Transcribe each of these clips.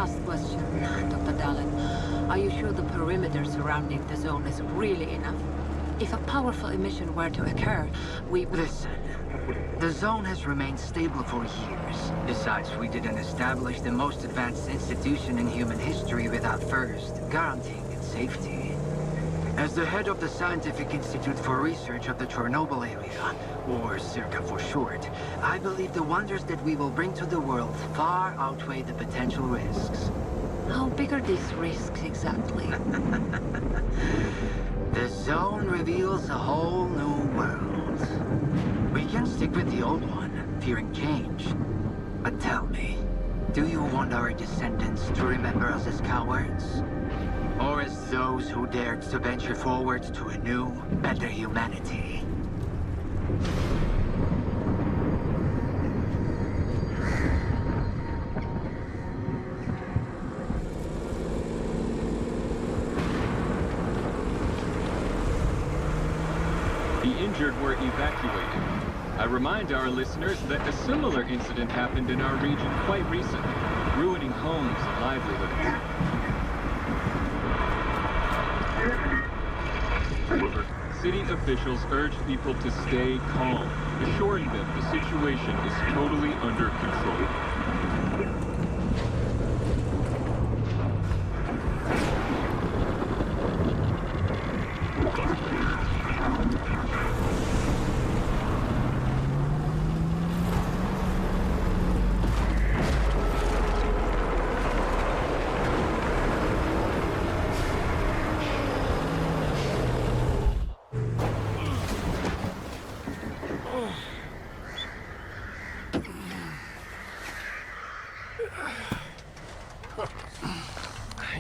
last question, Dr. Dallin. Are you sure the perimeter surrounding the zone is really enough? If a powerful emission were to occur, we would... Listen, the zone has remained stable for years. Besides, we didn't establish the most advanced institution in human history without first guaranteeing its safety. As the head of the Scientific Institute for Research of the Chernobyl area, or CIRCA for short, I believe the wonders that we will bring to the world far outweigh the potential risks. How big are these risks exactly? The zone reveals a whole new world. We can stick with the old one, fearing change. But tell me, do you want our descendants to remember us as cowards? Or as those who dared to venture forward to a new, better humanity? The injured were evacuated. I remind our listeners that a similar incident happened in our region quite recently, ruining homes and livelihoods. City officials urge people to stay calm, assuring them the situation is totally under control.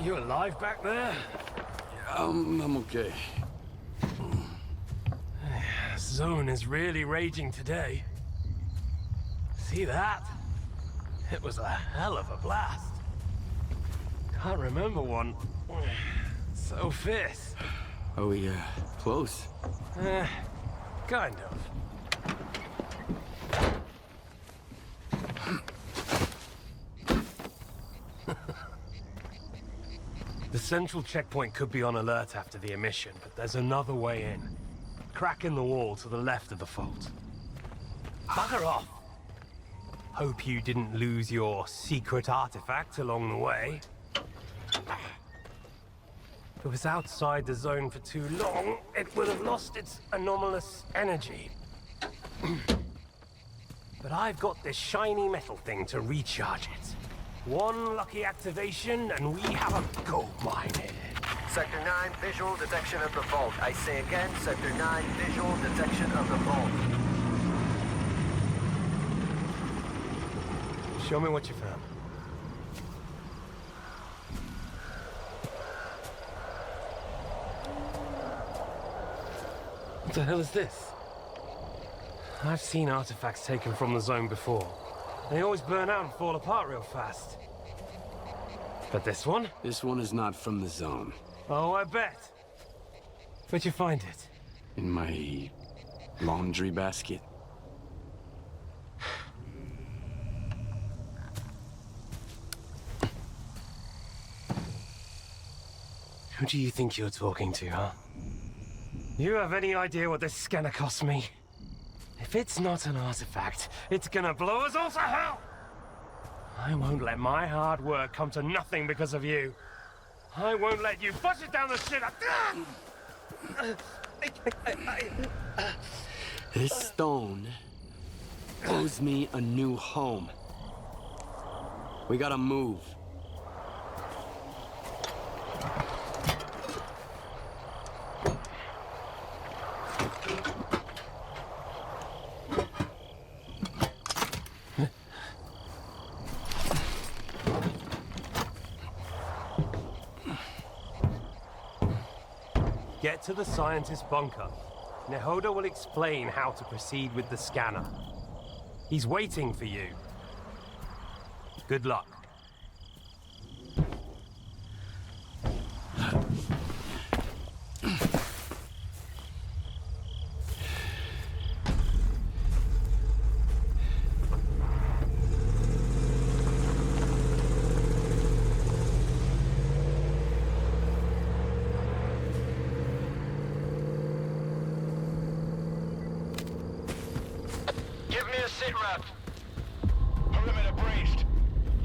You alive back there? I'm okay. Zone is really raging today. See that? It was a hell of a blast. Can't remember one so fierce. Are we, close? Kind of. The central checkpoint could be on alert after the emission, but there's another way in. Crack in the wall to the left of the fault. Bugger off! Hope you didn't lose your secret artifact along the way. If it was outside the zone for too long, it would have lost its anomalous energy. But I've got this shiny metal thing to recharge it. One lucky activation, and we have a gold mine here. Sector 9, visual detection of the vault. I say again, Sector 9, visual detection of the vault. Show me what you found. What the hell is this? I've seen artifacts taken from the zone before. They always burn out and fall apart real fast. But this one? This one is not from the zone. Oh, I bet. Where'd you find it? In my laundry basket. Who do you think you're talking to, huh? You have any idea what this scanner cost me? If it's not an artifact, it's gonna blow us all to hell! I won't let my hard work come to nothing because of you. I won't let you push it down the shit. This stone owes me a new home. We gotta move. Get to the scientist's bunker. Nehoda will explain how to proceed with the scanner. He's waiting for you. Good luck. rep. Perimeter breached.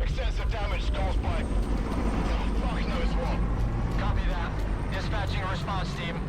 Extensive damage caused by... fuck knows what. Copy that. Dispatching a response team.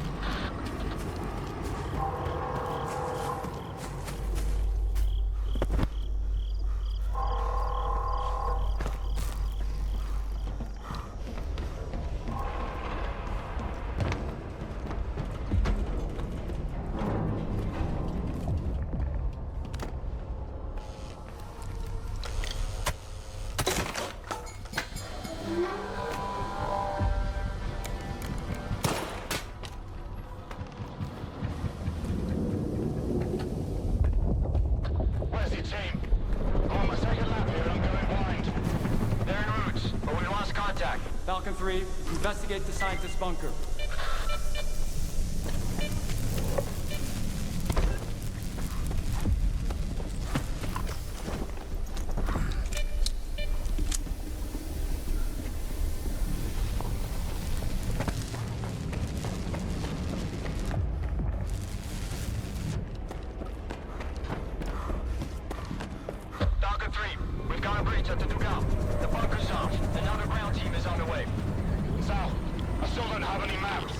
Where's your team? I'm on my second lap here and I'm going blind. They're en route, but we lost contact. Falcon 3, investigate the scientist's bunker. Stalker 3, we've got a breach at the Dugal. The bunker's off. Another ground team is on the way. Sal, I still don't have any maps.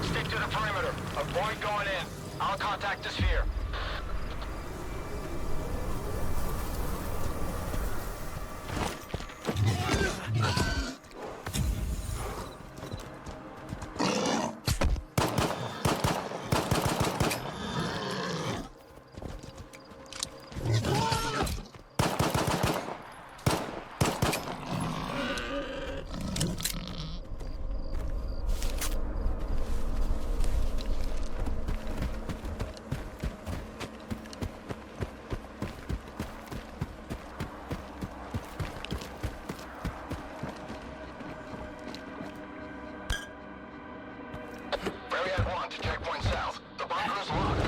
Stick to the perimeter. Avoid going in. I'll contact the sphere. Area 1 to checkpoint south. The bunker is locked.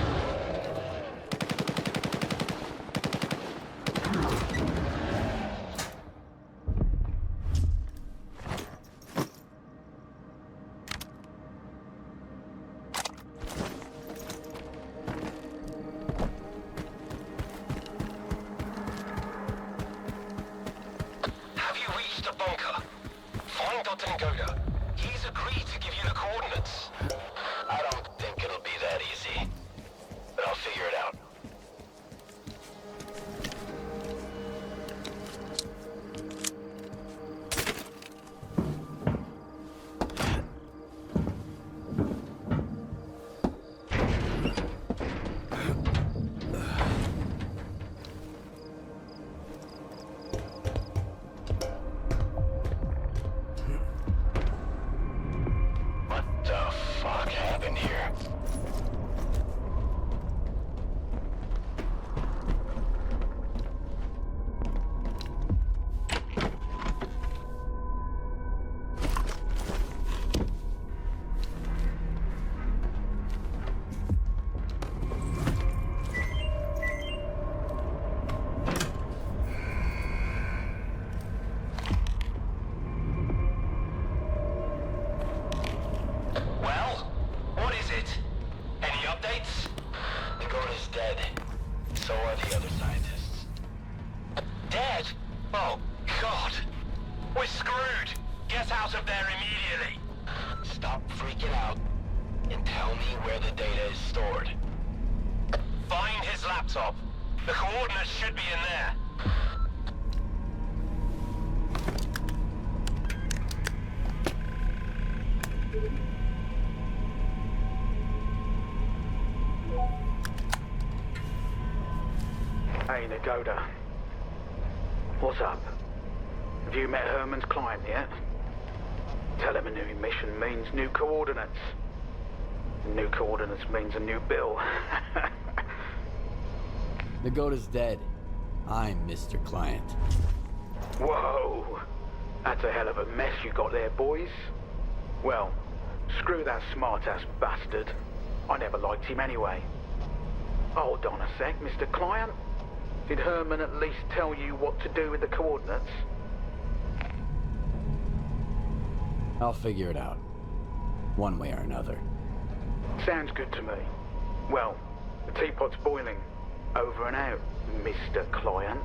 Have you reached the bunker? Find Dr. Ngoda. He's agreed to give you the coordinates. I don't think it'll be that easy. But I'll figure it out. What the fuck happened here? Well, what is it? Any updates? Ngoda's dead. So are the other scientists. Dead? Oh, God. We're screwed. Get out of there immediately. Stop freaking out and tell me where the data is stored. Find his laptop. The coordinates should be in there. Hey, Ngoda. What's up? Have you met Herman's client yet? Tell him a new mission means new coordinates. New coordinates means a new bill. Ngoda's dead. I'm Mr. Client. Whoa! That's a hell of a mess you got there, boys. Well, screw that smart-ass bastard. I never liked him anyway. Hold on a sec, Mr. Client. Did Herman at least tell you what to do with the coordinates? I'll figure it out. One way or another. Sounds good to me. Well, the teapot's boiling. Over and out. Mr. Client.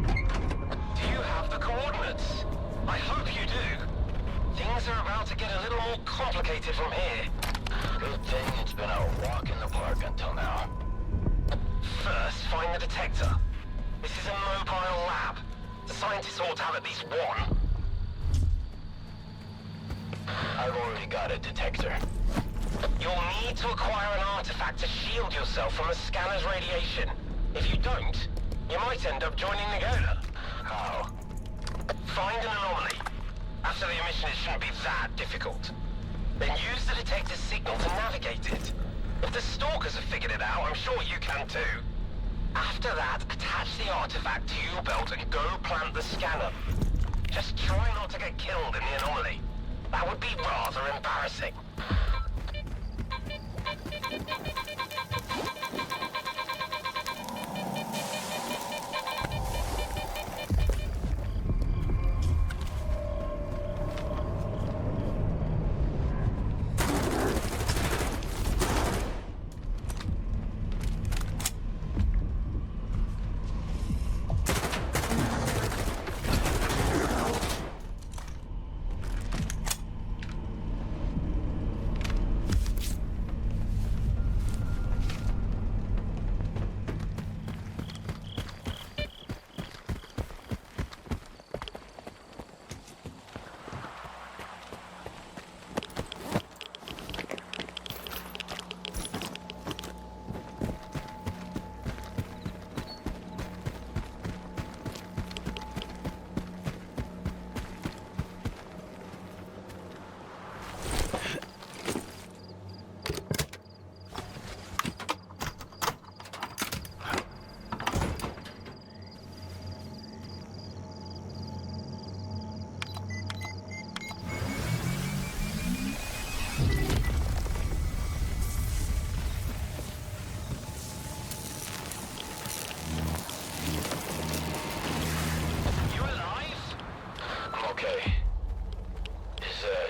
Do you have the coordinates? I hope you do. Things are about to get a little more complicated from here. Good thing it's been a walk in the park until now. First, find the detector. This is a mobile lab. The scientists ought to have at least one. I've already got a detector. You'll need to acquire an artifact to shield yourself from the scanner's radiation. If you don't, you might end up joining Nagoda. How? Find an anomaly. After the emission, it shouldn't be that difficult. Then use the detector's signal to navigate it. If the Stalkers have figured it out, I'm sure you can too. After that, attach the artifact to your belt and go plant the scanner. Just try not to get killed in the anomaly. That would be rather embarrassing.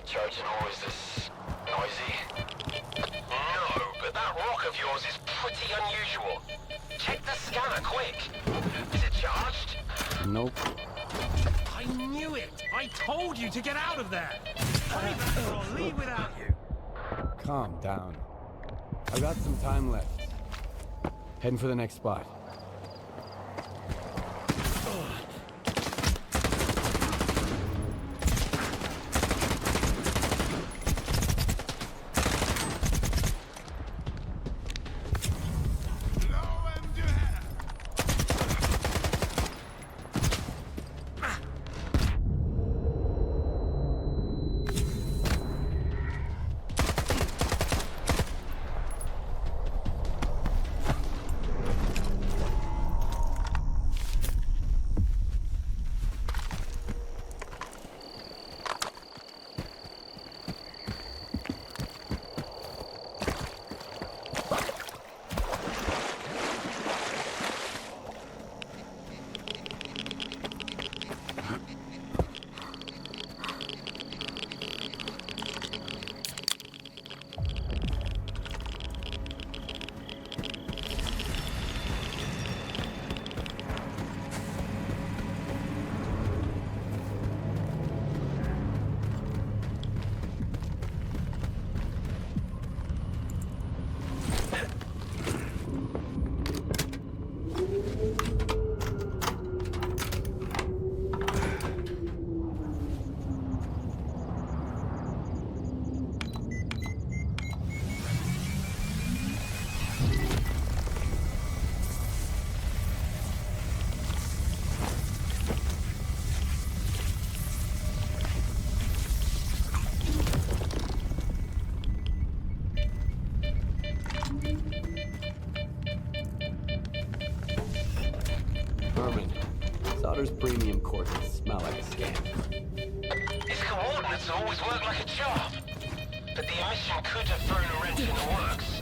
Charging always this noisy? No, but that rock of yours is pretty unusual. Check the scanner quick. Is it charged? Nope. I knew it! I told you to get out of there! Hurry back or I'll leave without you! Calm down. I've got some time left. Heading for the next spot. Solder's premium coordinates smell like a scam. His coordinates always work like a charm. But the emission could have thrown a wrench in the works.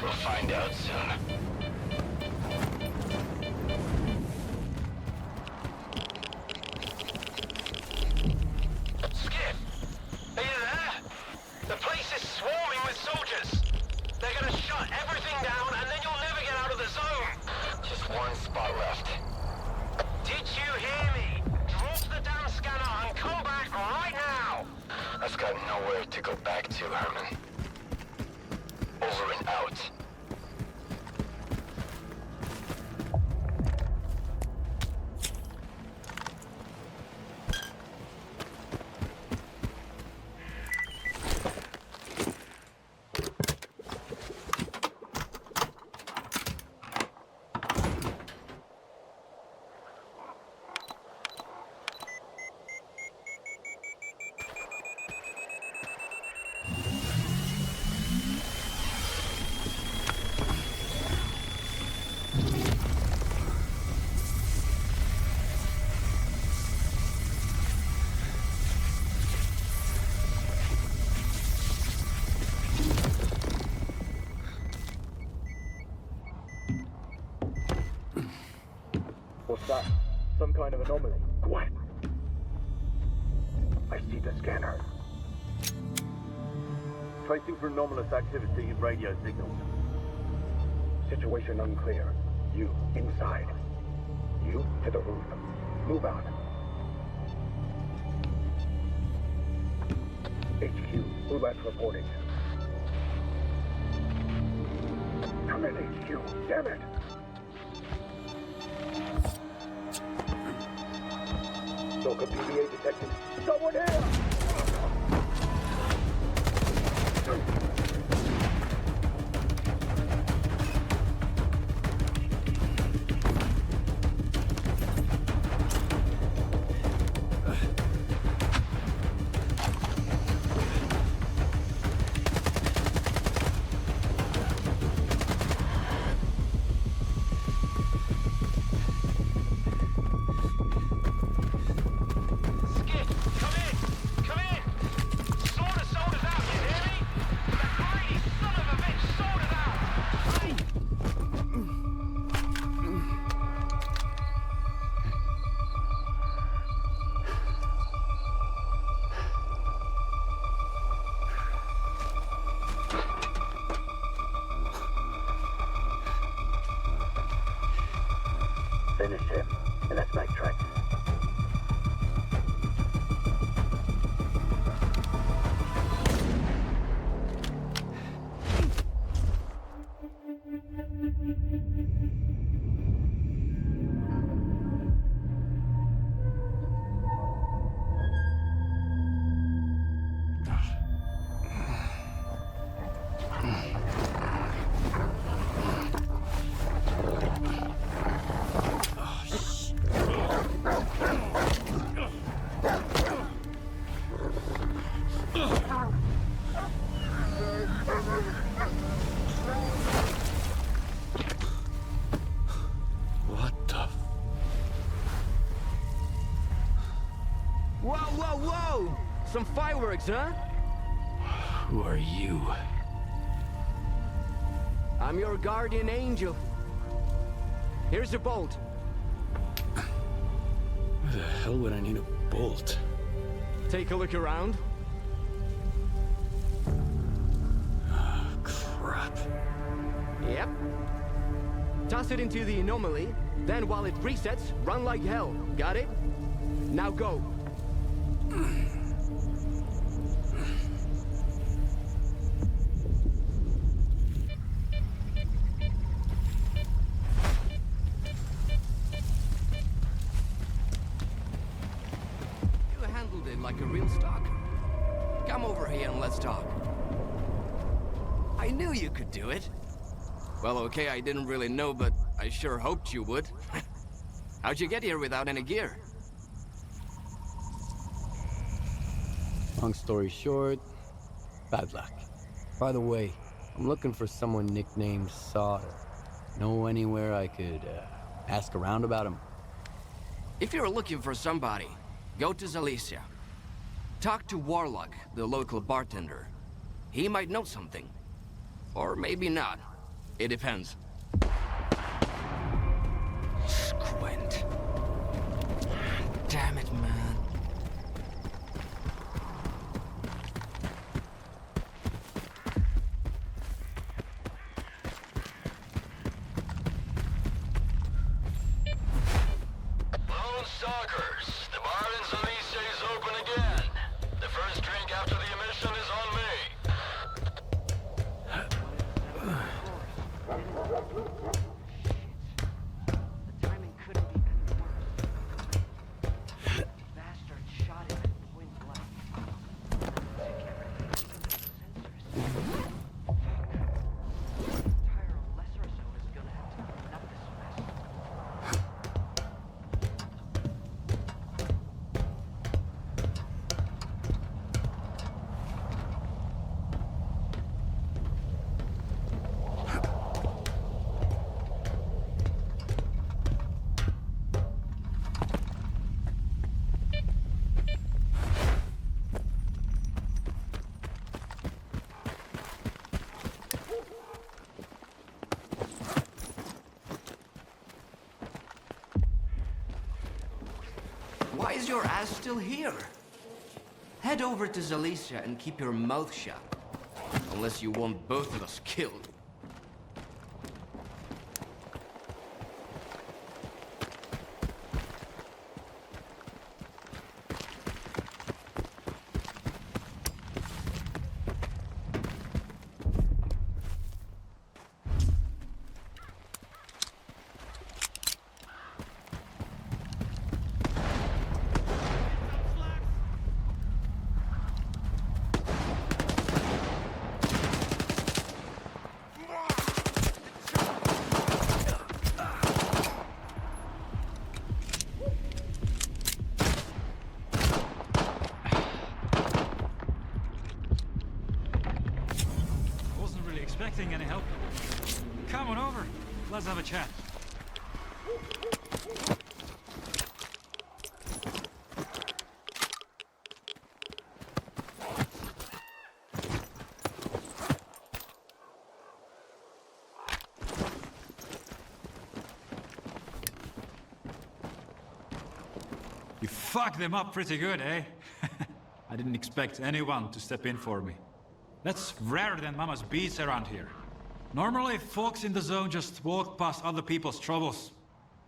We'll find out soon. Skip! Are you there? The place is swarming with soldiers. They're gonna shut everything down and then you'll never get out of the zone. you, Herman. Over and out. What's that? Some kind of anomaly. Quiet. I see the scanner. Tracing for anomalous activity in radio signals. Situation unclear. You, inside. You, to the roof. Move out. HQ, roulette reporting. Come in, HQ. Damn it! Stalker PVA detected. Someone here! Finish him, and let's make tracks. Whoa! Some fireworks, huh? Who are you? I'm your guardian angel. Here's your bolt. Why the hell would I need a bolt? Take a look around. Ah, crap. Yep. Toss it into the anomaly, then while it resets, run like hell. Got it? Now go. You handled it like a real stalker. Come over here and let's talk. I knew you could do it. Well, okay, I didn't really know, but I sure hoped you would. How'd you get here without any gear? Long story short, bad luck. By the way, I'm looking for someone nicknamed Sauter. Know anywhere I could ask around about him? If you're looking for somebody, go to Zalicia. Talk to Warlock, the local bartender. He might know something. Or maybe not. It depends. Squint. Damn it, man. Lone Stalkers, the bar in Zalicia is open again. The first drink after the emission is on me. Why is your ass still here? Head over to Zalicia and keep your mouth shut. Unless you want both of us killed. Expecting any help? Come on over. Let's have a chat. You fucked them up pretty good, eh? I didn't expect anyone to step in for me. That's rarer than Mama's beats around here. Normally, folks in the zone just walk past other people's troubles.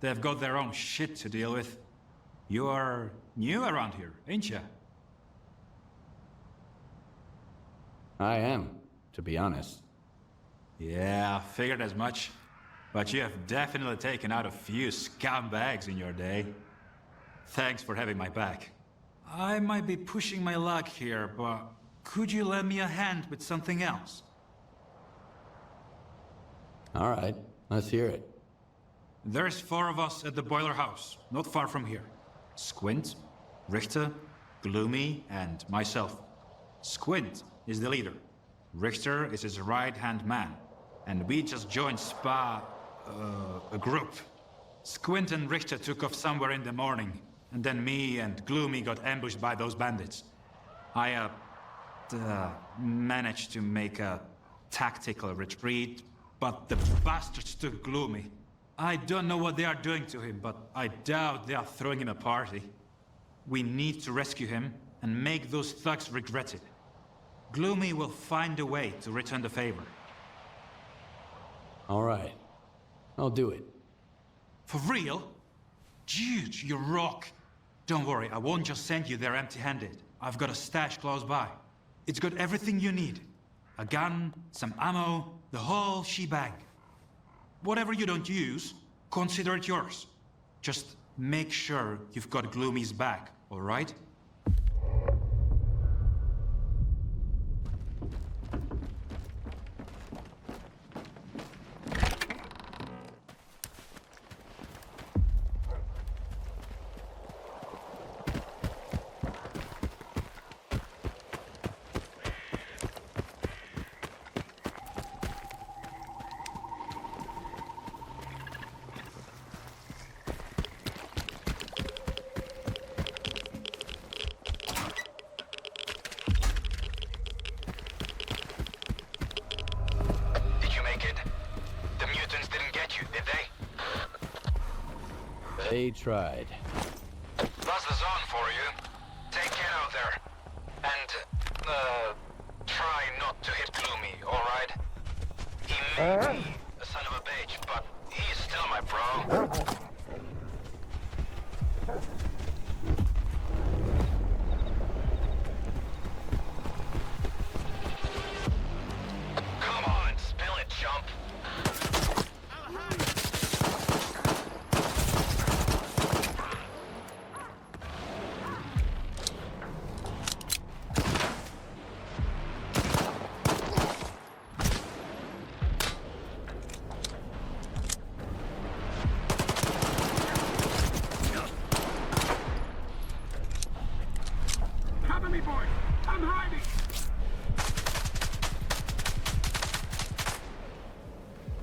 They've got their own shit to deal with. You are new around here, ain't ya? I am, to be honest. Yeah, figured as much. But you have definitely taken out a few scumbags in your day. Thanks for having my back. I might be pushing my luck here, but could you lend me a hand with something else? All right, let's hear it. There's 4 of us at the boiler house, not far from here. Squint, Richter, Gloomy, and myself. Squint is the leader. Richter is his right-hand man. And we just joined a group. Squint and Richter took off somewhere in the morning, and then me and Gloomy got ambushed by those bandits. I, managed to make a tactical retreat, but the bastards took Gloomy. I don't know what they are doing to him, but I doubt they are throwing him a party. We need to rescue him and make those thugs regret it. Gloomy will find a way to return the favor. All right, I'll do it. For real? Dude, you rock. Don't worry, I won't just send you there empty-handed. I've got a stash close by. It's got everything you need. A gun, some ammo, the whole shebang. Whatever you don't use, consider it yours. Just make sure you've got Gloomy's back, all right? They tried. That's the zone for you. Take care out there. And, try not to hit Gloomy, alright? He may be a son of a bitch, but he's still my bro. Come on, spill it, chump.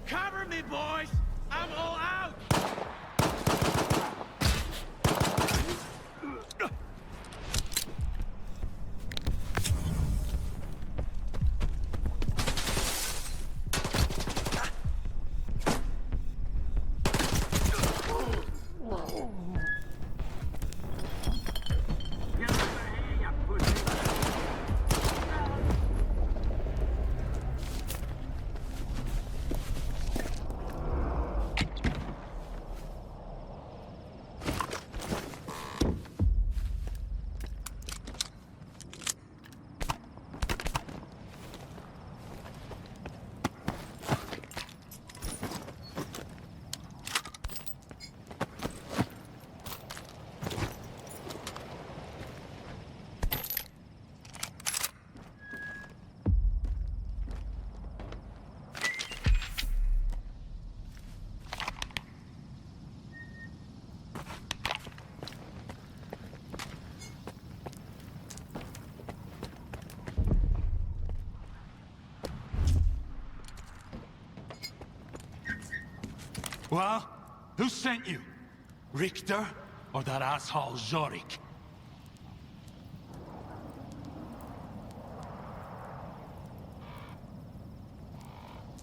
Cover me, boys! I'm all out! Well, who sent you? Richter or that asshole Zorik?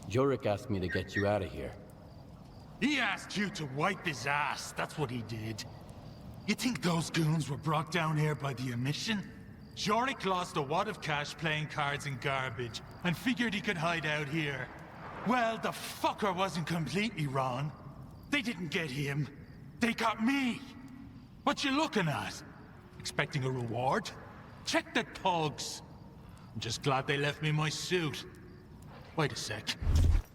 Jorik asked me to get you out of here. He asked you to wipe his ass, that's what he did. You think those goons were brought down here by the emission? Jorik lost a wad of cash playing cards and garbage, and figured he could hide out here. Well, the fucker wasn't completely wrong. They didn't get him. They got me. What you looking at? Expecting a reward? Check the thugs. I'm just glad they left me my suit. Wait a sec.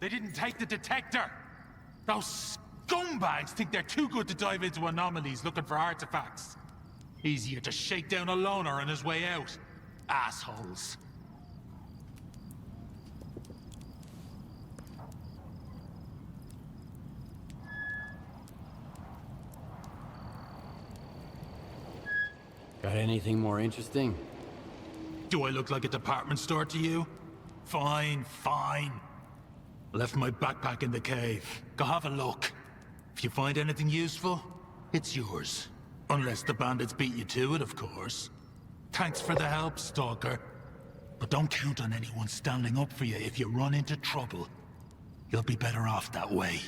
They didn't take the detector! Those scumbags think they're too good to dive into anomalies looking for artifacts. Easier to shake down a loner on his way out. Assholes. Got anything more interesting? Do I look like a department store to you? Fine, fine. Left my backpack in the cave. Go have a look. If you find anything useful, it's yours. Unless the bandits beat you to it, of course. Thanks for the help, Stalker. But don't count on anyone standing up for you if you run into trouble. You'll be better off that way.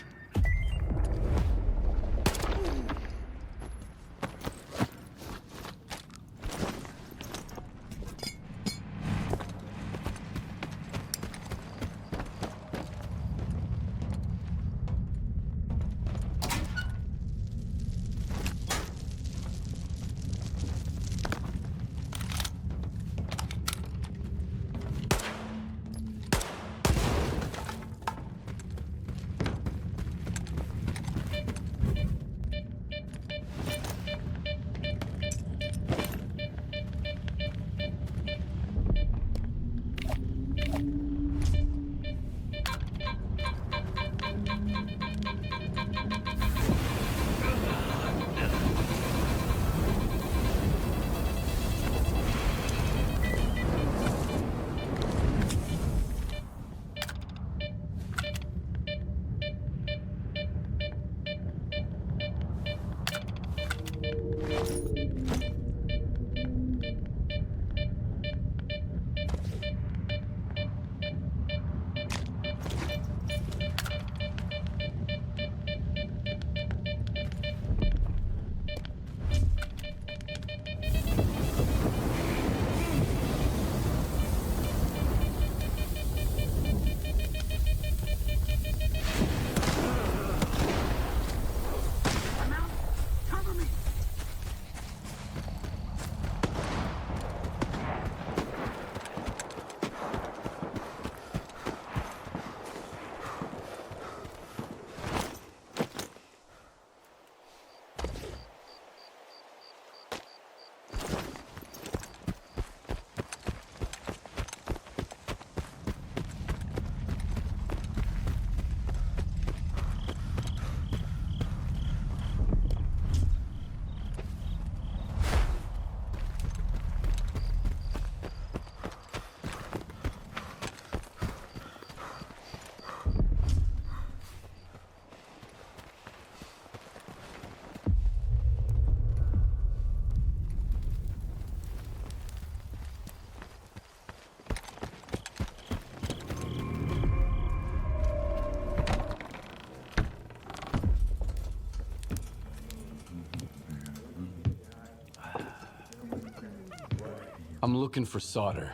I'm looking for Solder.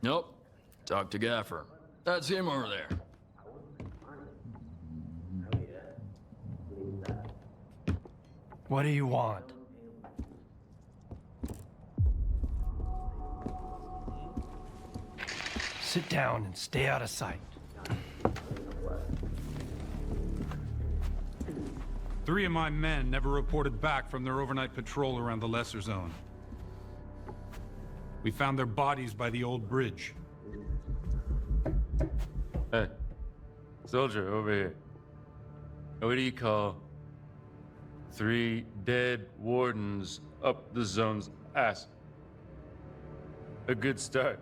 Nope. Talk to Gaffer. That's him over there. What do you want? Sit down and stay out of sight. 3 of my men never reported back from their overnight patrol around the Lesser Zone. We found their bodies by the old bridge. Hey, soldier over here. What do you call 3 dead wardens up the zone's ass? A good start.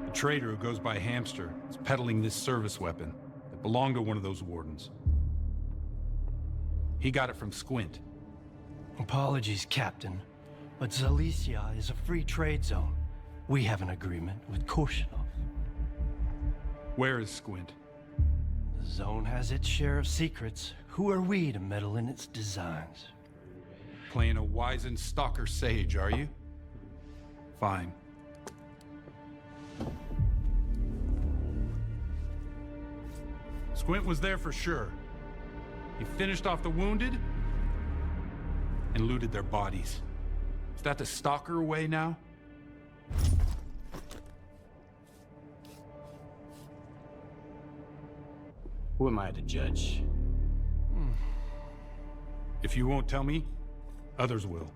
The trader who goes by Hamster is peddling this service weapon that belonged to one of those wardens. He got it from Squint. Apologies, Captain, but Zalicia is a free trade zone. We have an agreement with Korshinov. Where is Squint? The zone has its share of secrets. Who are we to meddle in its designs? Playing a wizened Stalker sage, are you? Fine. Squint was there for sure. He finished off the wounded and looted their bodies. Is that the Stalker way now? Who am I to judge? If you won't tell me, others will.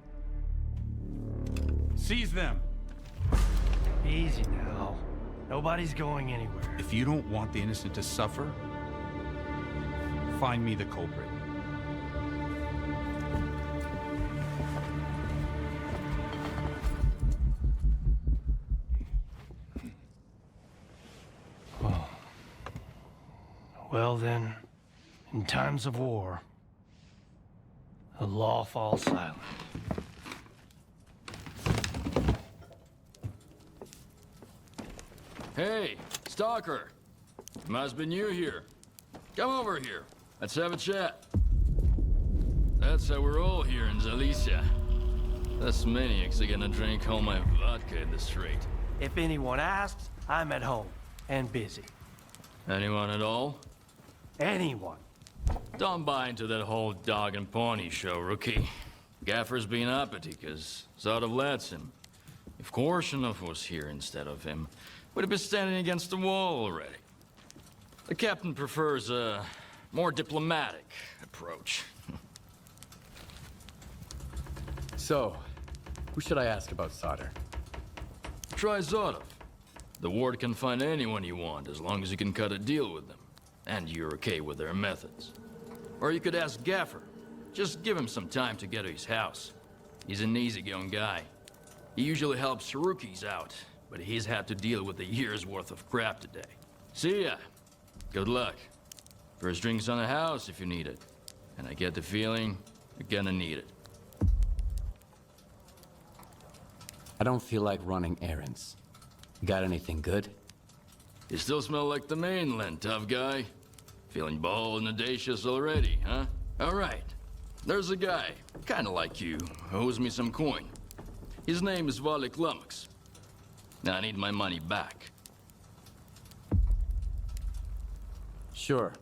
Seize them! Easy now. Nobody's going anywhere. If you don't want the innocent to suffer, find me the culprit. Well then, in times of war, the law falls silent. Hey, Stalker. Must be new here. Come over here. Let's have a chat. That's how we're all here in Zalicia. Us maniacs are gonna drink all my vodka in the street. If anyone asks, I'm at home and busy. Anyone at all? Anyone. Don't buy into that whole dog and pony show, rookie. Gaffer's been uppity, cause Zodov lets him. If Korshinov was here instead of him, we'd have been standing against the wall already. The captain prefers a more diplomatic approach. So, who should I ask about solder? Try Zodov. The ward can find anyone you want as long as you can cut a deal with them. And you're okay with their methods. Or you could ask Gaffer. Just give him some time to get to his house. He's an easygoing guy. He usually helps rookies out, but he's had to deal with a year's worth of crap today. See ya. Good luck. First drinks on the house if you need it. And I get the feeling you're gonna need it. I don't feel like running errands. You got anything good? You still smell like the mainland, tough guy. Feeling bold and audacious already, huh? All right. There's a guy, kinda like you, who owes me some coin. His name is Valik Lummox. Now I need my money back. Sure.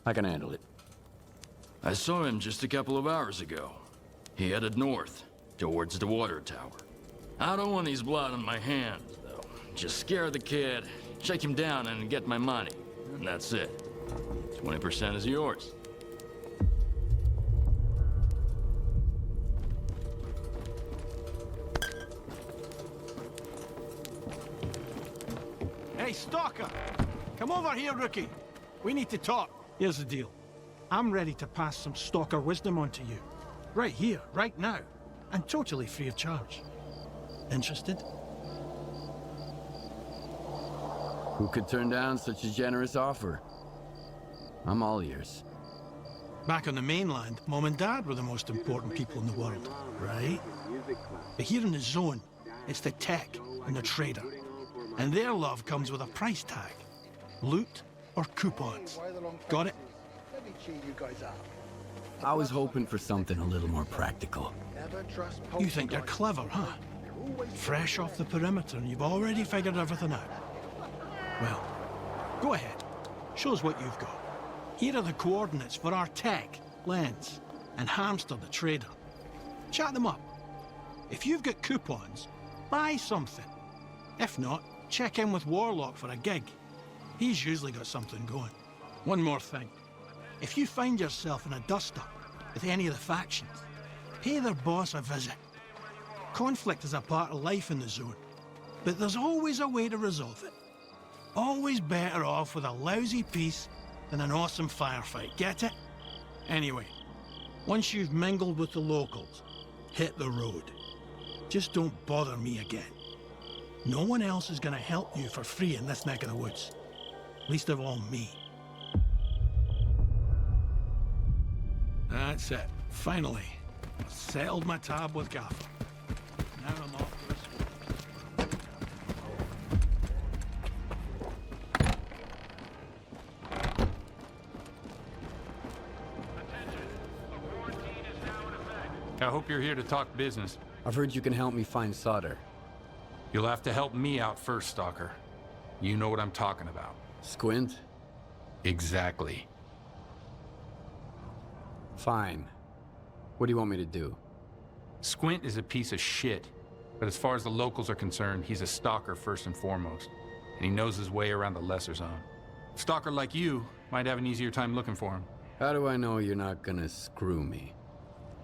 I can handle it. I saw him just a couple of hours ago. He headed north, towards the water tower. I don't want his blood on my hands, though. Just scare the kid, shake him down, and get my money. And that's it. 20% is yours. Hey, Stalker! Come over here, rookie. We need to talk. Here's the deal. I'm ready to pass some Stalker wisdom on to you. Right here, right now. And totally free of charge. Interested? Who could turn down such a generous offer? I'm all ears. Back on the mainland, Mom and Dad were the most important people in the world, right? But here in the zone, it's the tech and the trader. And their love comes with a price tag. Loot or coupons. Got it? I was hoping for something a little more practical. You think you're clever, huh? Fresh off the perimeter and you've already figured everything out. Well, go ahead. Show us what you've got. Here are the coordinates for our tech, Lens, and Hamster the trader. Chat them up. If you've got coupons, buy something. If not, check in with Warlock for a gig. He's usually got something going. One more thing. If you find yourself in a dust-up with any of the factions, pay their boss a visit. Conflict is a part of life in the zone, but there's always a way to resolve it. Always better off with a lousy peace than an awesome firefight, get it? Anyway, once you've mingled with the locals, hit the road. Just don't bother me again. No one else is gonna help you for free in this neck of the woods. Least of all me. That's it. Finally. I've settled my tab with Gaffer. Now I'm off to the school. I hope you're here to talk business. I've heard you can help me find solder. You'll have to help me out first, Stalker. You know what I'm talking about. Squint? Exactly. Fine. What do you want me to do? Squint is a piece of shit, but as far as the locals are concerned, he's a stalker first and foremost, and he knows his way around the lesser zone. A stalker like you might have an easier time looking for him. How do I know you're not gonna screw me?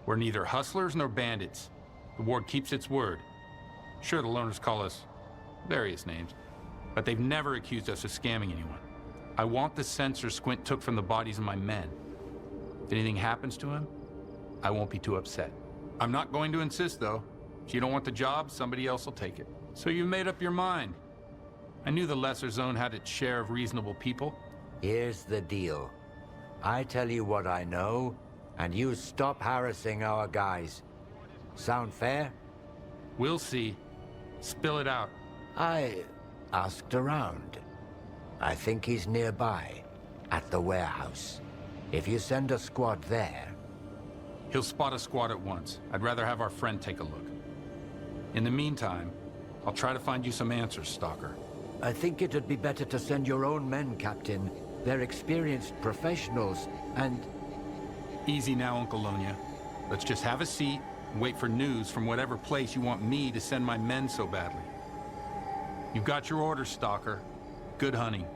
We're neither hustlers nor bandits. The ward keeps its word. Sure, the loners call us various names, but they've never accused us of scamming anyone. I want the sensor Squint took from the bodies of my men. If anything happens to him, I won't be too upset. I'm not going to insist, though. If you don't want the job, somebody else will take it. So you made up your mind. I knew the lesser zone had its share of reasonable people. Here's the deal. I tell you what I know, and you stop harassing our guys. Sound fair? We'll see. Spill it out. I asked around. I think he's nearby, at the warehouse. If you send a squad there... He'll spot a squad at once. I'd rather have our friend take a look. In the meantime, I'll try to find you some answers, Stalker. I think it'd be better to send your own men, Captain. They're experienced professionals, and... Easy now, Uncle Lonia. Let's just have a seat and wait for news from whatever place you want me to send my men so badly. You've got your orders, Stalker. Good hunting.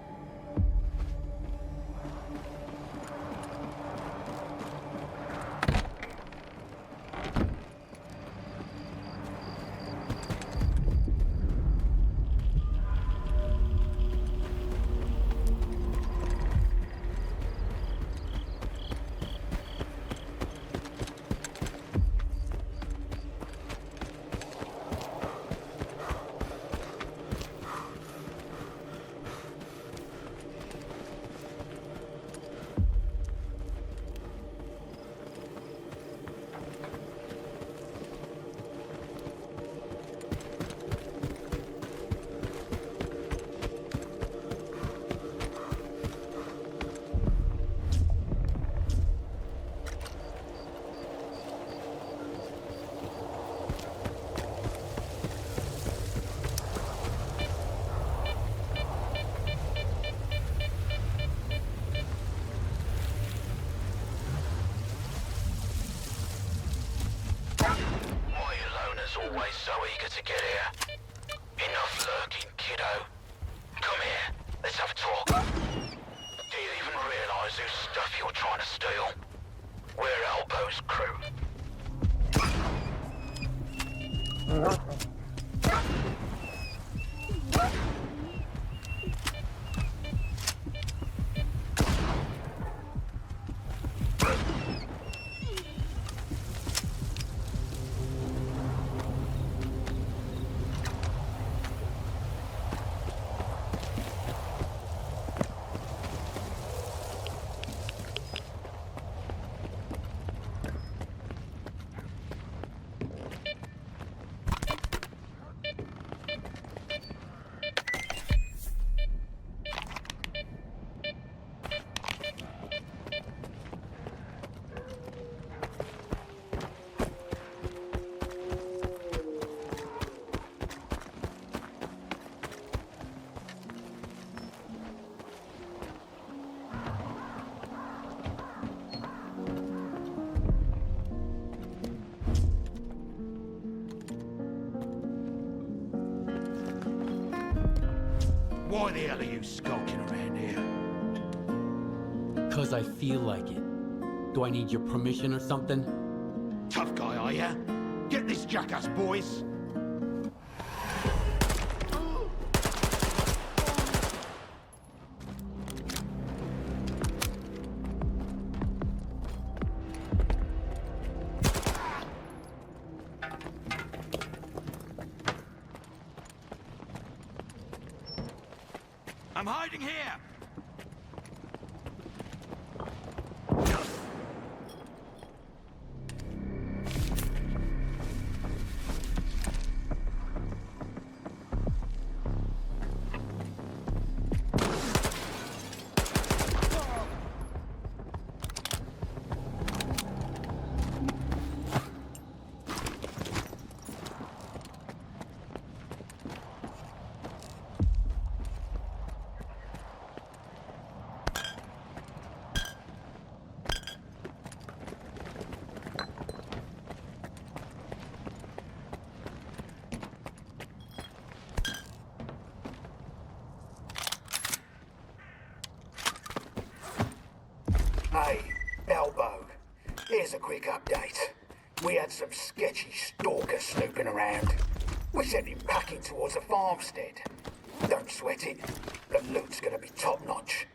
Always so eager to get here. Enough lurking, kiddo. Come here, let's have a talk. Do you even realize whose stuff you're trying to steal? We're Elbow's crew. Why the hell are you skulking around here? 'Cause I feel like it. Do I need your permission or something? Tough guy, are ya? Get this jackass, boys! I'm hiding here! Hey, Elbow. Here's a quick update. We had some sketchy Stalker snooping around. We sent him packing towards a farmstead. Don't sweat it. The loot's gonna be top-notch.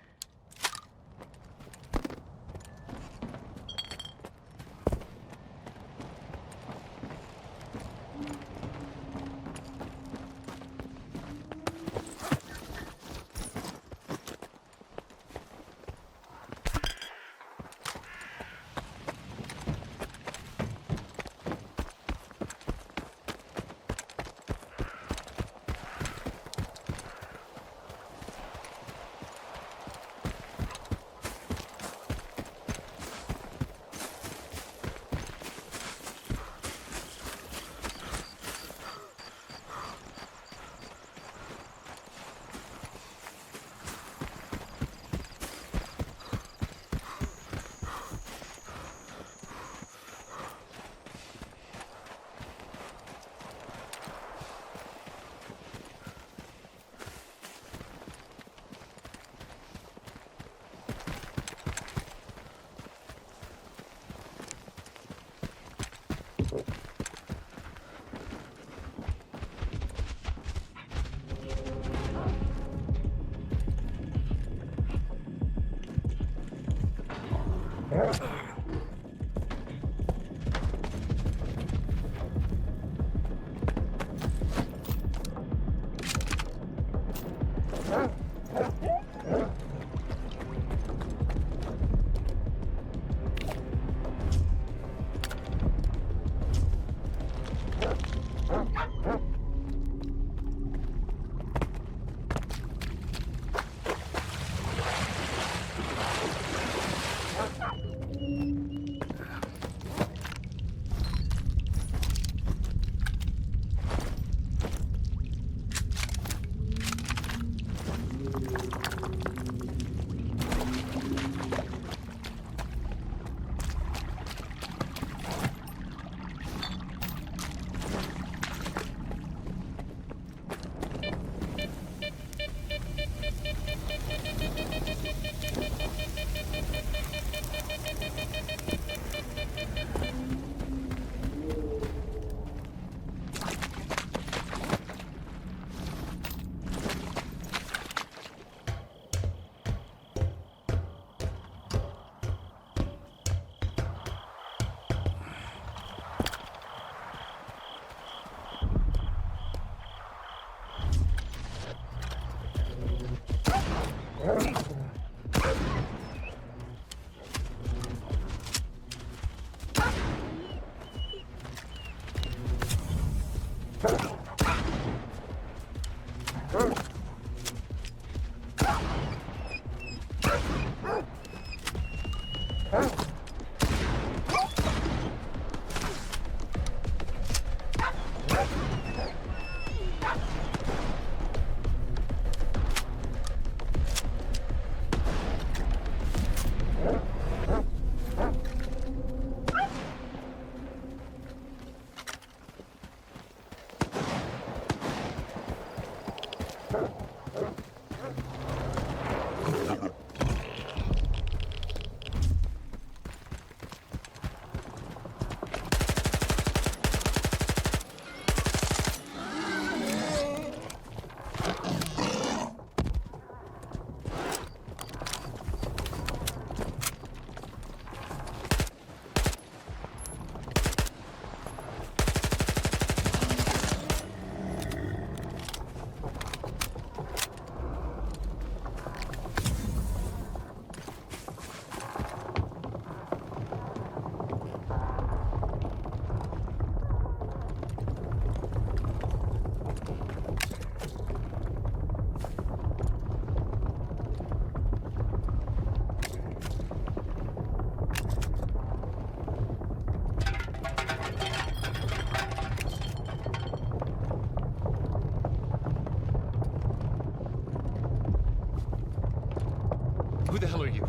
Who the hell are you?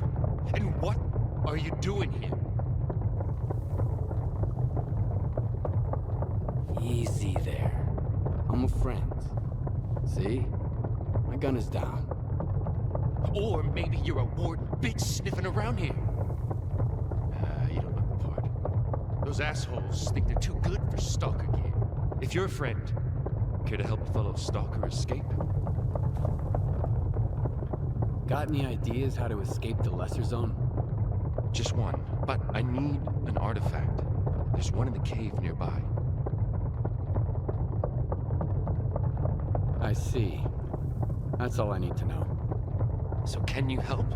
And what are you doing here? Easy there. I'm a friend. See? My gun is down. Or maybe you're a ward bitch sniffing around here. You don't look the part. Those assholes think they're too good for Stalker gear. If you're a friend, care to help a fellow Stalker escape? Got any ideas how to escape the Lesser Zone? Just one, but I need an artifact. There's one in the cave nearby. I see. That's all I need to know. So can you help?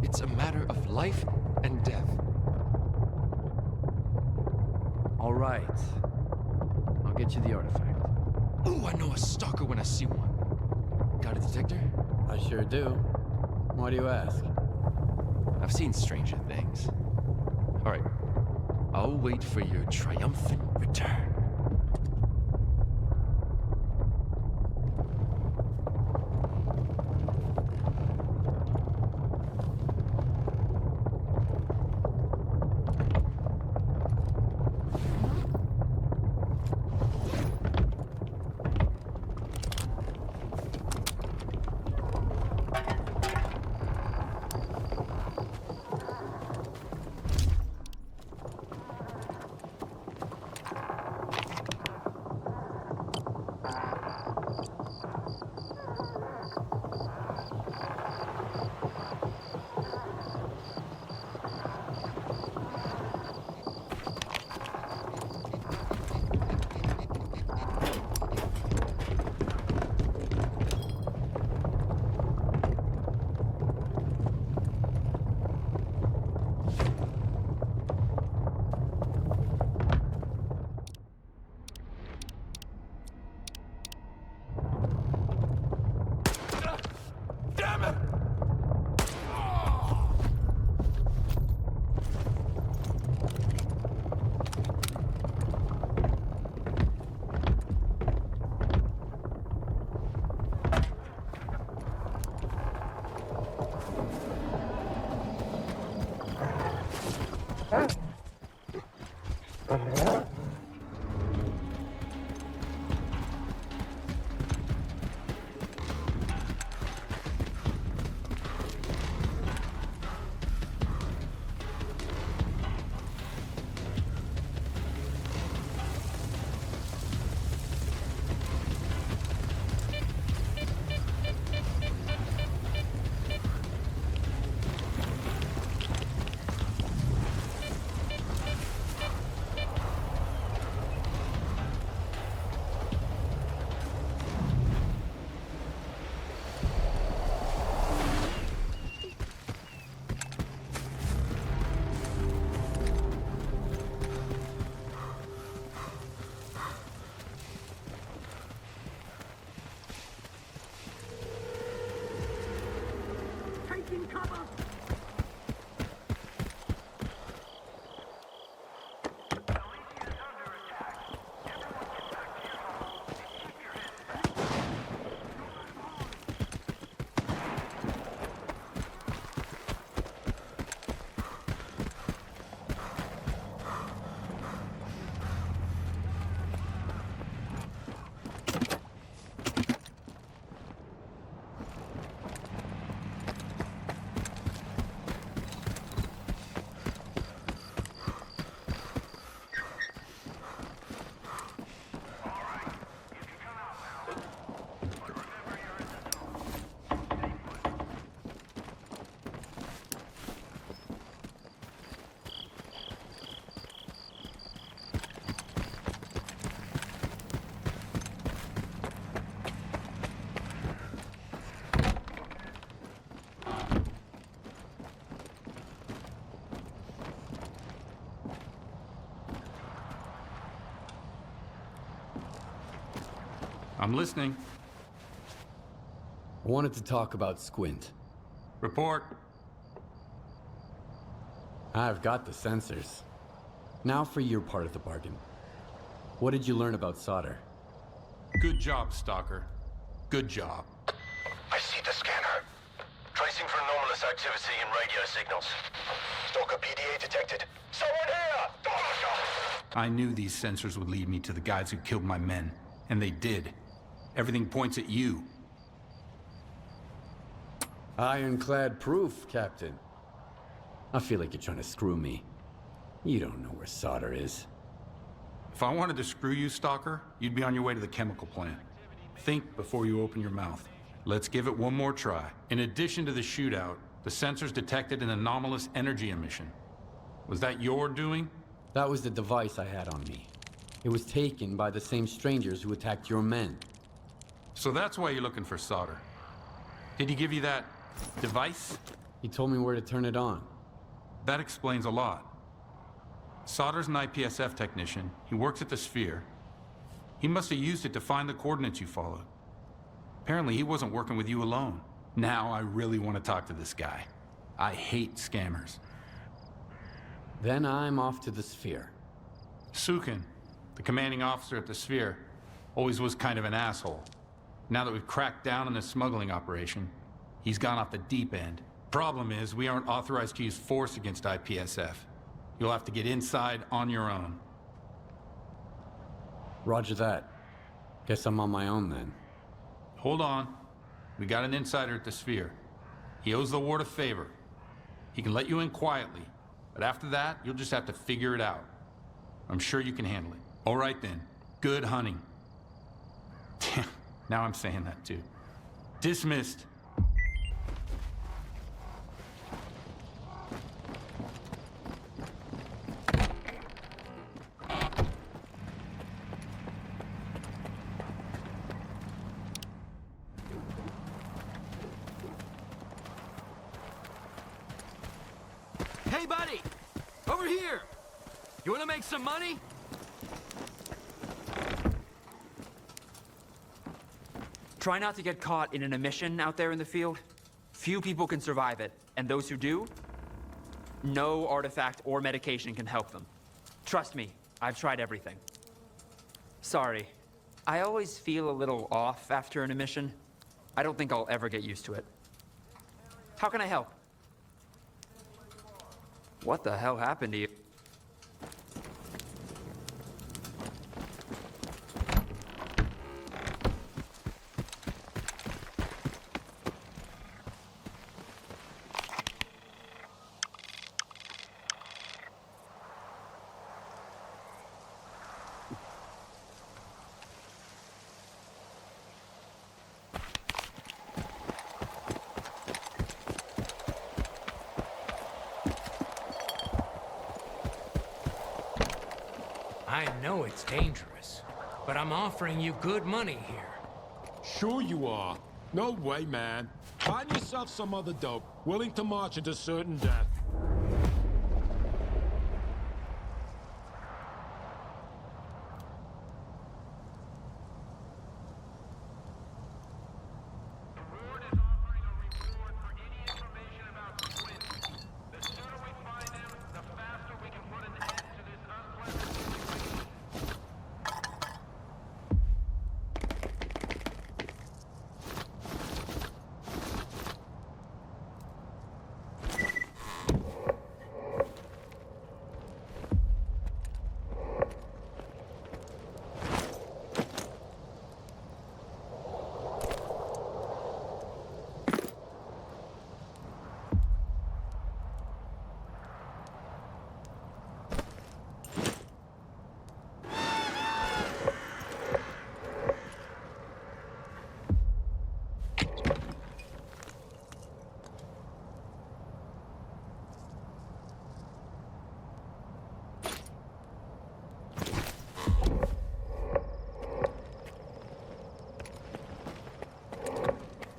It's a matter of life and death. All right. I'll get you the artifact. Ooh, I know a stalker when I see one. Got a detector? I sure do. Why do you ask? I've seen stranger things. All right. I'll wait for your triumphant return. I'm listening. I wanted to talk about Squint. Report. I've got the sensors. Now for your part of the bargain. What did you learn about solder? Good job, Stalker. Good job. I see the scanner. Tracing for anomalous activity in radio signals. Stalker PDA detected. Someone here! I knew these sensors would lead me to the guys who killed my men, and they did. Everything points at you. Ironclad proof, Captain. I feel like you're trying to screw me. You don't know where solder is. If I wanted to screw you, Stalker, you'd be on your way to the chemical plant. Think before you open your mouth. Let's give it one more try. In addition to the shootout, the sensors detected an anomalous energy emission. Was that your doing? That was the device I had on me. It was taken by the same strangers who attacked your men. So that's why you're looking for solder. Did he give you that device? He told me where to turn it on. That explains a lot. Solder's an IPSF technician. He works at the Sphere. He must have used it to find the coordinates you followed. Apparently he wasn't working with you alone. Now I really want to talk to this guy. I hate scammers. Then I'm off to the Sphere. Sukin, the commanding officer at the Sphere, always was kind of an asshole. Now that we've cracked down on the smuggling operation, he's gone off the deep end. Problem is, we aren't authorized to use force against IPSF. You'll have to get inside on your own. Roger that. Guess I'm on my own then. Hold on. We got an insider at the Sphere. He owes the ward a favor. He can let you in quietly, but after that, you'll just have to figure it out. I'm sure you can handle it. All right then. Good hunting. Now I'm saying that too. Dismissed. Hey, buddy! Over here! You wanna make some money? Try not to get caught in an emission out there in the field. Few people can survive it, and those who do, no artifact or medication can help them. Trust me, I've tried everything. Sorry, I always feel a little off after an emission. I don't think I'll ever get used to it. How can I help? What the hell happened to you? I know it's dangerous, but I'm offering you good money here. Sure you are. No way, man. Find yourself some other dope, willing to march into certain death.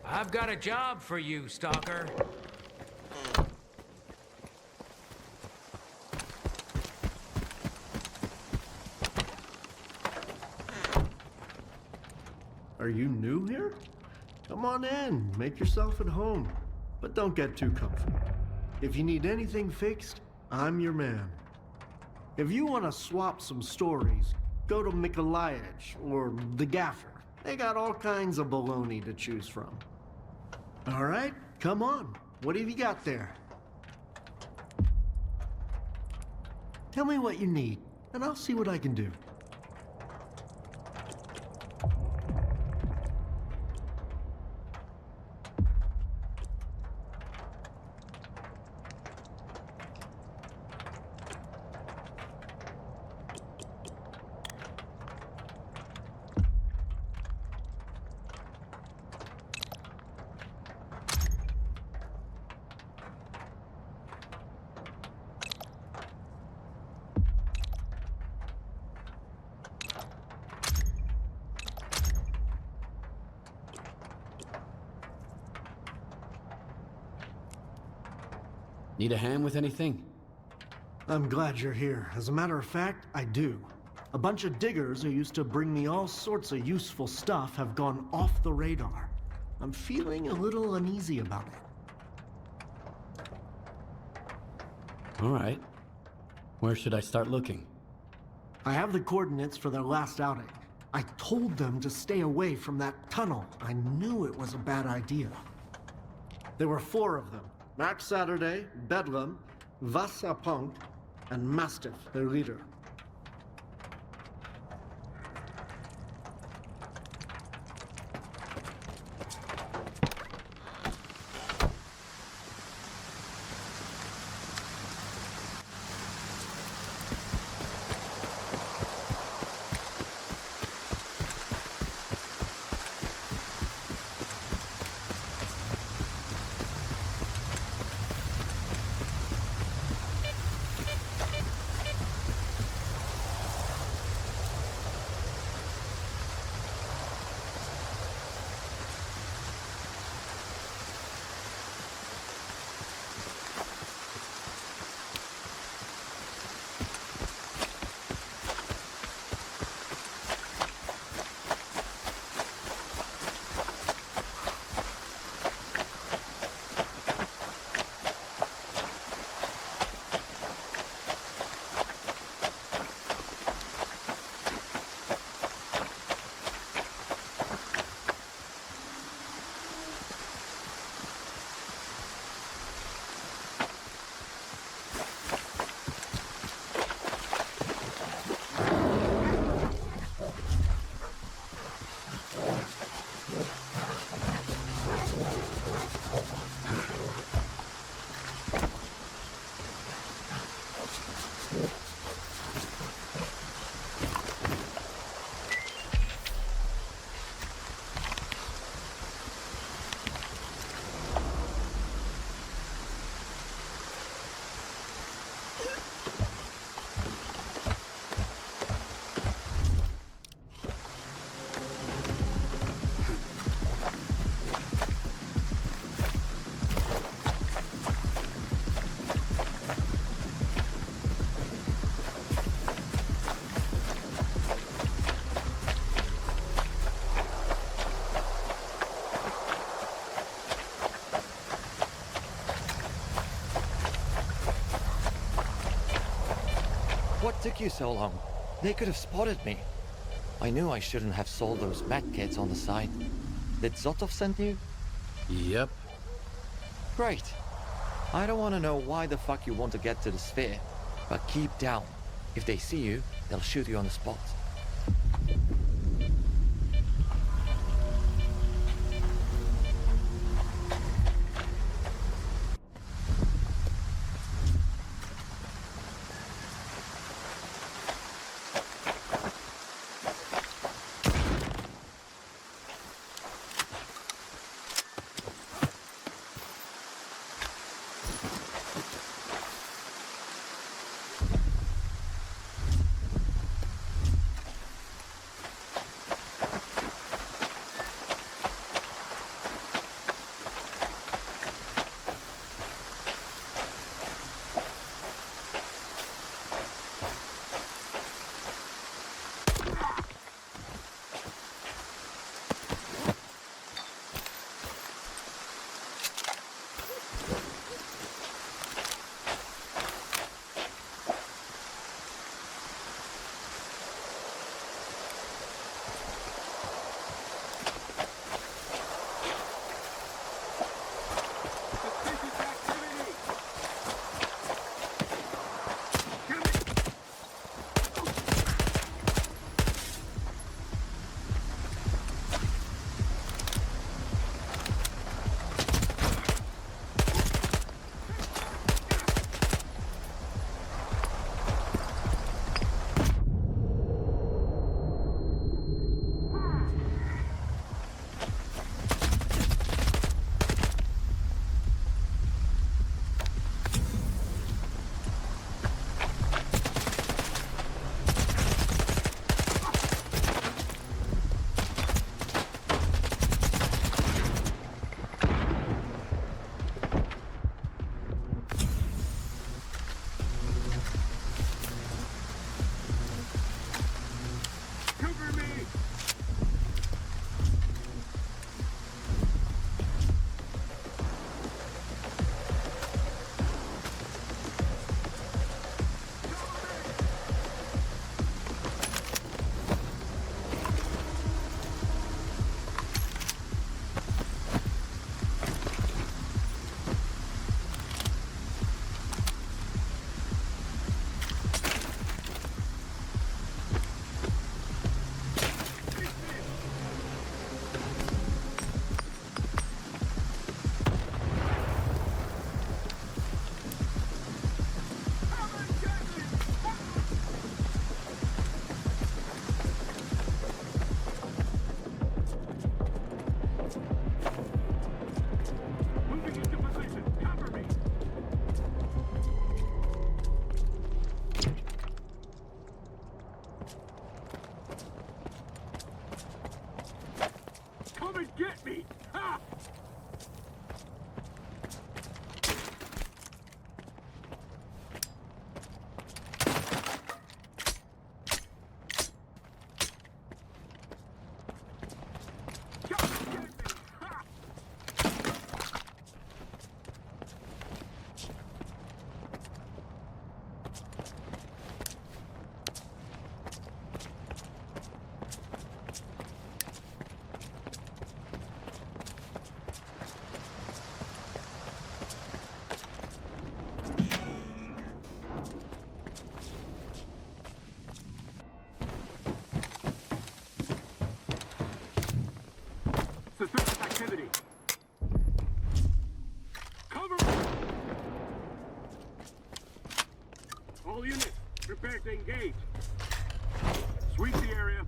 I've got a job for you, Stalker. Are you new here? Come on in, make yourself at home. But don't get too comfy. If you need anything fixed, I'm your man. If you want to swap some stories, go to Mikolayich or the Gaffer. They got all kinds of baloney to choose from. All right, Come on, what have you got there? Tell me what you need, and I'll see what I can do. Need a hand with anything? I'm glad you're here. As a matter of fact, I do. A bunch of diggers who used to bring me all sorts of useful stuff have gone off the radar. I'm feeling a little uneasy about it. All right. Where should I start looking? I have the coordinates for their last outing. I told them to stay away from that tunnel. I knew it was a bad idea. There were 4 of them. Max Saturday, Bedlam, Vassapunk, and Mastiff, their leader. What took you so long? They could have spotted me. I knew I shouldn't have sold those medkits on the side. Did Zotov send you? Yep. Great. I don't want to know why the fuck you want to get to the sphere, but keep down. If they see you, they'll shoot you on the spot. Suspicious activity. Cover! All units, prepare to engage. Sweep the area.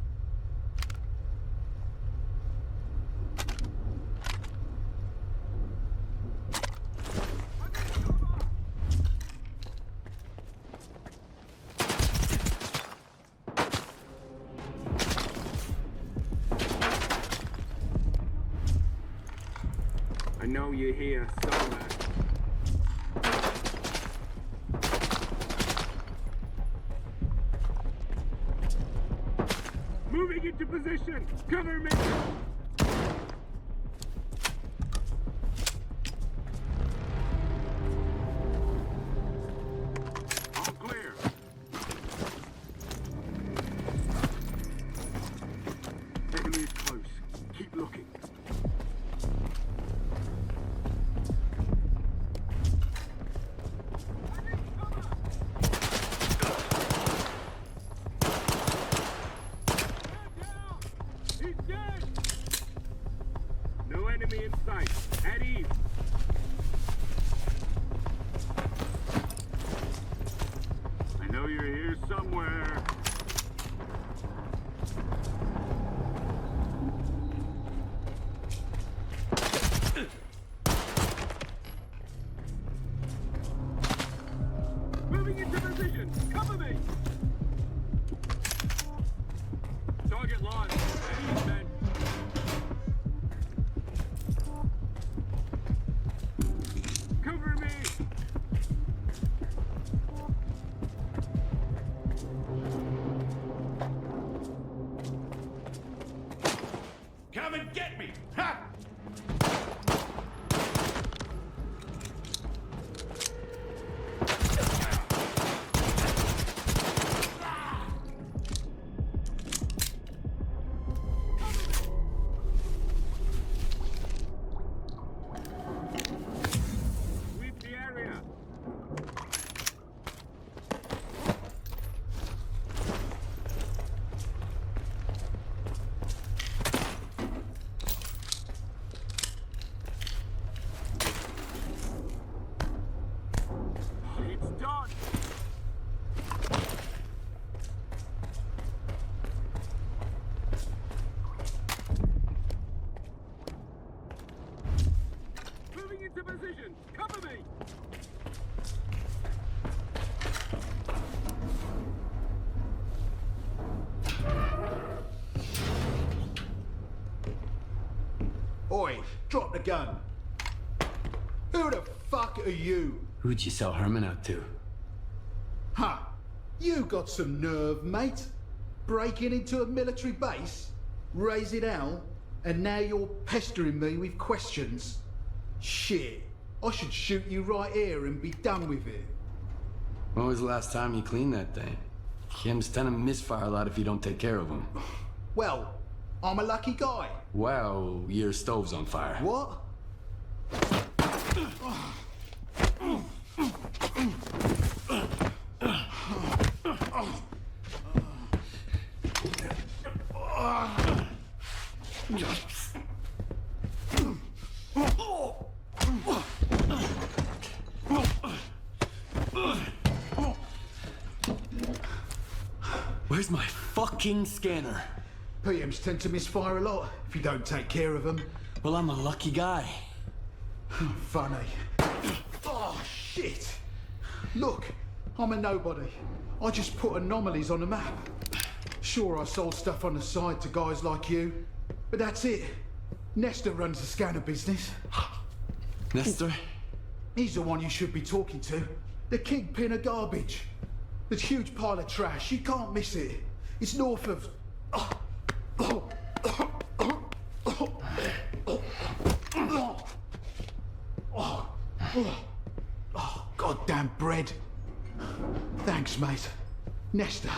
I know you're here somewhere. Moving into position! Cover me! All clear. Enemy is close. Keep looking. He's dead! No enemy in sight. At ease. I know you're here somewhere. Moving into position. Cover me. Target lost. At ease, men. Cover me! Come and get me! Ha! Sweep the area! It's done! Moving into position! Cover me! Oi, drop the gun. Who the fuck are you? Who'd you sell Herman out to? Huh? You got some nerve, mate. Breaking into a military base, raising hell, and now you're pestering me with questions. Shit. I should shoot you right here and be done with it. When was the last time you cleaned that thing? Kim's tend to misfire a lot if you don't take care of them. Well, I'm a lucky guy. Well, your stove's on fire. What? Where's my fucking scanner? PMs tend to misfire a lot if you don't take care of them. Well, I'm a lucky guy. Funny. Oh, shit. Look, I'm a nobody. I just put anomalies on the map. Sure, I sold stuff on the side to guys like you, but that's it. Nestor runs the scanner business. Nestor? He's the one you should be talking to. The kingpin of garbage. There's a huge pile of trash. You can't miss it. It's north of... goddamn bread. Thanks, mate. Nestor.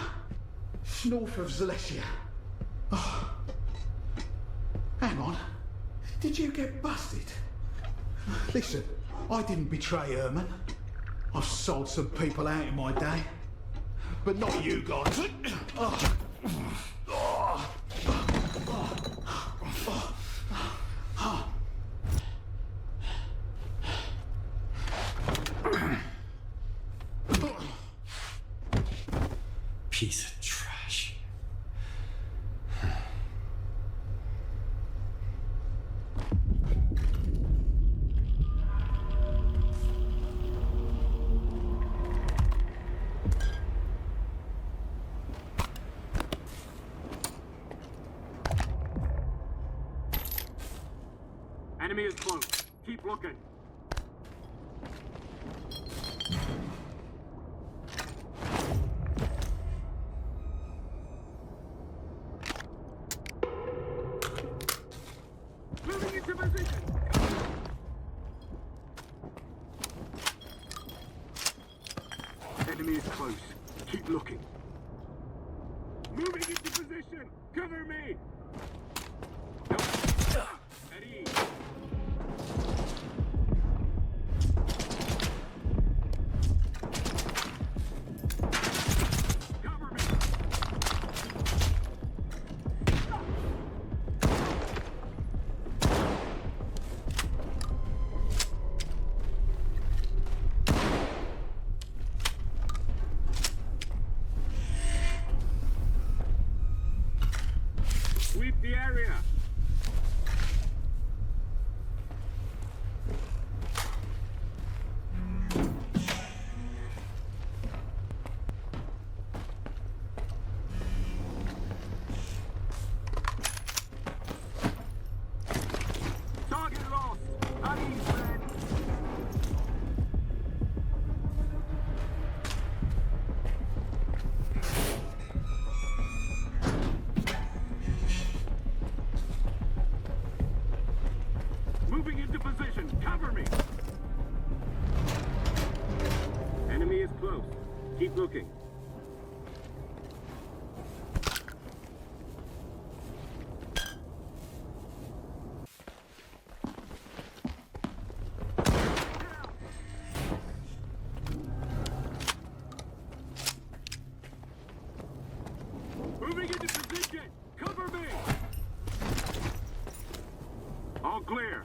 It's north of Zalesia. Oh. Hang on. Did you get busted? Listen, I didn't betray Herman. I've sold some people out in my day. But not you guys. piece of trash. Enemy is close. Keep looking. Moving into position. Enemy is close. Keep looking. Moving into position. Cover me. At ease. Sweep the area. Target lost. Unease, men. Moving into position. Cover me. Enemy is close. Keep looking. Moving into position. Cover me. All clear.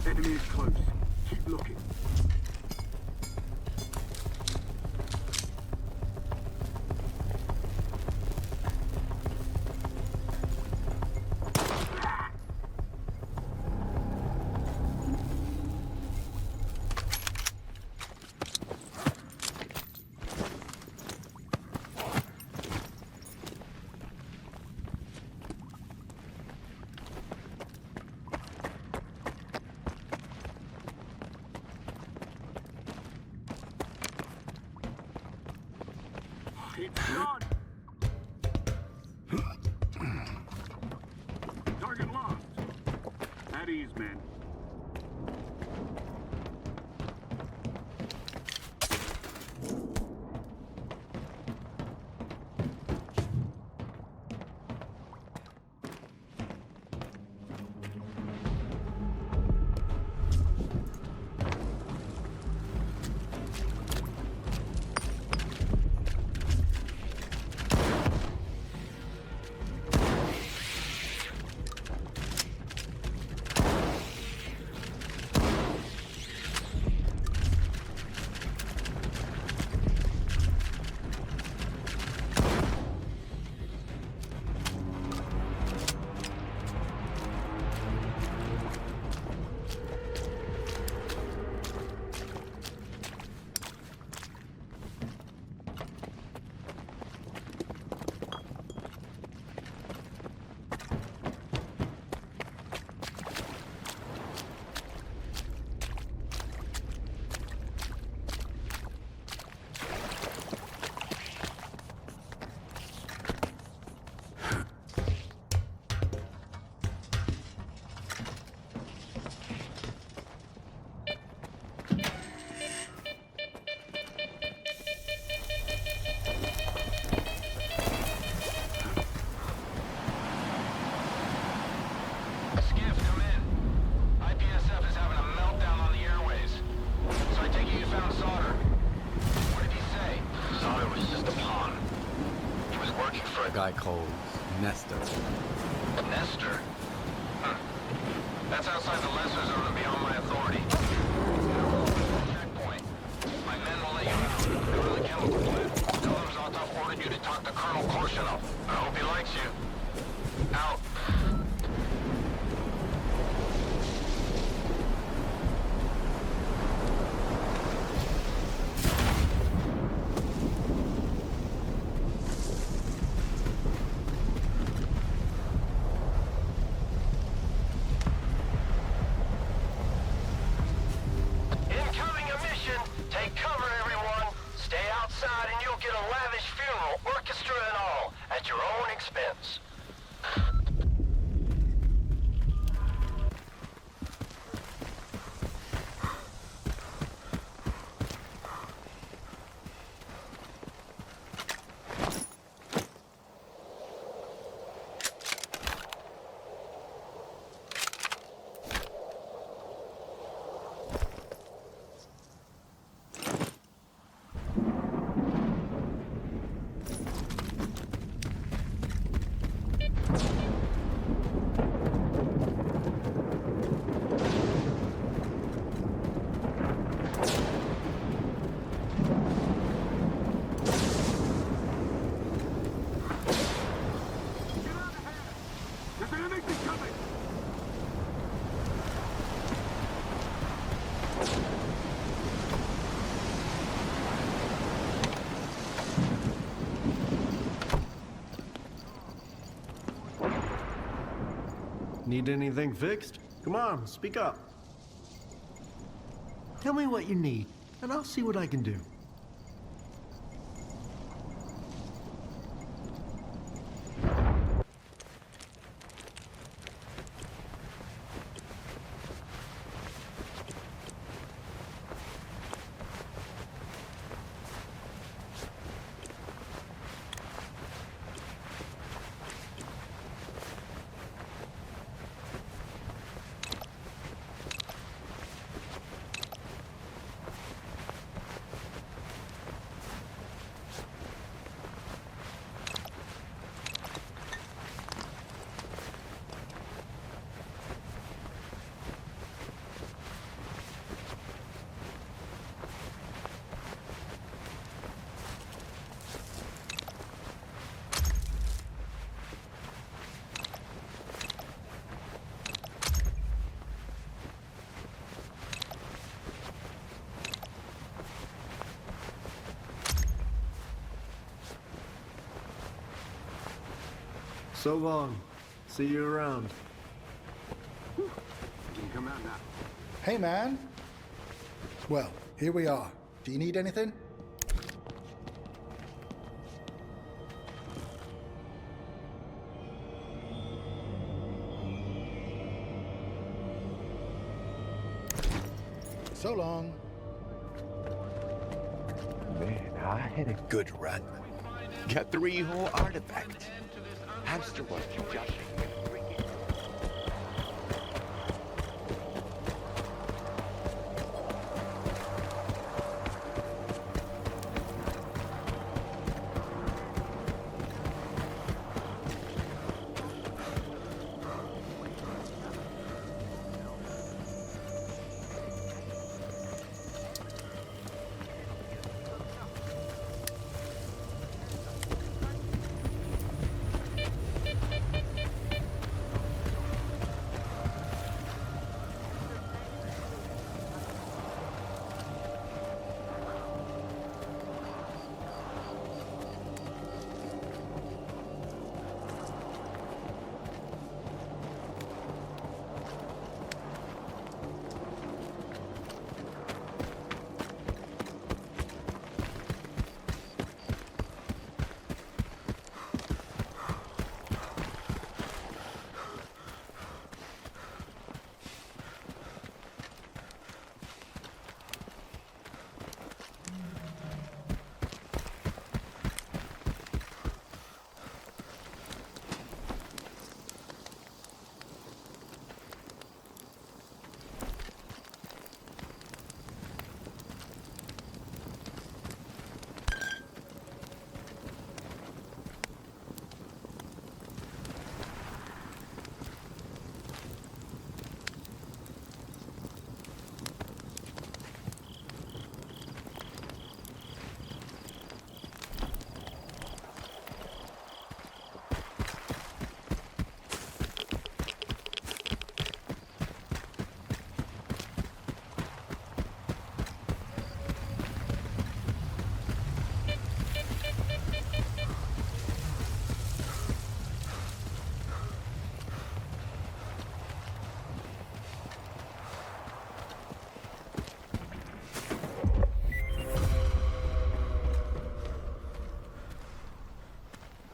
Enemy is close. Keep looking. It's done. Target lost. At ease, men. calls Nestor. Nestor? That's outside the lesser zone and beyond my authority. Checkpoint. My men will let you out. Go to the chemical plant. Tell them Zotov ordered you to talk to Colonel Korshunov. I hope he likes you. Out. Incoming emission! Take cover, everyone! Stay outside and you'll get a lavish funeral, orchestra and all, at your own expense. There's an enemy coming! Need anything fixed? Come on, speak up. Tell me what you need, and I'll see what I can do. So long. See you around. You can come out now. Hey, man. Well, here we are. Do you need anything? So long. Man, I had a good run. Got 3 whole artifacts. Hamster work, you just...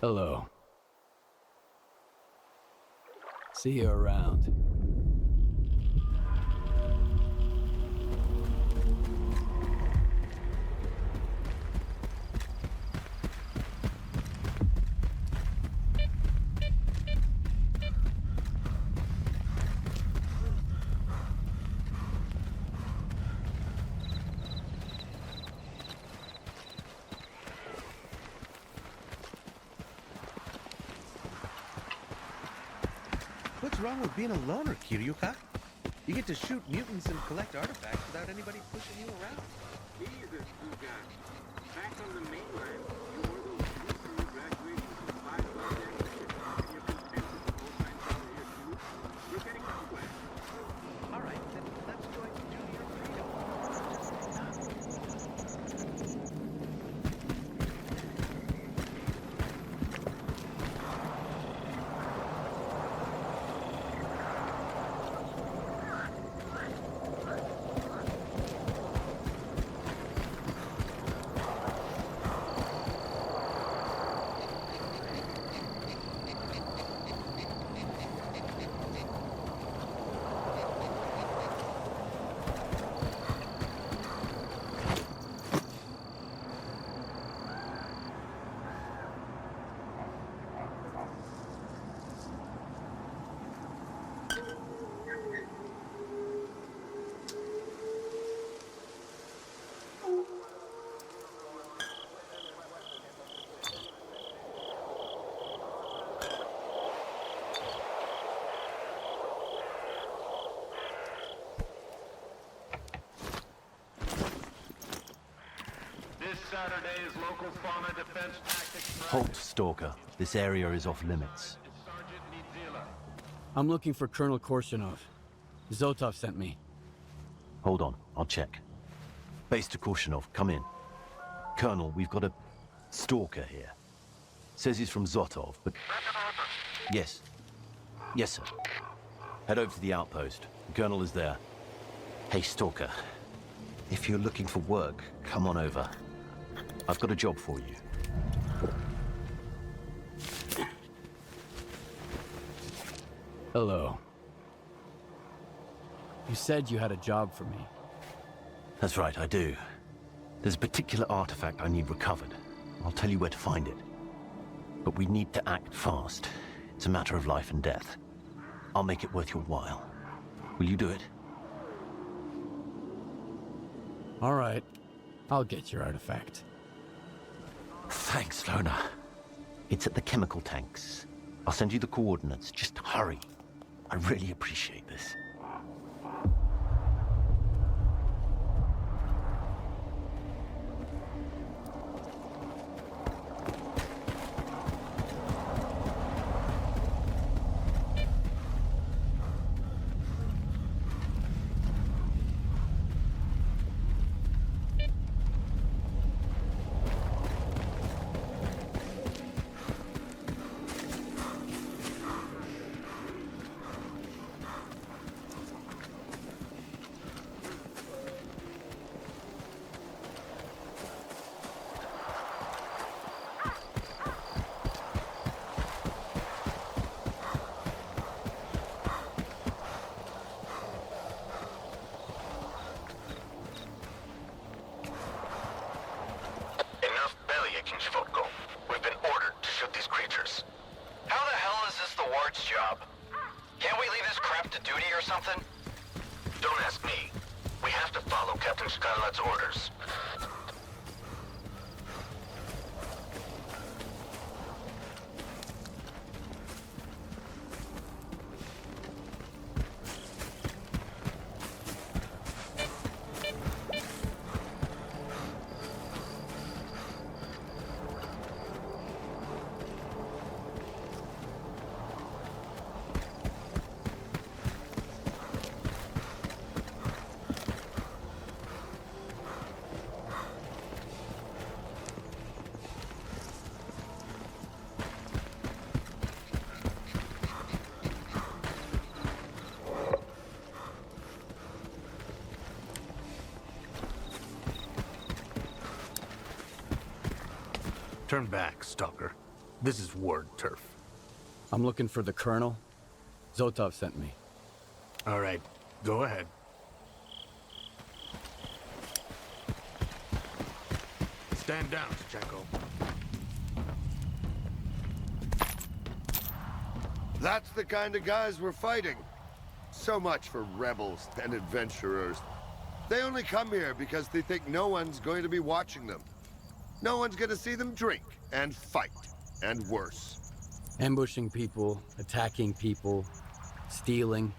Hello. See you around. What's wrong with being a loner, Kiryuka? You get to shoot mutants and collect artifacts without anybody pushing you around. Jesus, Luka. Back on the mainland, you were those recently graduating from 5 subjects and you're content with the full-time salary you're due. You're getting nowhere. All right, then let's join Junior Freedom. Saturday's local fauna defense tactics. Halt, Stalker. This area is off limits. I'm looking for Colonel Korshinov. Zotov sent me. Hold on, I'll check. Base to Korshinov, come in. Colonel, we've got a Stalker here. Says he's from Zotov, but... Yes. Yes, sir. Head over to the outpost. The Colonel is there. Hey, Stalker. If you're looking for work, come on over. I've got a job for you. Hello. You said you had a job for me. That's right, I do. There's a particular artifact I need recovered. I'll tell you where to find it. But we need to act fast. It's a matter of life and death. I'll make it worth your while. Will you do it? All right. I'll get your artifact. Thanks, Loner. It's at the chemical tanks. I'll send you the coordinates. Just hurry. I really appreciate this. We've been ordered to shoot these creatures. How the hell is this the ward's job? Can't we leave this crap to duty or something? Don't ask me. We have to follow Captain Scarlet's orders. Turn back, Stalker. This is Ward turf. I'm looking for the Colonel. Zotov sent me. All right, go ahead. Stand down, Checo. That's the kind of guys we're fighting. So much for rebels and adventurers. They only come here because they think no one's going to be watching them. No one's going to see them drink and fight, and worse. Ambushing people, attacking people, stealing.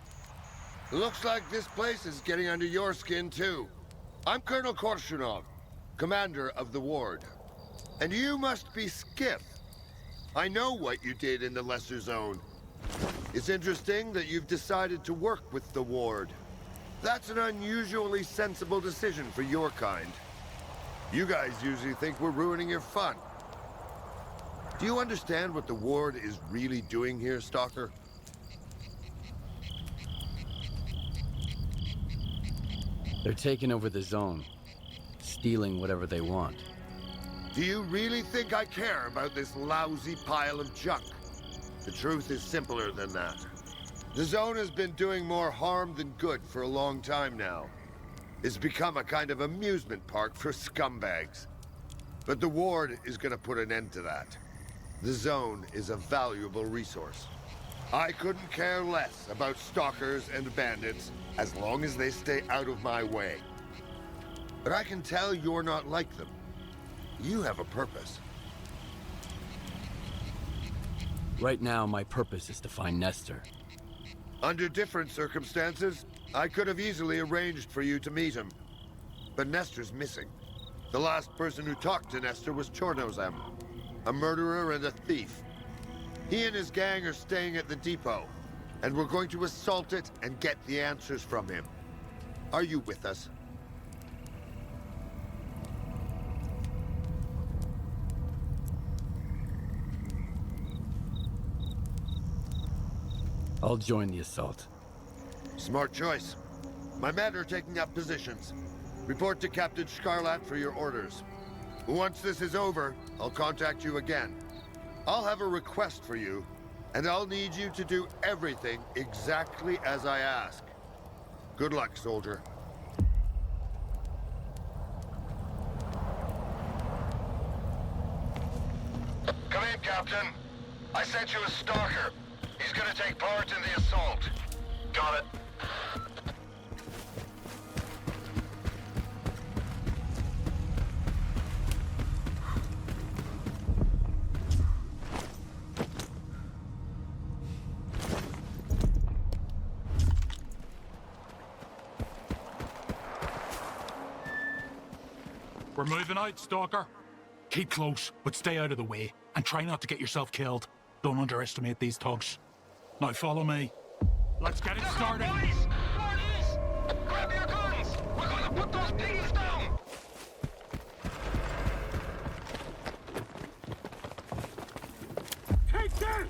Looks like this place is getting under your skin, too. I'm Colonel Korshunov, commander of the ward. And you must be Skiff. I know what you did in the Lesser Zone. It's interesting that you've decided to work with the ward. That's an unusually sensible decision for your kind. You guys usually think we're ruining your fun. Do you understand what the ward is really doing here, Stalker? They're taking over the zone, stealing whatever they want. Do you really think I care about this lousy pile of junk? The truth is simpler than that. The zone has been doing more harm than good for a long time now. It's become a kind of amusement park for scumbags. But the ward is gonna put an end to that. The zone is a valuable resource. I couldn't care less about stalkers and bandits as long as they stay out of my way. But I can tell you're not like them. You have a purpose. Right now, my purpose is to find Nestor. Under different circumstances, I could have easily arranged for you to meet him. But Nestor's missing. The last person who talked to Nestor was Chornozem, a murderer and a thief. He and his gang are staying at the depot, and we're going to assault it and get the answers from him. Are you with us? I'll join the assault. Smart choice. My men are taking up positions. Report to Captain Scarlat for your orders. Once this is over, I'll contact you again. I'll have a request for you, and I'll need you to do everything exactly as I ask. Good luck, soldier. Come in, Captain. I sent you a stalker. He's gonna take part in the assault. Got it. We're moving out, Stalker. Keep close, but stay out of the way, and try not to get yourself killed. Don't underestimate these thugs. Now follow me. Let's get it started. Boys! Boys! Grab your guns! We're gonna put those piggies down! Take this!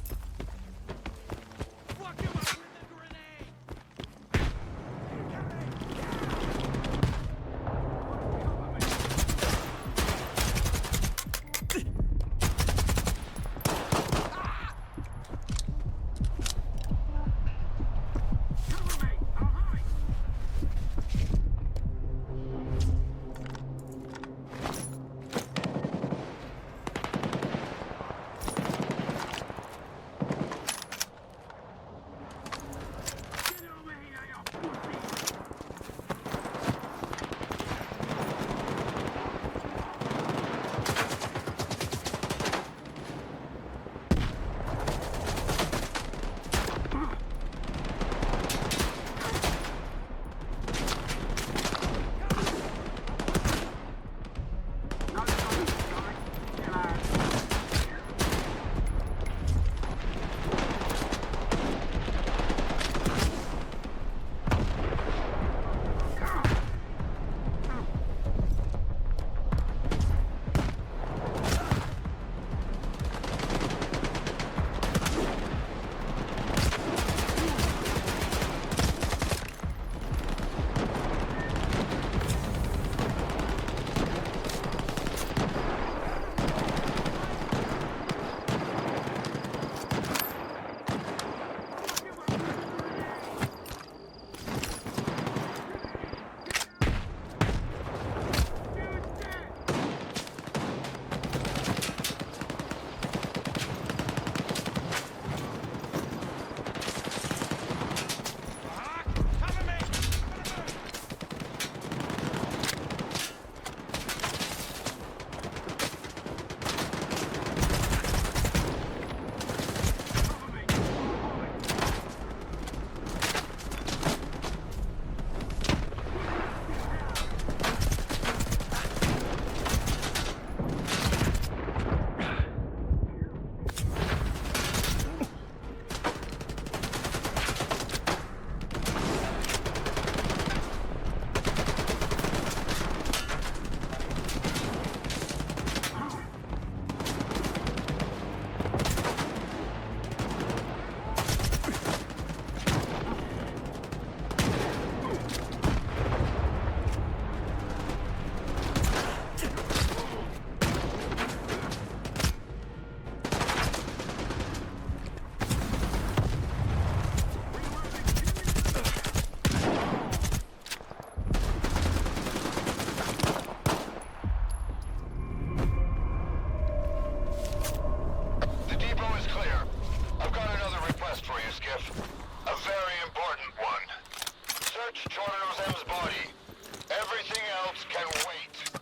search Jordan's M's body. Everything else can wait.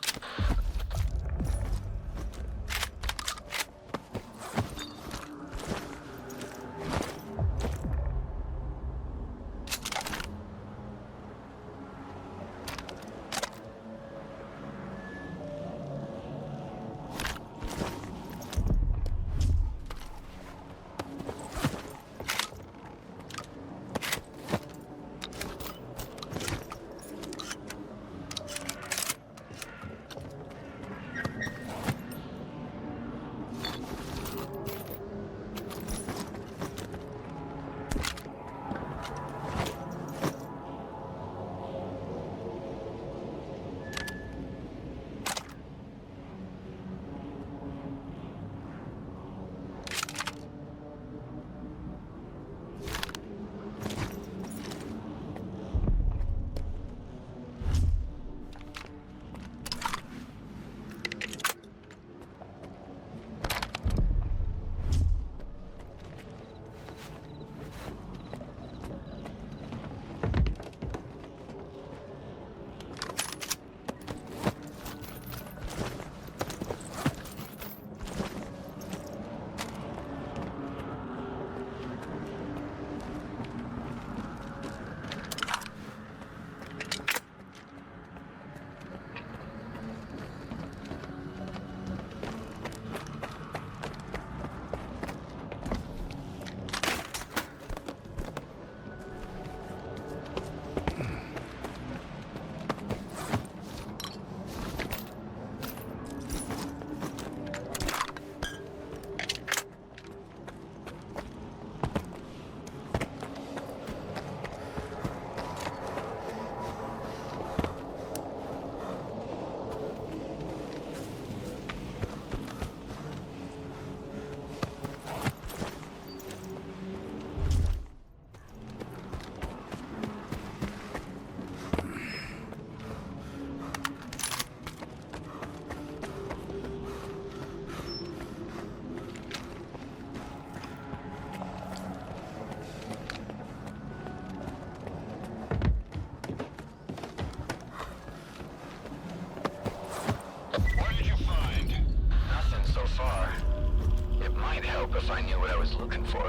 If I knew what I was looking for.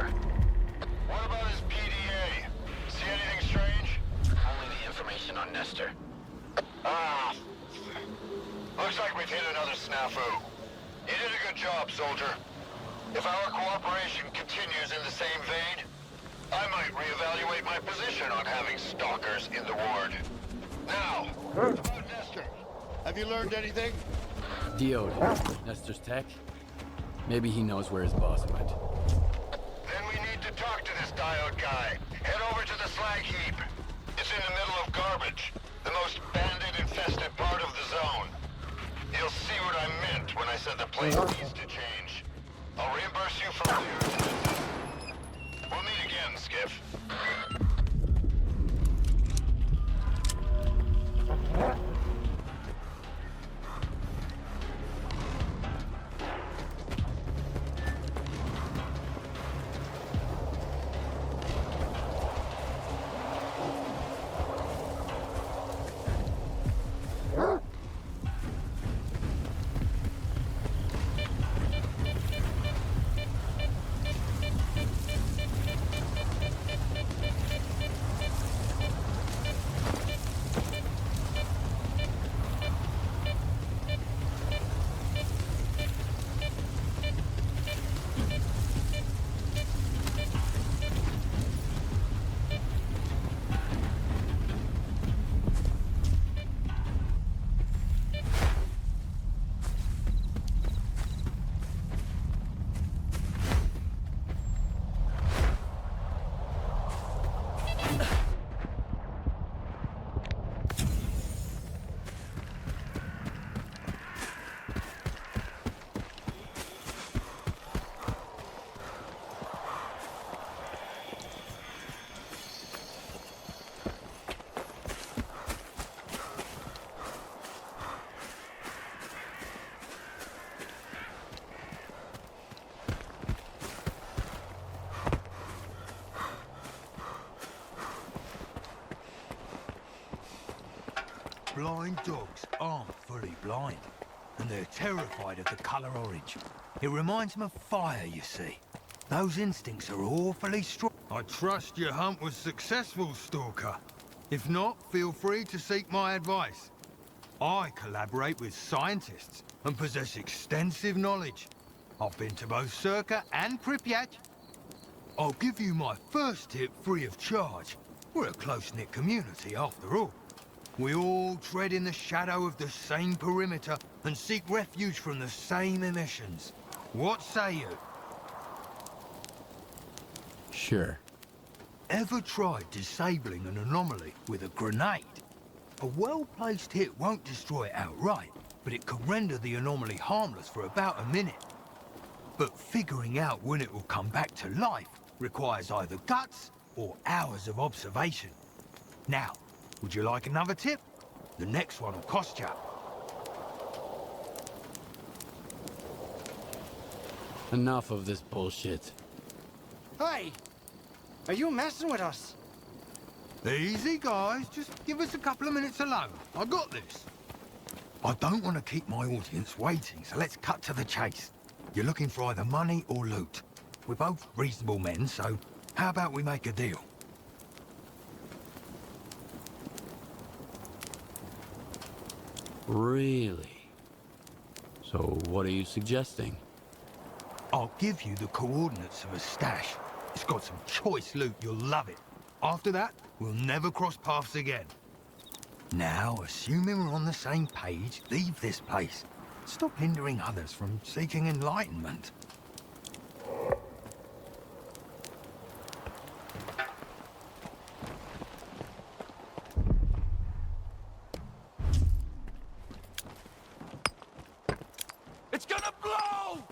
What about his PDA? See anything strange? Only the information on Nestor. Ah. Looks like we've hit another snafu. You did a good job, soldier. If our cooperation continues in the same vein, I might reevaluate my position on having stalkers in the ward. Now, about Nestor. Have you learned anything? Diode, Nestor's tech. Maybe he knows where his boss went. Then we need to talk to this diode guy. Head over to the slag heap. It's in the middle of garbage. The most bandit-infested part of the zone. You'll see what I meant when I said the place needs to change. I'll reimburse you for clearance. We'll meet again, Skiff. Blind dogs aren't fully blind, and they're terrified of the colour orange. It reminds them of fire, you see. Those instincts are awfully strong. I trust your hunt was successful, Stalker. If not, feel free to seek my advice. I collaborate with scientists and possess extensive knowledge. I've been to both Circa and Pripyat. I'll give you my first tip free of charge. We're a close-knit community, after all. We all tread in the shadow of the same perimeter and seek refuge from the same emissions. What say you? Sure. Ever tried disabling an anomaly with a grenade? A well-placed hit won't destroy it outright, but it can render the anomaly harmless for about a minute. But figuring out when it will come back to life requires either guts or hours of observation. Now, would you like another tip? The next one will cost you. Enough of this bullshit. Hey! Are you messing with us? Easy, guys. Just give us a couple of minutes alone. I got this. I don't want to keep my audience waiting, so let's cut to the chase. You're looking for either money or loot. We're both reasonable men, so how about we make a deal? Really? So what are you suggesting? I'll give you the coordinates of a stash. It's got some choice loot, you'll love it. After that, we'll never cross paths again. Now, assuming we're on the same page, leave this place. Stop hindering others from seeking enlightenment. It's gonna blow!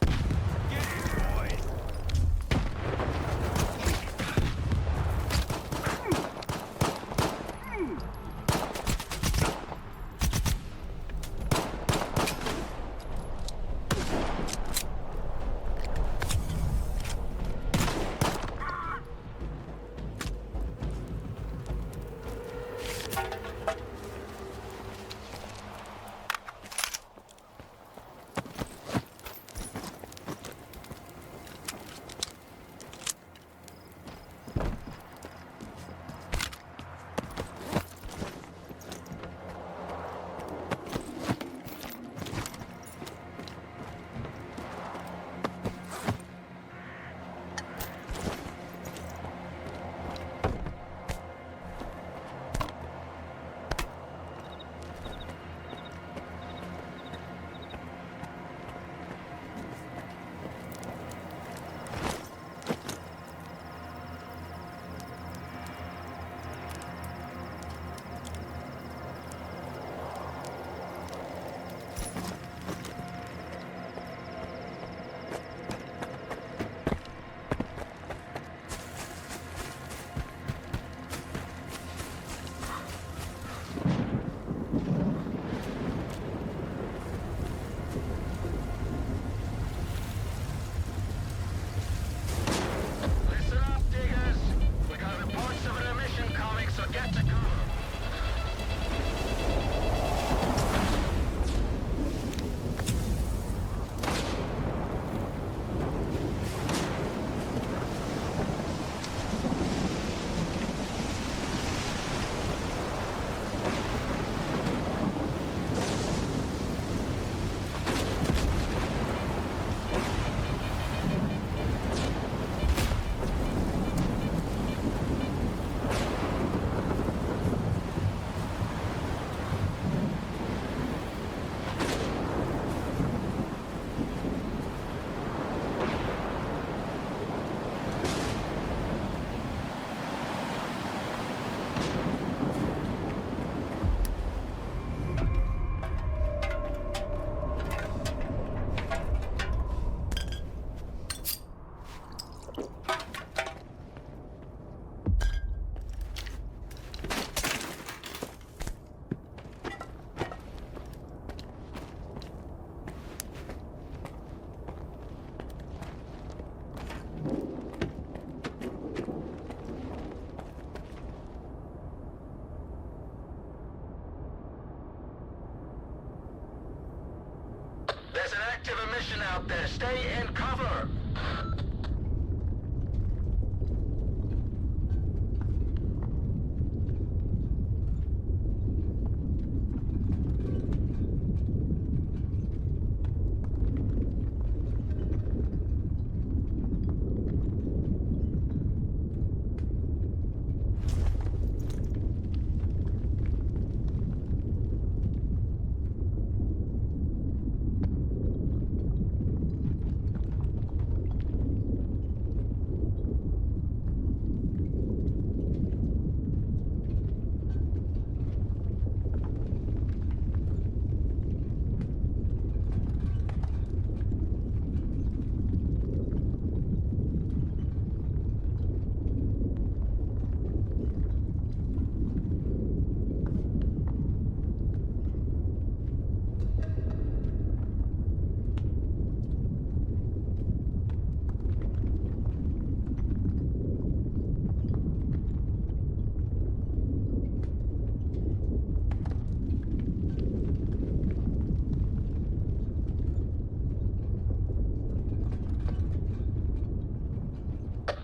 mission out there. Stay in cover.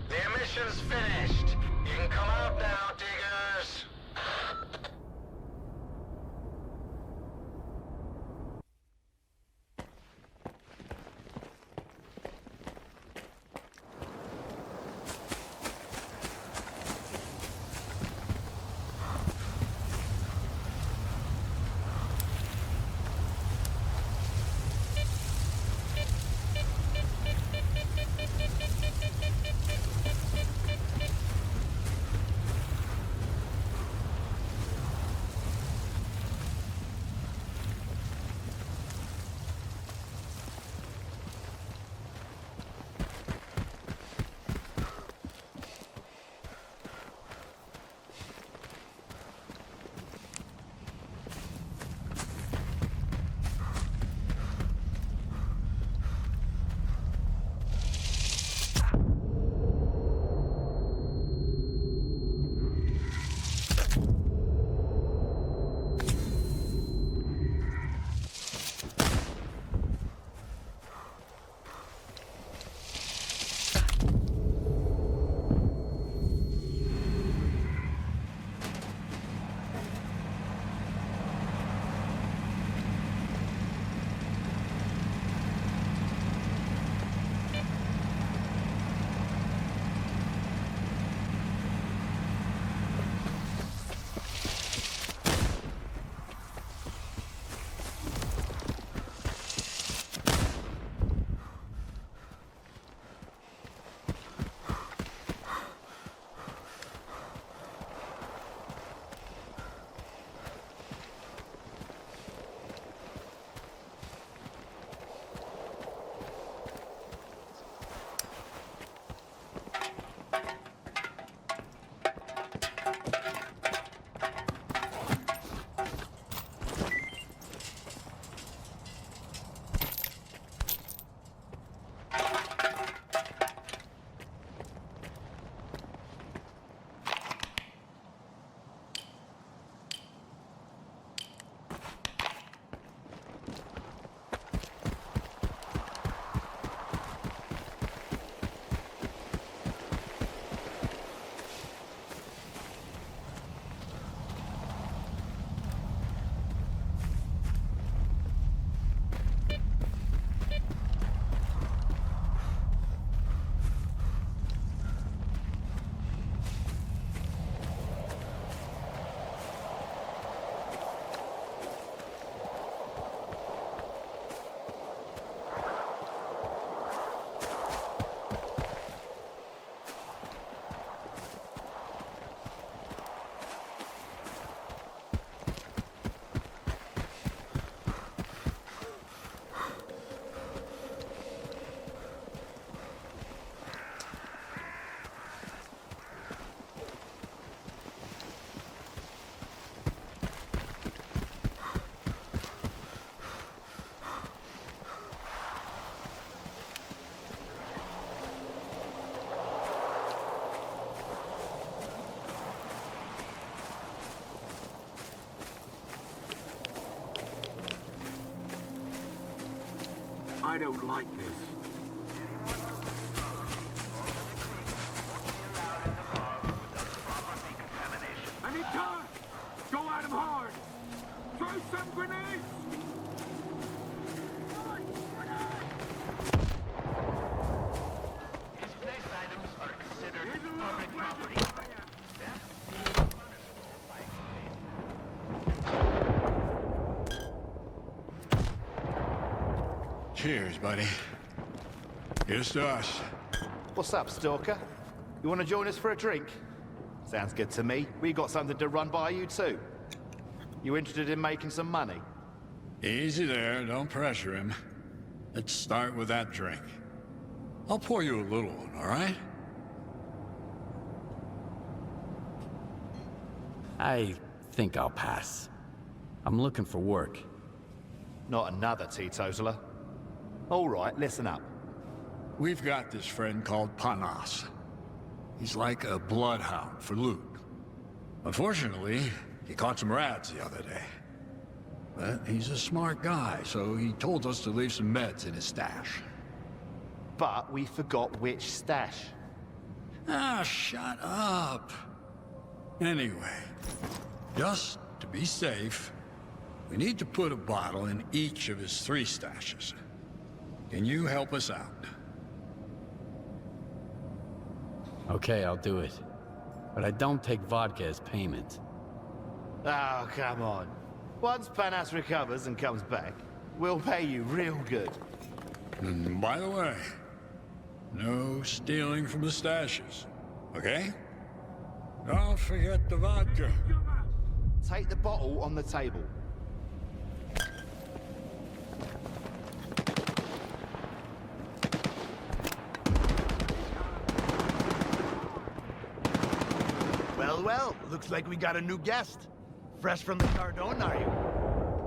The mission's finished. You can come out now, diggers. I don't like this. Any time! Go at him hard! Throw some grenades! Cheers, buddy. Here's to us. What's up, Stalker? You want to join us for a drink? Sounds good to me. We got something to run by you too. You interested in making some money? Easy there, don't pressure him. Let's start with that drink. I'll pour you a little one, all right? I think I'll pass. I'm looking for work. Not another teetotaler. All right, listen up. We've got this friend called Panas. He's like a bloodhound for loot. Unfortunately, he caught some rats the other day. But he's a smart guy, so he told us to leave some meds in his stash. But we forgot which stash. Ah, shut up. Anyway, just to be safe, we need to put a bottle in each of his 3 stashes. Can you help us out? Okay, I'll do it. But I don't take vodka as payment. Oh, come on. Once Panas recovers and comes back, we'll pay you real good. And by the way, no stealing from the stashes, okay? Don't forget the vodka. Take the bottle on the table. Well, looks like we got a new guest. Fresh from the Cardone, are you?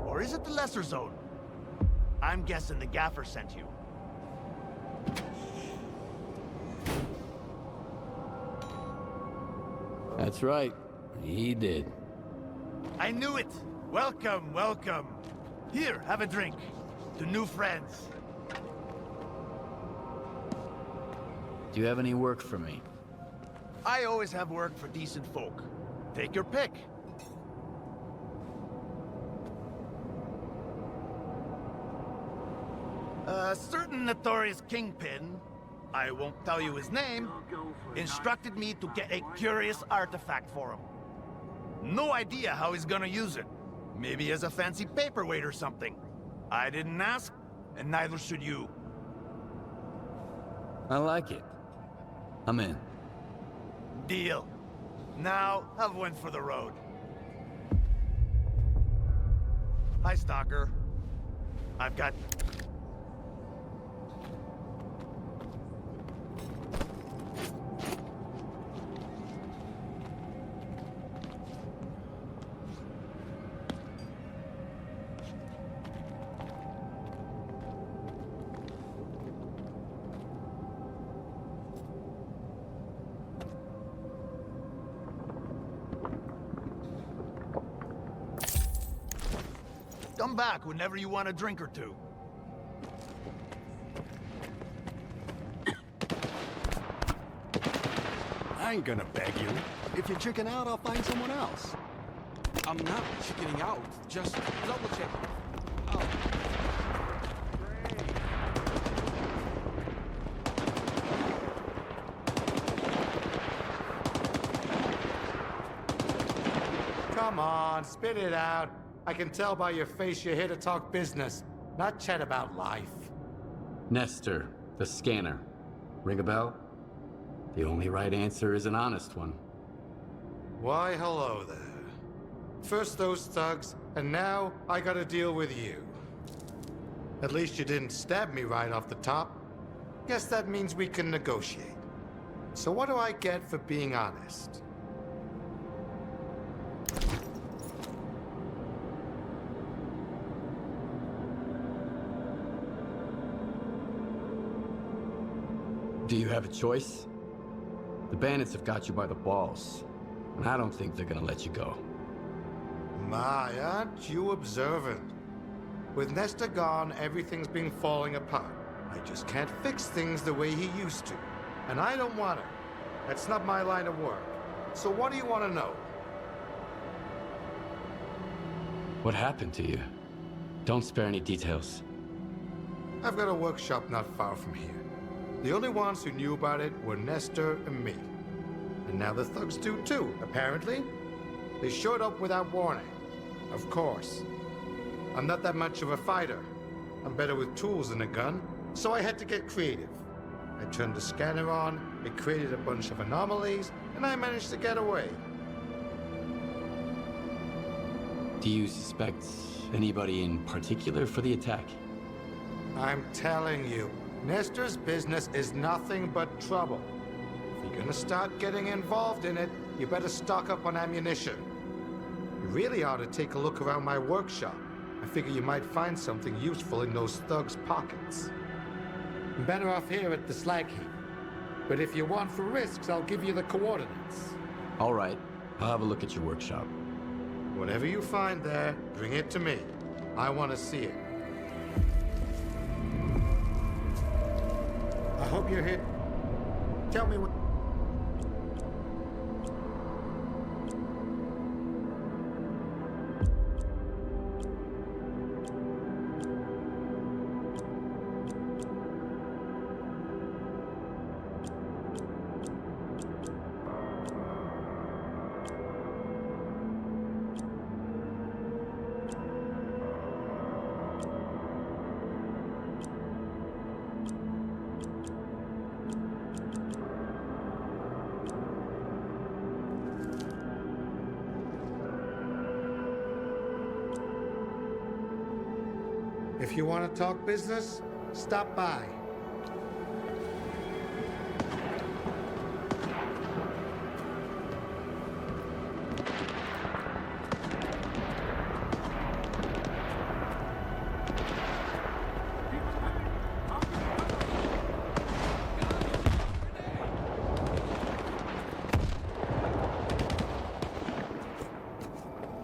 Or is it the Lesser Zone? I'm guessing the Gaffer sent you. That's right. He did. I knew it! Welcome, welcome. Here, have a drink. To new friends. Do you have any work for me? I always have work for decent folk. Take your pick. A certain notorious kingpin, I won't tell you his name, instructed me to get a curious artifact for him. No idea how he's gonna use it. Maybe as a fancy paperweight or something. I didn't ask, and neither should you. I like it. I'm in. Deal. Now, have one for the road. Hi, Stalker. I've got... Come back whenever you want a drink or two. I ain't gonna beg you. If you're chicking out, I'll find someone else. I'm not chickening out. Just double check. Oh. Come on, spit it out. I can tell by your face you're here to talk business, not chat about life. Nestor, the scanner. Ring a bell? The only right answer is an honest one. Why, hello there. First those thugs, and now I gotta deal with you. At least you didn't stab me right off the top. Guess that means we can negotiate. So what do I get for being honest? Do you have a choice? The bandits have got you by the balls, and I don't think they're gonna let you go. My, aren't you observant? With Nestor gone, everything's been falling apart. I just can't fix things the way he used to. And I don't want to. That's not my line of work. So what do you want to know? What happened to you? Don't spare any details. I've got a workshop not far from here. The only ones who knew about it were Nestor and me. And now the thugs do too, apparently. They showed up without warning. Of course. I'm not that much of a fighter. I'm better with tools than a gun, so I had to get creative. I turned the scanner on, it created a bunch of anomalies, and I managed to get away. Do you suspect anybody in particular for the attack? I'm telling you, Nestor's business is nothing but trouble. If you're gonna start getting involved in it, you better stock up on ammunition. You really ought to take a look around my workshop. I figure you might find something useful in those thugs' pockets. I'm better off here at the slag heap. But if you want for risks, I'll give you the coordinates. All right, I'll have a look at your workshop. Whatever you find there, bring it to me. I want to see it. I hope you're here. Tell me what... If you want to talk business, stop by.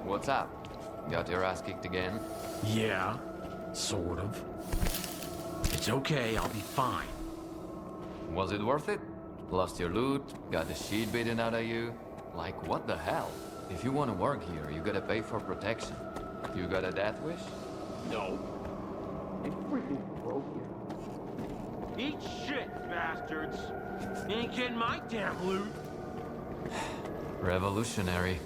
What's up? Got your ass kicked again? Yeah. Sort of. It's okay, I'll be fine. Was it worth it? Lost your loot, got the shit beaten out of you? Like, what the hell? If you want to work here, you gotta pay for protection. You got a death wish? No. Eat shit, bastards! You ain't getting my damn loot! Revolutionary.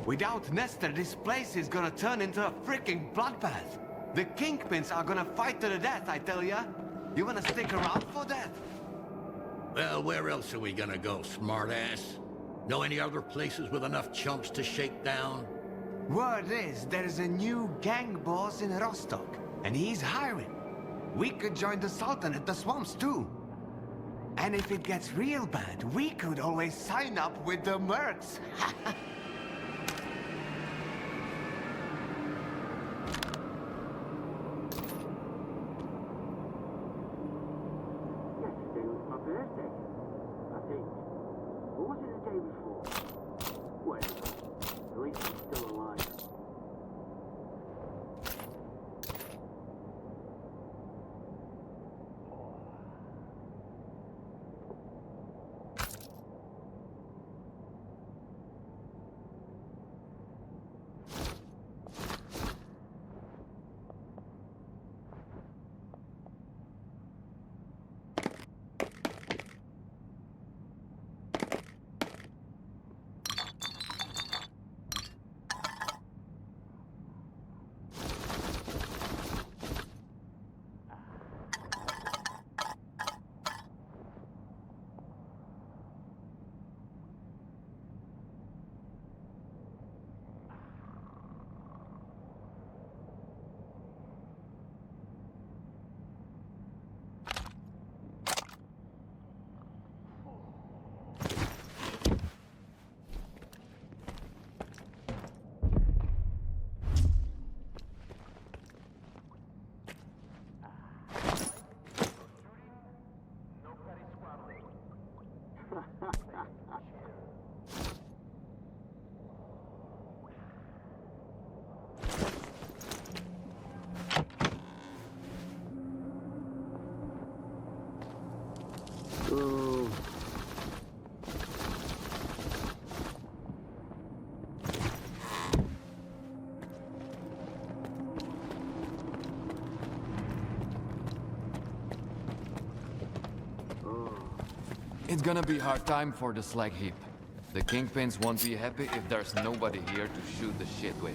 Without Nestor, this place is gonna turn into a freaking bloodbath. The Kingpins are gonna fight to the death, I tell ya. You wanna stick around for that? Well, where else are we gonna go, smartass? Know any other places with enough chumps to shake down? Word is, there's a new gang boss in Rostock, and he's hiring. We could join the Sultan at the swamps, too. And if it gets real bad, we could always sign up with the Mercs. Yesterday was my birthday, I think. Or was it the day before? Whatever. At least I'm still alive. It's gonna be hard time for the slag heap. The Kingpins won't be happy if there's nobody here to shoot the shit with.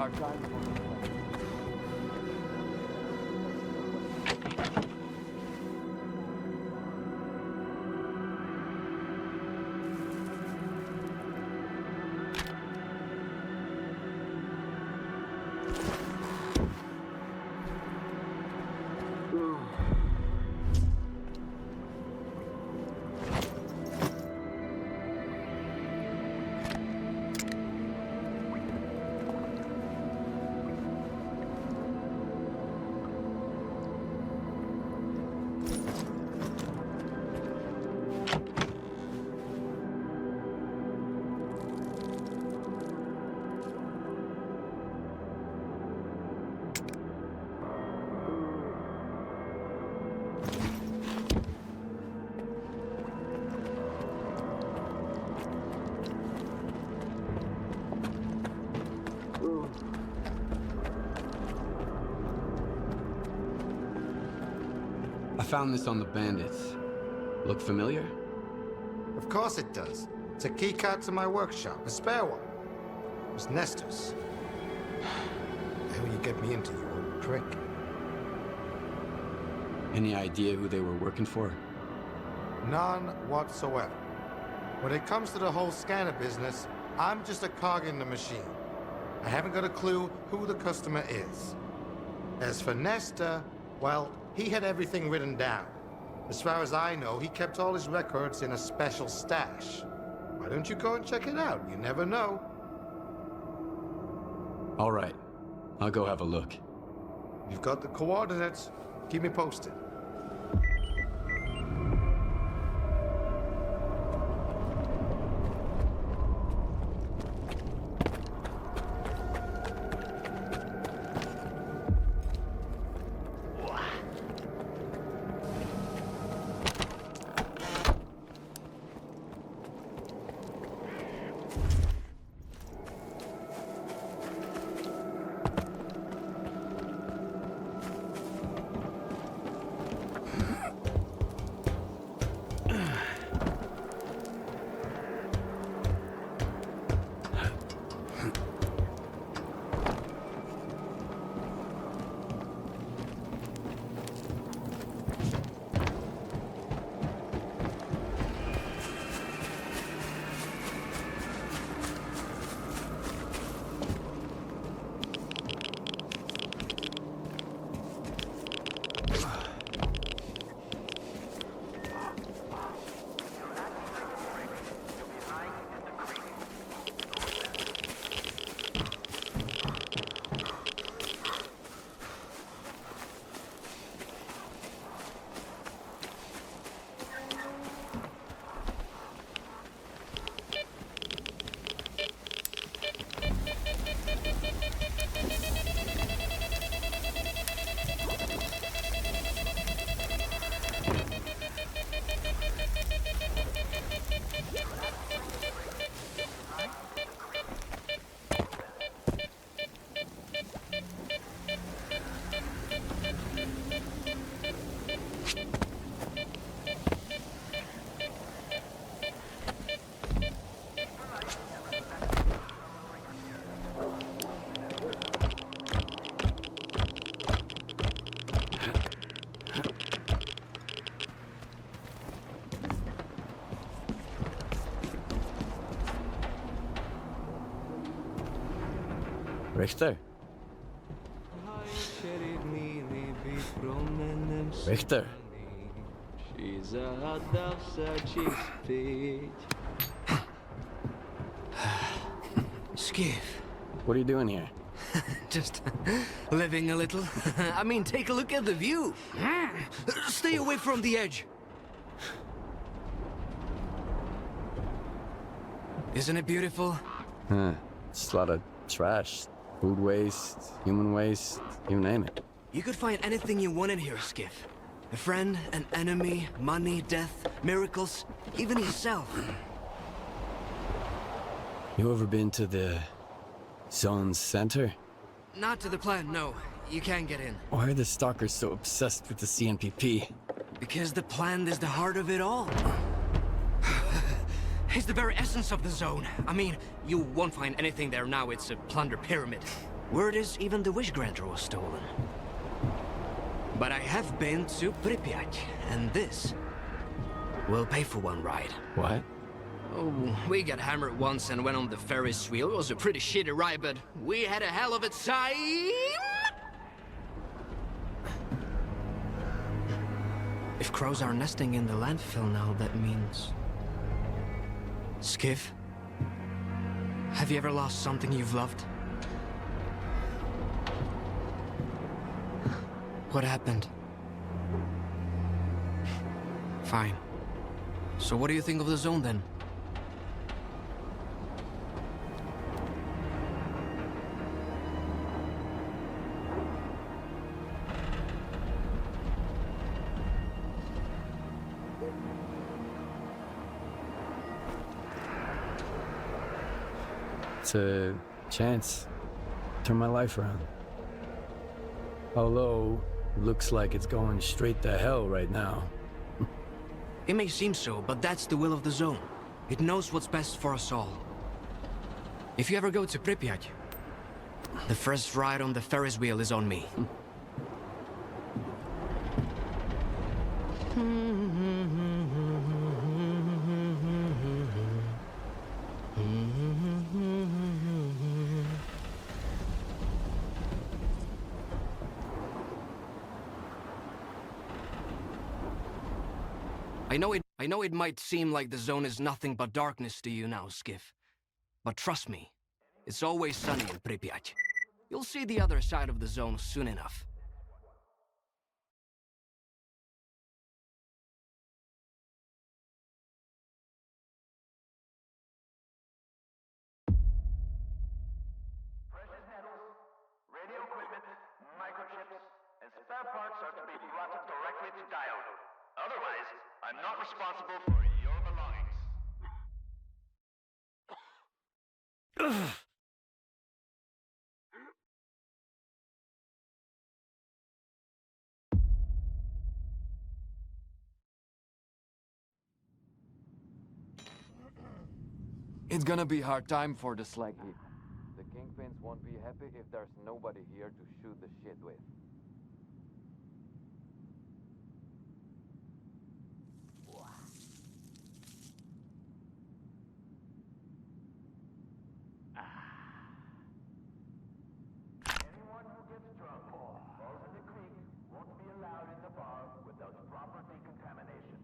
hard time. I found this on the bandits. Look familiar? Of course it does. It's a keycard to my workshop, a spare one. It was Nestor's. How you get me into, you old prick? Any idea who they were working for? None whatsoever. When it comes to the whole scanner business, I'm just a cog in the machine. I haven't got a clue who the customer is. As for Nestor, well, he had everything written down. As far as I know, he kept all his records in a special stash. Why don't you go and check it out? You never know. All right. I'll go have a look. You've got the coordinates. Keep me posted. Richter? Richter? Skiff. What are you doing here? Just living a little. I mean, take a look at the view. Stay away from the edge. Isn't it beautiful? Huh. Just a lot of trash. Food waste, human waste, you name it. You could find anything you want in here, Skiff. A friend, an enemy, money, death, miracles, even yourself. You ever been to the Zone's center? Not to the plant, no. You can't get in. Why are the Stalkers so obsessed with the CNPP? Because the plant is the heart of it all. It's the very essence of the Zone. I mean, you won't find anything there now. It's a plunder pyramid. Word is even the Wish Granter was stolen. But I have been to Pripyat, and this will pay for one ride. What? Oh, we got hammered once and went on the Ferris wheel. It was a pretty shitty ride, but we had a hell of a time! If crows are nesting in the landfill now, that means... Skiff? Have you ever lost something you've loved? What happened? Fine. So what do you think of the zone, then? It's a chance to turn my life around. Although, looks like it's going straight to hell right now. It may seem so, but that's the will of the zone. It knows what's best for us all. If you ever go to Pripyat, the first ride on the Ferris wheel is on me. I know it might seem like the zone is nothing but darkness to you now, Skiff. But trust me, it's always sunny in Pripyat. You'll see the other side of the zone soon enough. Precious metals, radio equipment, microchips, and spare parts are to be brought directly to Diode. Otherwise, I'm not responsible for your belongings. It's gonna be hard time for the slag heap. The kingpins won't be happy if there's nobody here to shoot the shit with. Anyone who gets drunk or falls in the creek won't be allowed in the bar without proper decontamination.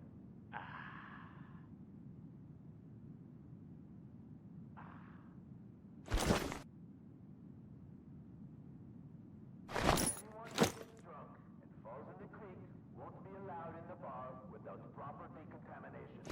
Anyone who gets drunk and falls in the creek won't be allowed in the bar without proper decontamination.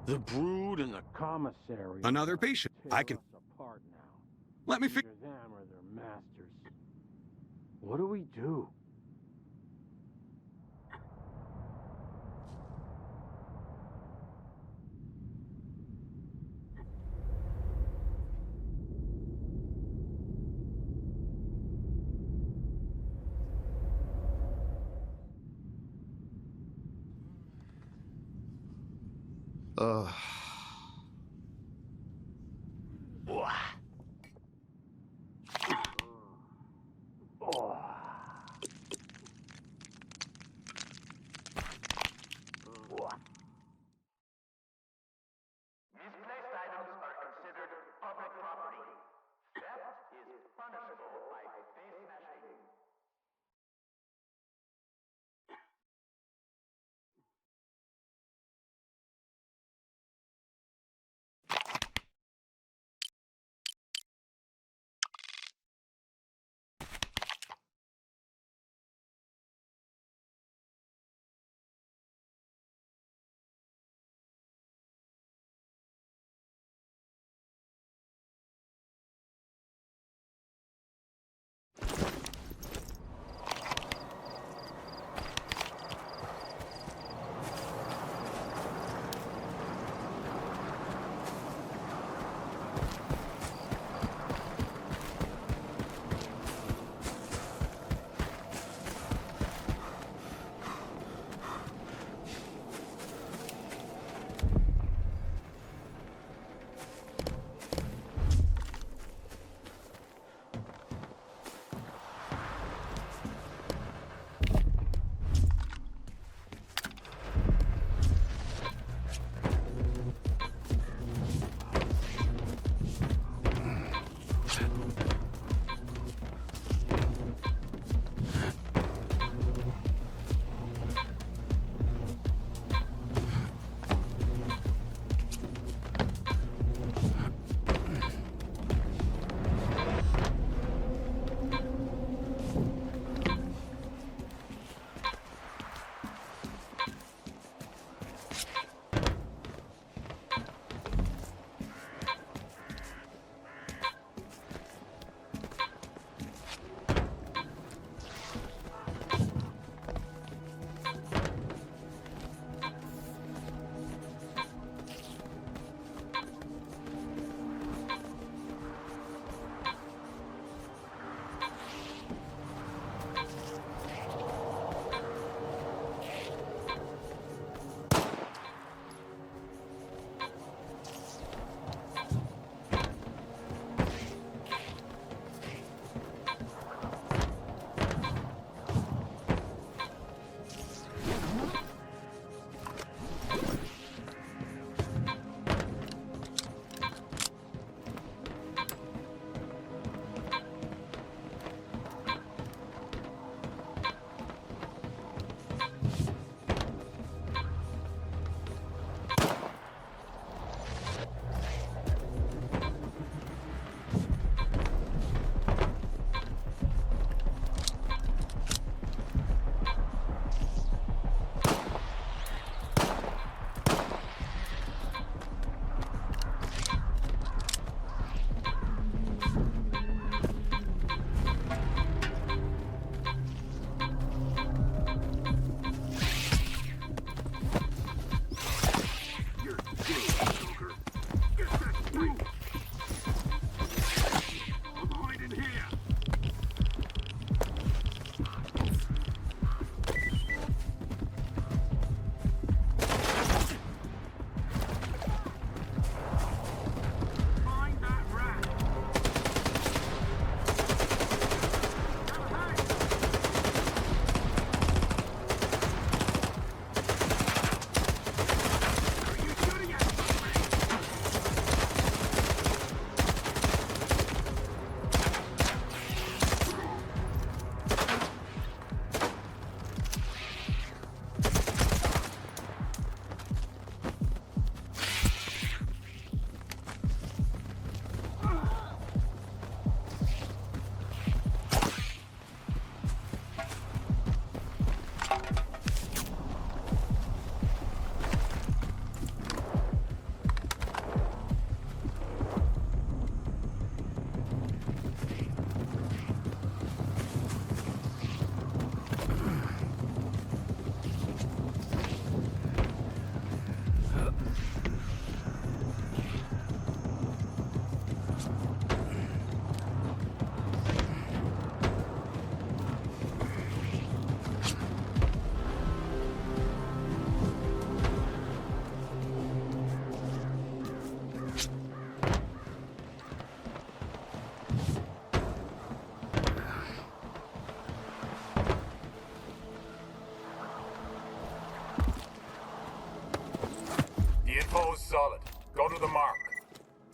The Brood and the Commissary. Another patient. I can... Apart now. Let me fix... Either them or their masters. What do we do? Ugh. Misplaced items are considered public property. Theft is punishable by face smashing.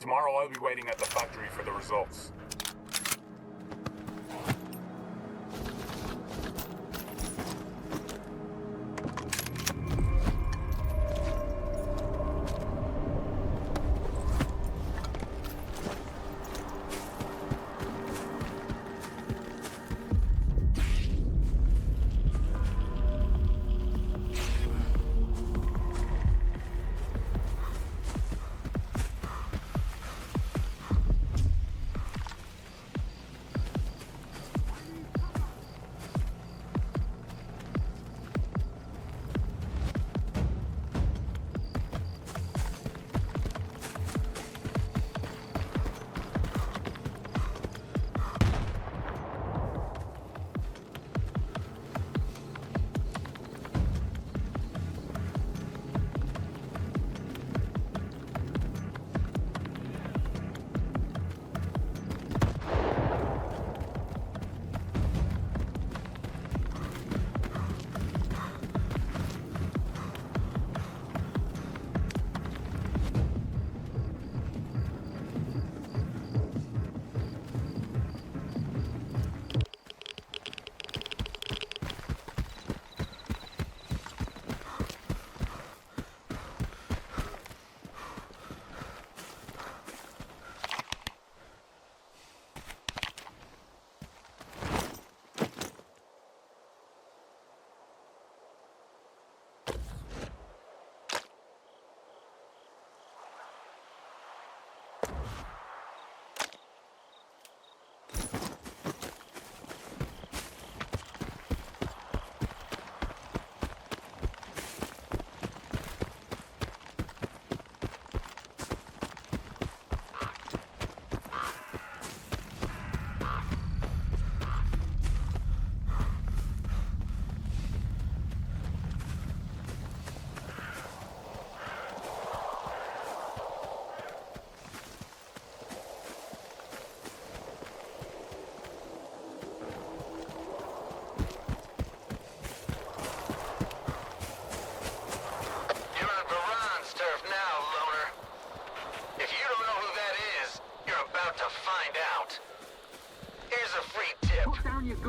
Tomorrow I'll be waiting at the factory for the results.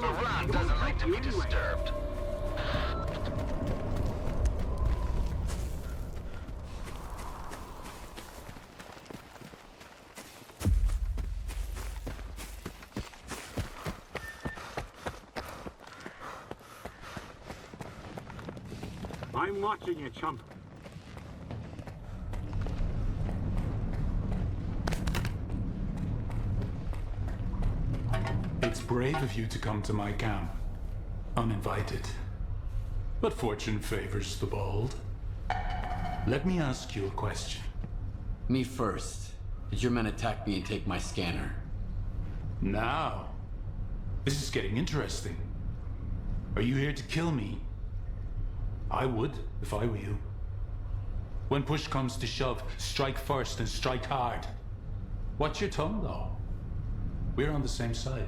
Baran doesn't like to be disturbed. I'm watching you, chump. It's brave of you to come to my camp, uninvited. But fortune favors the bold. Let me ask you a question. Me first. Did your men attack me and take my scanner? Now, this is getting interesting. Are you here to kill me? I would, if I were you. When push comes to shove, strike first and strike hard. Watch your tongue, though. We're on the same side.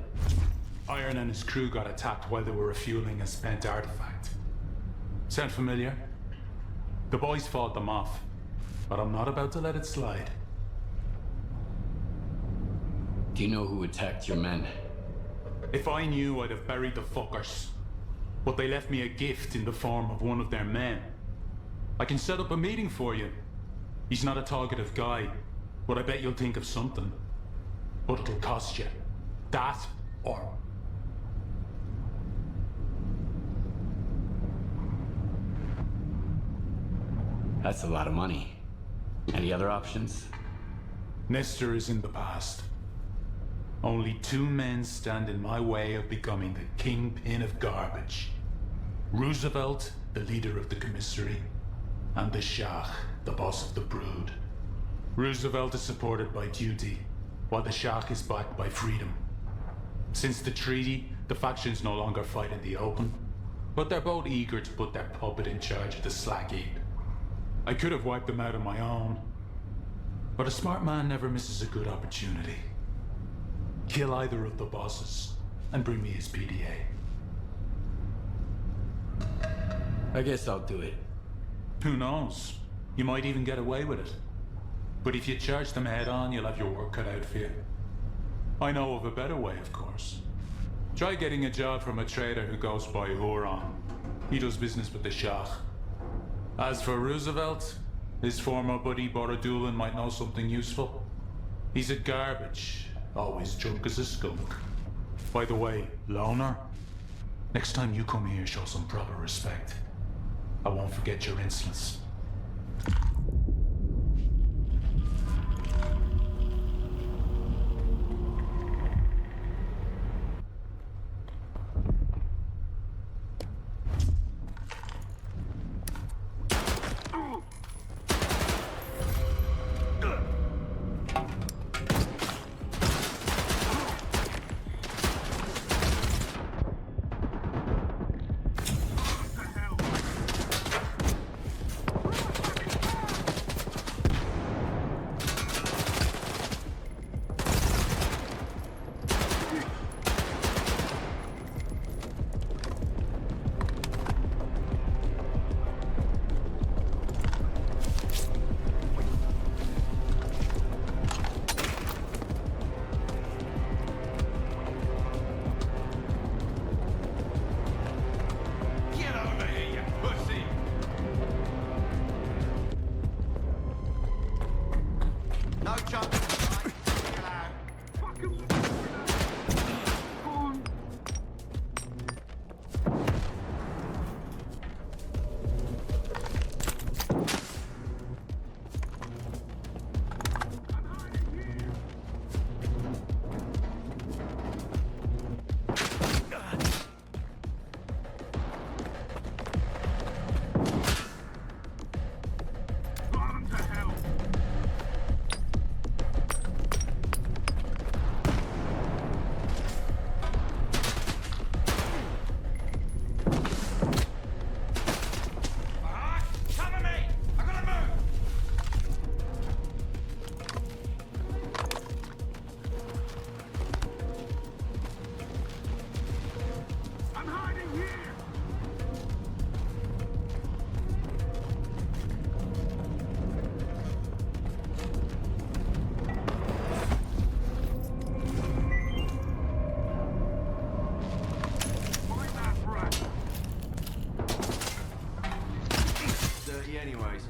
Iron and his crew got attacked while they were refueling a spent artifact. Sound familiar? The boys fought them off, but I'm not about to let it slide. Do you know who attacked your men? If I knew, I'd have buried the fuckers. But they left me a gift in the form of one of their men. I can set up a meeting for you. He's not a talkative guy, but I bet you'll think of something. But it'll cost you. That, or... That's a lot of money. Any other options? Nestor is in the past. Only two men stand in my way of becoming the kingpin of garbage. Roosevelt, the leader of the commissary, and the Shah, the boss of the brood. Roosevelt is supported by duty, while the Shah is backed by freedom. Since the treaty, the factions no longer fight in the open, but they're both eager to put their puppet in charge of the slag heap. I could have wiped them out on my own, but a smart man never misses a good opportunity. Kill either of the bosses, and bring me his PDA. I guess I'll do it. Who knows? You might even get away with it. But if you charge them head on, you'll have your work cut out for you. I know of a better way, of course. Try getting a job from a trader who goes by Huron. He does business with the Shah. As for Roosevelt, his former buddy Borodulin might know something useful. He's at Garbage, always drunk as a skunk. By the way, Loner, next time you come here, show some proper respect. I won't forget your insolence. Anyways.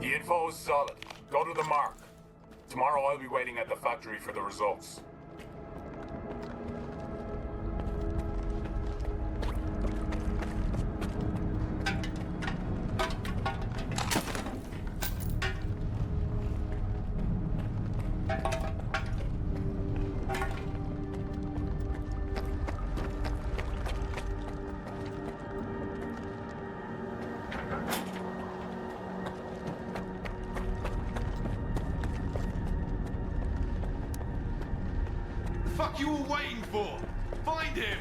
The info is solid. Go to the mark. Tomorrow I'll be waiting at the factory for the results. fuck you all waiting for? Find him!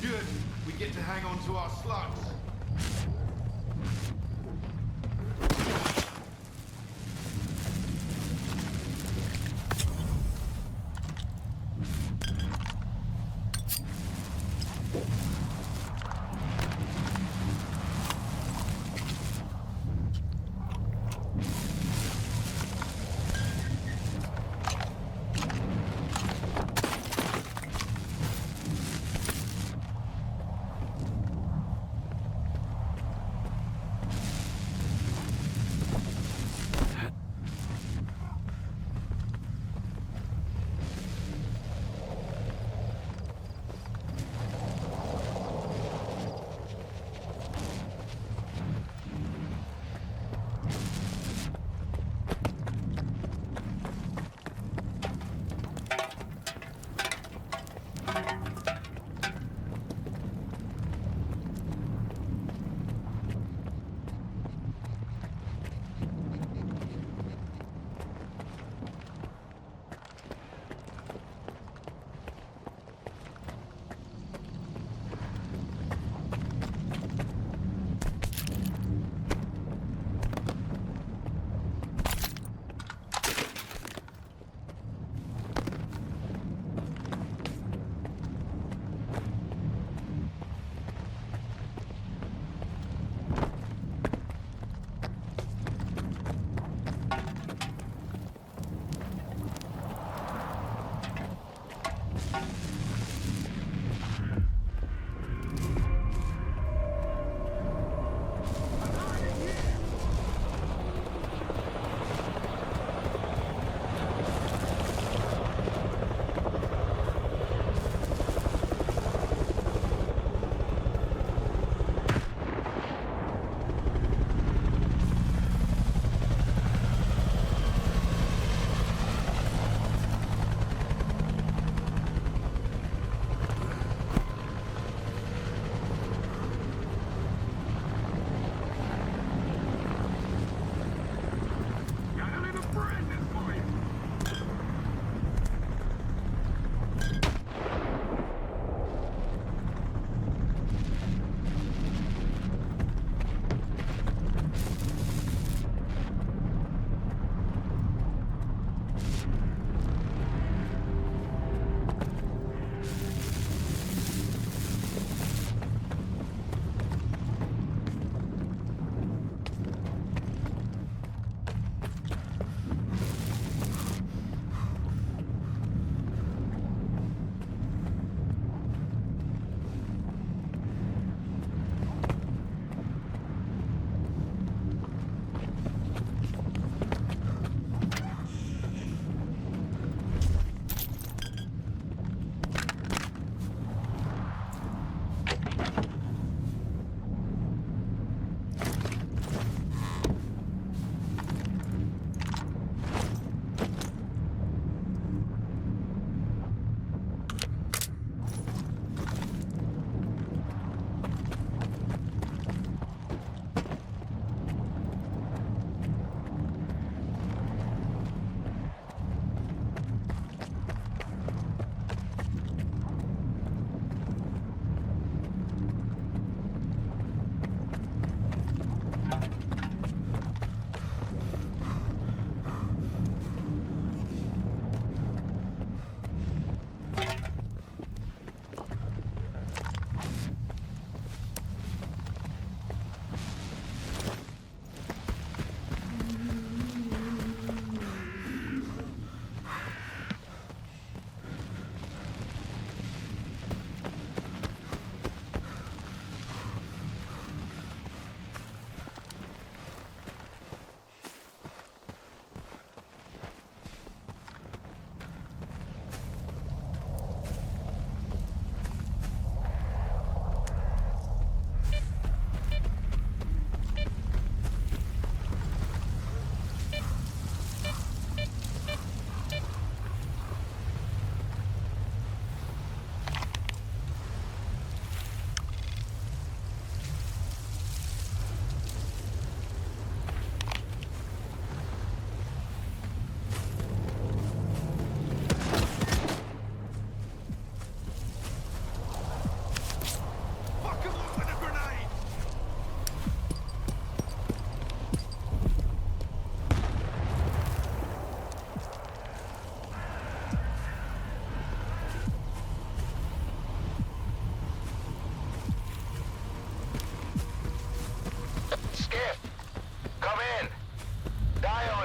Good. We get to hang on to our slugs.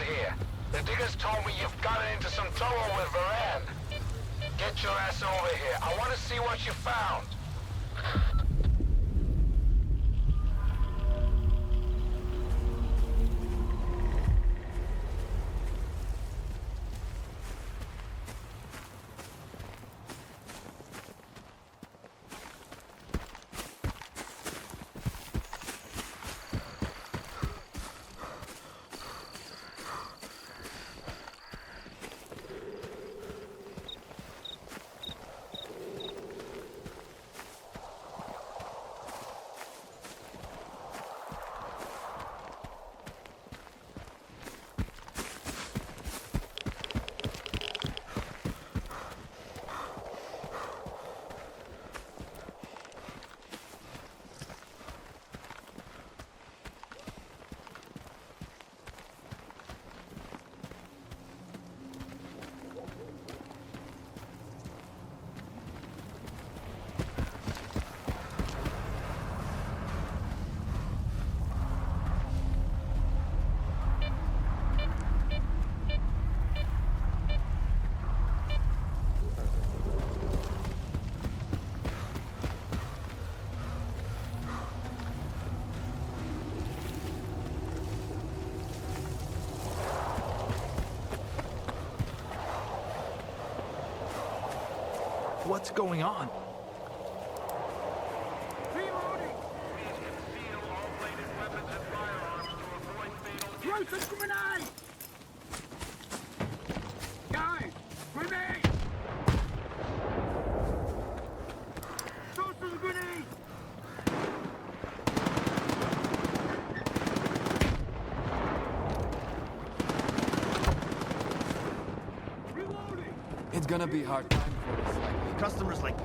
here. The diggers told me you've gotten into some trouble with Varan. Get your ass over here. I want to see what you found. What's going on? Throw some grenades! Guys, grenades! Throw some grenades! It's gonna be hard time for us. Customers like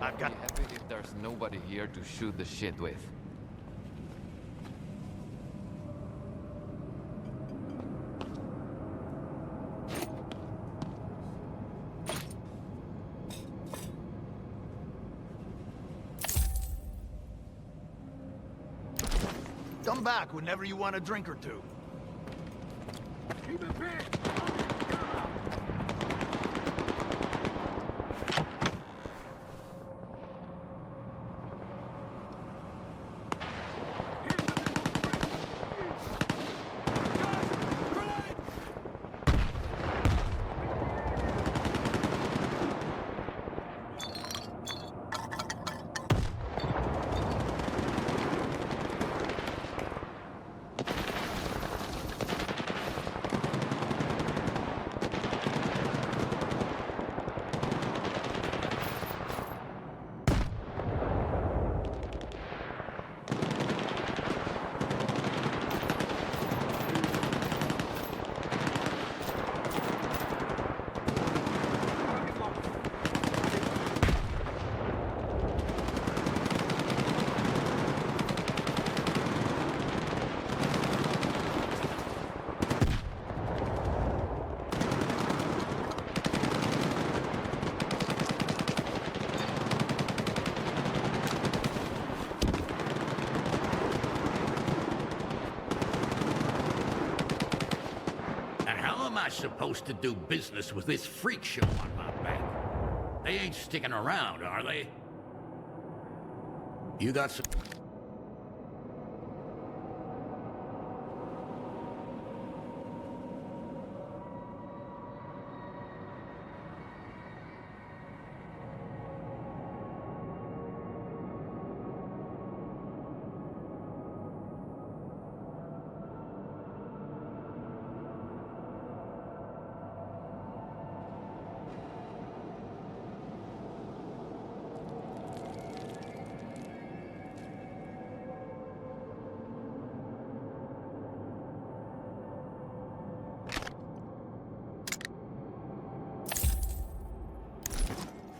I've got happy if there's nobody here to shoot the shit with. Come back whenever you want a drink or two. Keep it big! Supposed to do business with this freak show on my back. They ain't sticking around, are they? You got some...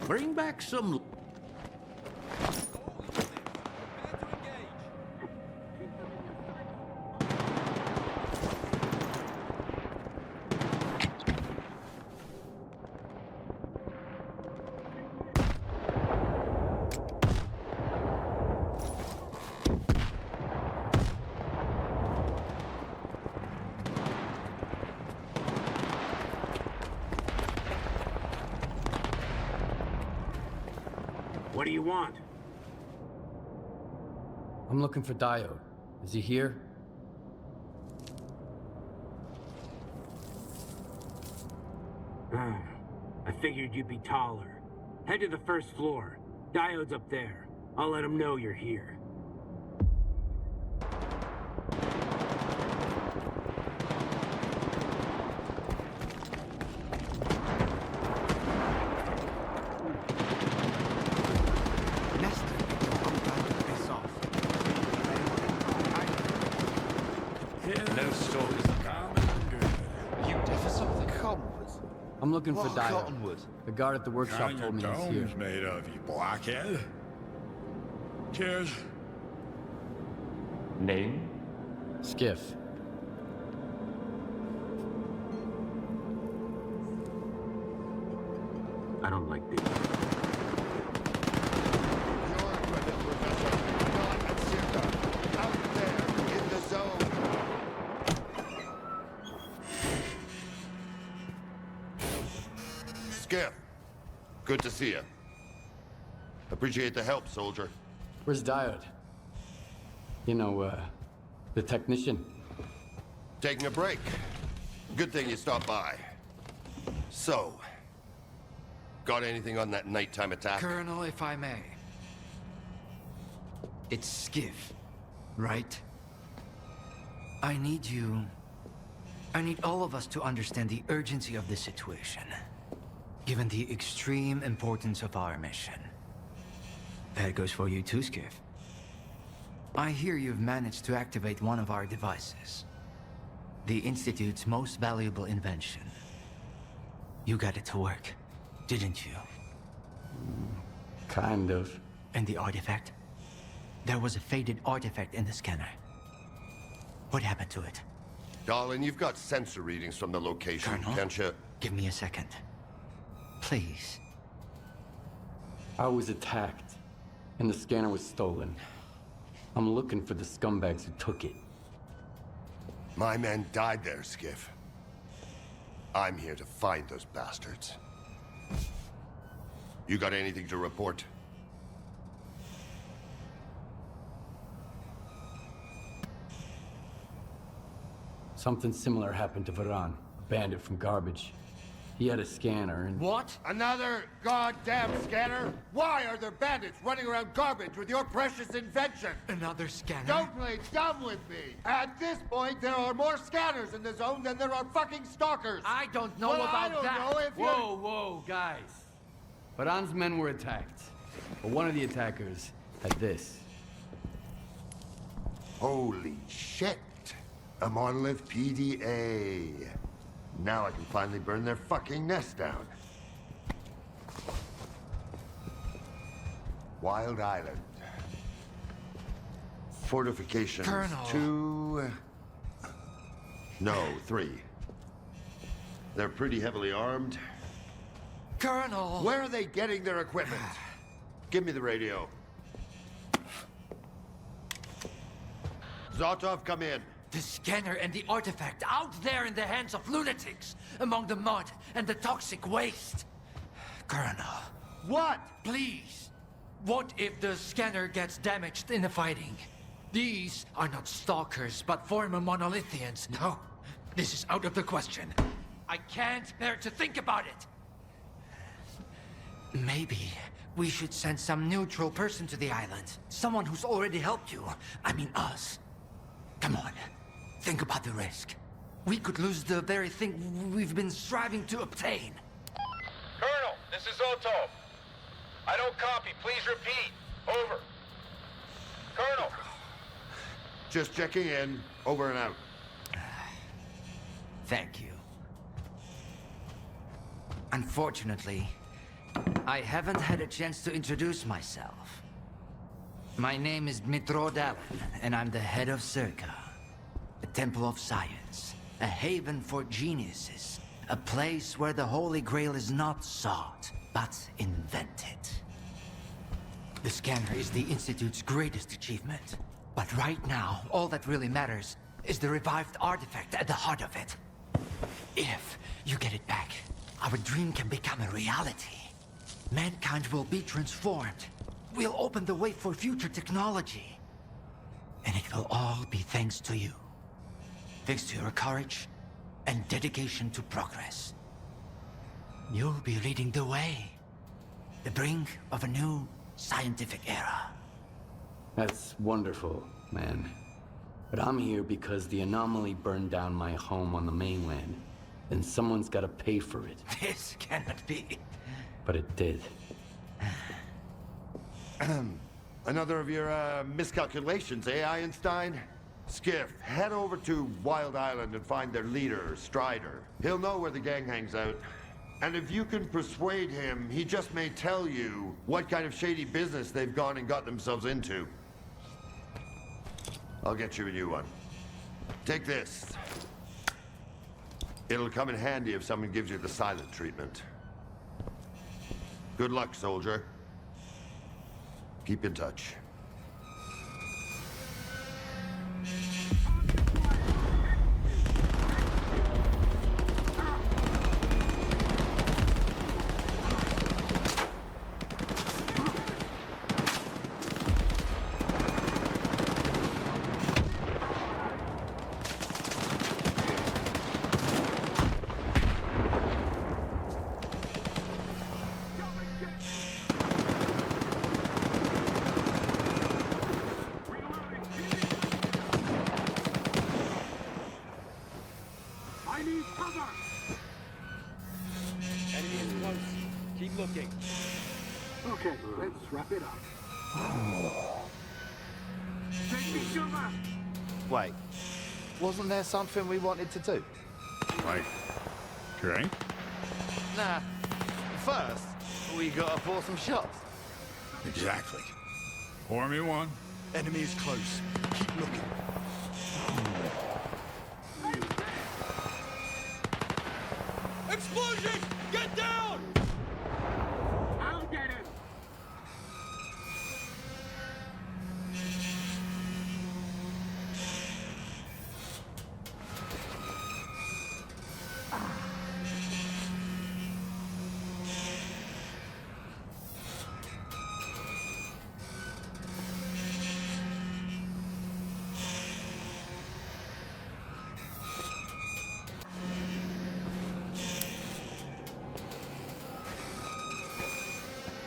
Bring back some... What do you want? I'm looking for Diode. Is he here? I figured you'd be taller. Head to the first floor. Diode's up there. I'll let him know you're here. No stalkers around. You deaf or something? I'm looking for What, Diode. cottonwood? The guard at the workshop told me he's here. Made of, you blockhead. Cheers. Name? Skiff. I don't like this. Skiff, good to see you. Appreciate the help, soldier. Where's Diode? You know, the technician. Taking a break. Good thing you stopped by. So, got anything on that nighttime attack? Colonel, if I may. It's Skiff, right? I need all of us to understand the urgency of the situation, given the extreme importance of our mission. That goes for you too, Skiff. I hear you've managed to activate one of our devices. The Institute's most valuable invention. You got it to work, didn't you? Kind of. And the artifact? There was a faded artifact in the scanner. What happened to it? Darling, you've got sensor readings from the location, Colonel, can't you? give me a second. Please. I was attacked, and the scanner was stolen. I'm looking for the scumbags who took it. My men died there, Skiff. I'm here to find those bastards. You got anything to report? Something similar happened to Varan, a bandit from Garbage. He had a scanner and... What? Another goddamn scanner? Why are there bandits running around Garbage with your precious invention? Another scanner? Don't play dumb with me! At this point, there are more scanners in the zone than there are fucking stalkers! I don't know Well, about I don't that! know if you... Whoa, guys. Varan's men were attacked. But one of the attackers had this. Holy shit! A monolith PDA. Now I can finally burn their fucking nest down. Wild Island. Fortifications. Colonel. 2... No, 3. They're pretty heavily armed. Colonel! Where are they getting their equipment? Give me the radio. Zotov, come in. The scanner and the artifact out there in the hands of lunatics, among the mud and the toxic waste. Colonel. What? Please. What if the scanner gets damaged in the fighting? These are not stalkers, but former monolithians. No, this is out of the question. I can't bear to think about it. Maybe we should send some neutral person to the island. Someone who's already helped you. I mean us. Come on. Think about the risk. We could lose the very thing we've been striving to obtain. Colonel, this is Otov. I don't copy. Please repeat. Over. Colonel. Just checking in. Over and out. Thank you. Unfortunately, I haven't had a chance to introduce myself. My name is Dmitro Dalin, and I'm the head of Circa. A temple of science, a haven for geniuses, a place where the Holy Grail is not sought, but invented. The scanner is the Institute's greatest achievement. But right now, all that really matters is the revived artifact at the heart of it. If you get it back, our dream can become a reality. Mankind will be transformed, We'll open the way for future technology. And it will all be thanks to you. Thanks to your courage and dedication to progress. You'll be leading the way. The brink of a new scientific era. That's wonderful, man. But I'm here because the anomaly burned down my home on the mainland, and someone's gotta pay for it. This cannot be. But it did. Another of your miscalculations, eh, Einstein? Skiff, head over to Wild Island and find their leader, Strider. He'll know where the gang hangs out. And if you can persuade him, he just may tell you what kind of shady business they've gone and got themselves into. I'll get you a new one. Take this. It'll come in handy if someone gives you the silent treatment. Good luck, soldier. Keep in touch. I need cover! Enemy is close. Keep looking. Okay, let's wrap it up. Take me cover! Wait, wasn't there something we wanted to do? Like, drink? Nah. First, we gotta pour some shots. Exactly. Pour me one. Enemy is close. Keep looking. Explosion! Get down! I'll get it!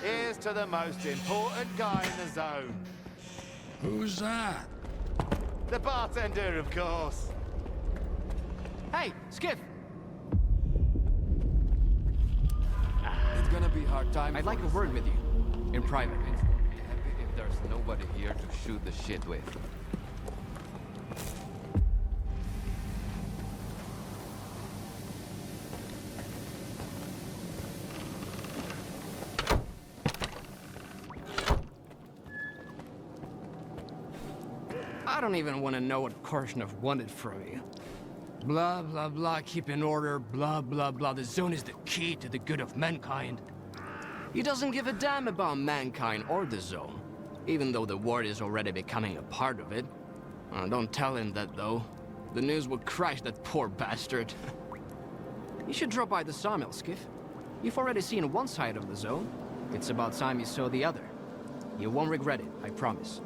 Here's to the most important guy in the zone. Who's that? The bartender, of course. Hey, Skiff! It's gonna be a hard time. I'd like a word with you. In private. Vince won't be happy if there's nobody here to shoot the shit with. I don't even want to know what Korshunov wanted from you. Blah, blah, blah, keep in order, blah, blah, blah. The zone is the key to the good of mankind. He doesn't give a damn about mankind or the zone, even though the world is already becoming a part of it. Don't tell him that, though. The news will crush that poor bastard. You should drop by the sawmill, Skiff. You've already seen one side of the zone. It's about time you saw the other. You won't regret it, I promise.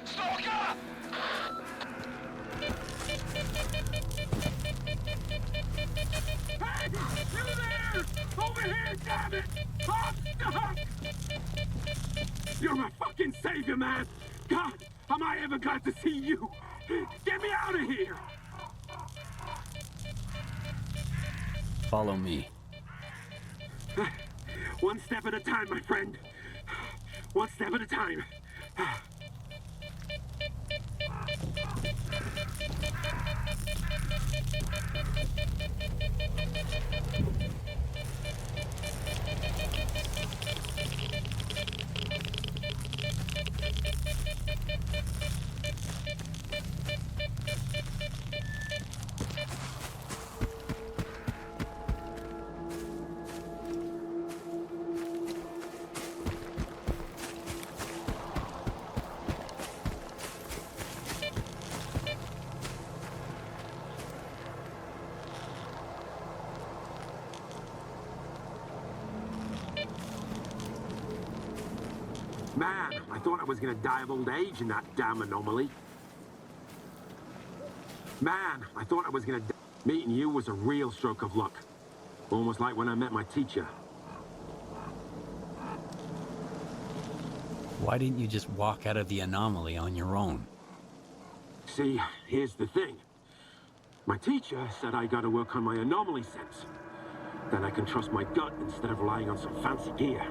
Stalker! Hey! You there! Over here, damn it! I'm stuck! You're my fucking savior, man! God, am I ever glad to see you! Get me out of here! Follow me. One step at a time, my friend. One step at a time. Man, I thought I was gonna die of old age in that damn anomaly. Man, I thought I was gonna die. Meeting you was a real stroke of luck. Almost like when I met my teacher. Why didn't you just walk out of the anomaly on your own? See, here's the thing. My teacher said I gotta work on my anomaly sense. Then I can trust my gut instead of relying on some fancy gear.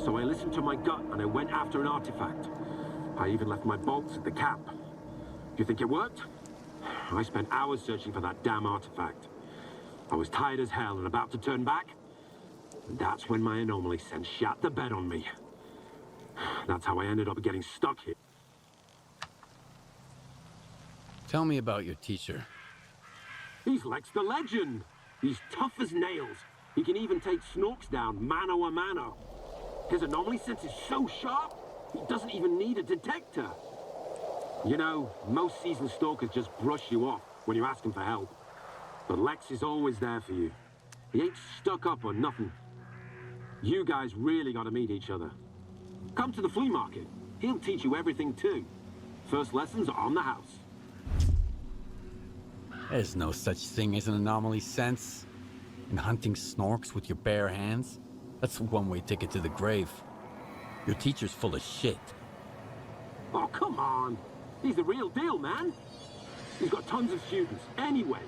So I listened to my gut and I went after an artifact. I even left my bolts at the camp. You think it worked? I spent hours searching for that damn artifact. I was tired as hell and about to turn back. And that's when my anomaly sense shat the bed on me. That's how I ended up getting stuck here. Tell me about your teacher. He's Lex the Legend. He's tough as nails. He can even take snorks down mano a mano. His anomaly sense is so sharp, he doesn't even need a detector. You know, most seasoned stalkers just brush you off when you ask him for help. But Lex is always there for you. He ain't stuck up or nothing. You guys really gotta meet each other. Come to the flea market. He'll teach you everything too. First lessons are on the house. There's no such thing as an anomaly sense. And hunting snorks with your bare hands? That's a one-way ticket to the grave. Your teacher's full of shit. Oh, come on. He's the real deal, man. He's got tons of students. Anyway,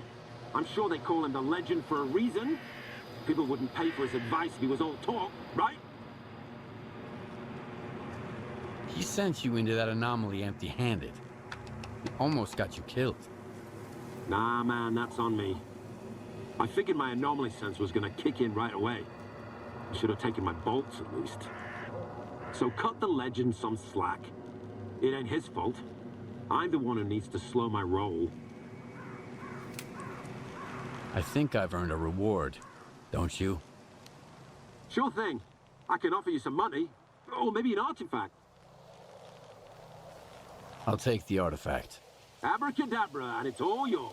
I'm sure they call him the Legend for a reason. People wouldn't pay for his advice if he was all talk, right? He sent you into that anomaly empty-handed. He almost got you killed. Nah, man, that's on me. I figured my anomaly sense was gonna kick in right away. I should have taken my bolts at least. So cut the Legend some slack. It ain't his fault. I'm the one who needs to slow my roll. I think I've earned a reward, don't you? Sure thing. I can offer you some money. Or maybe an artifact. I'll take the artifact. Abracadabra, and it's all yours.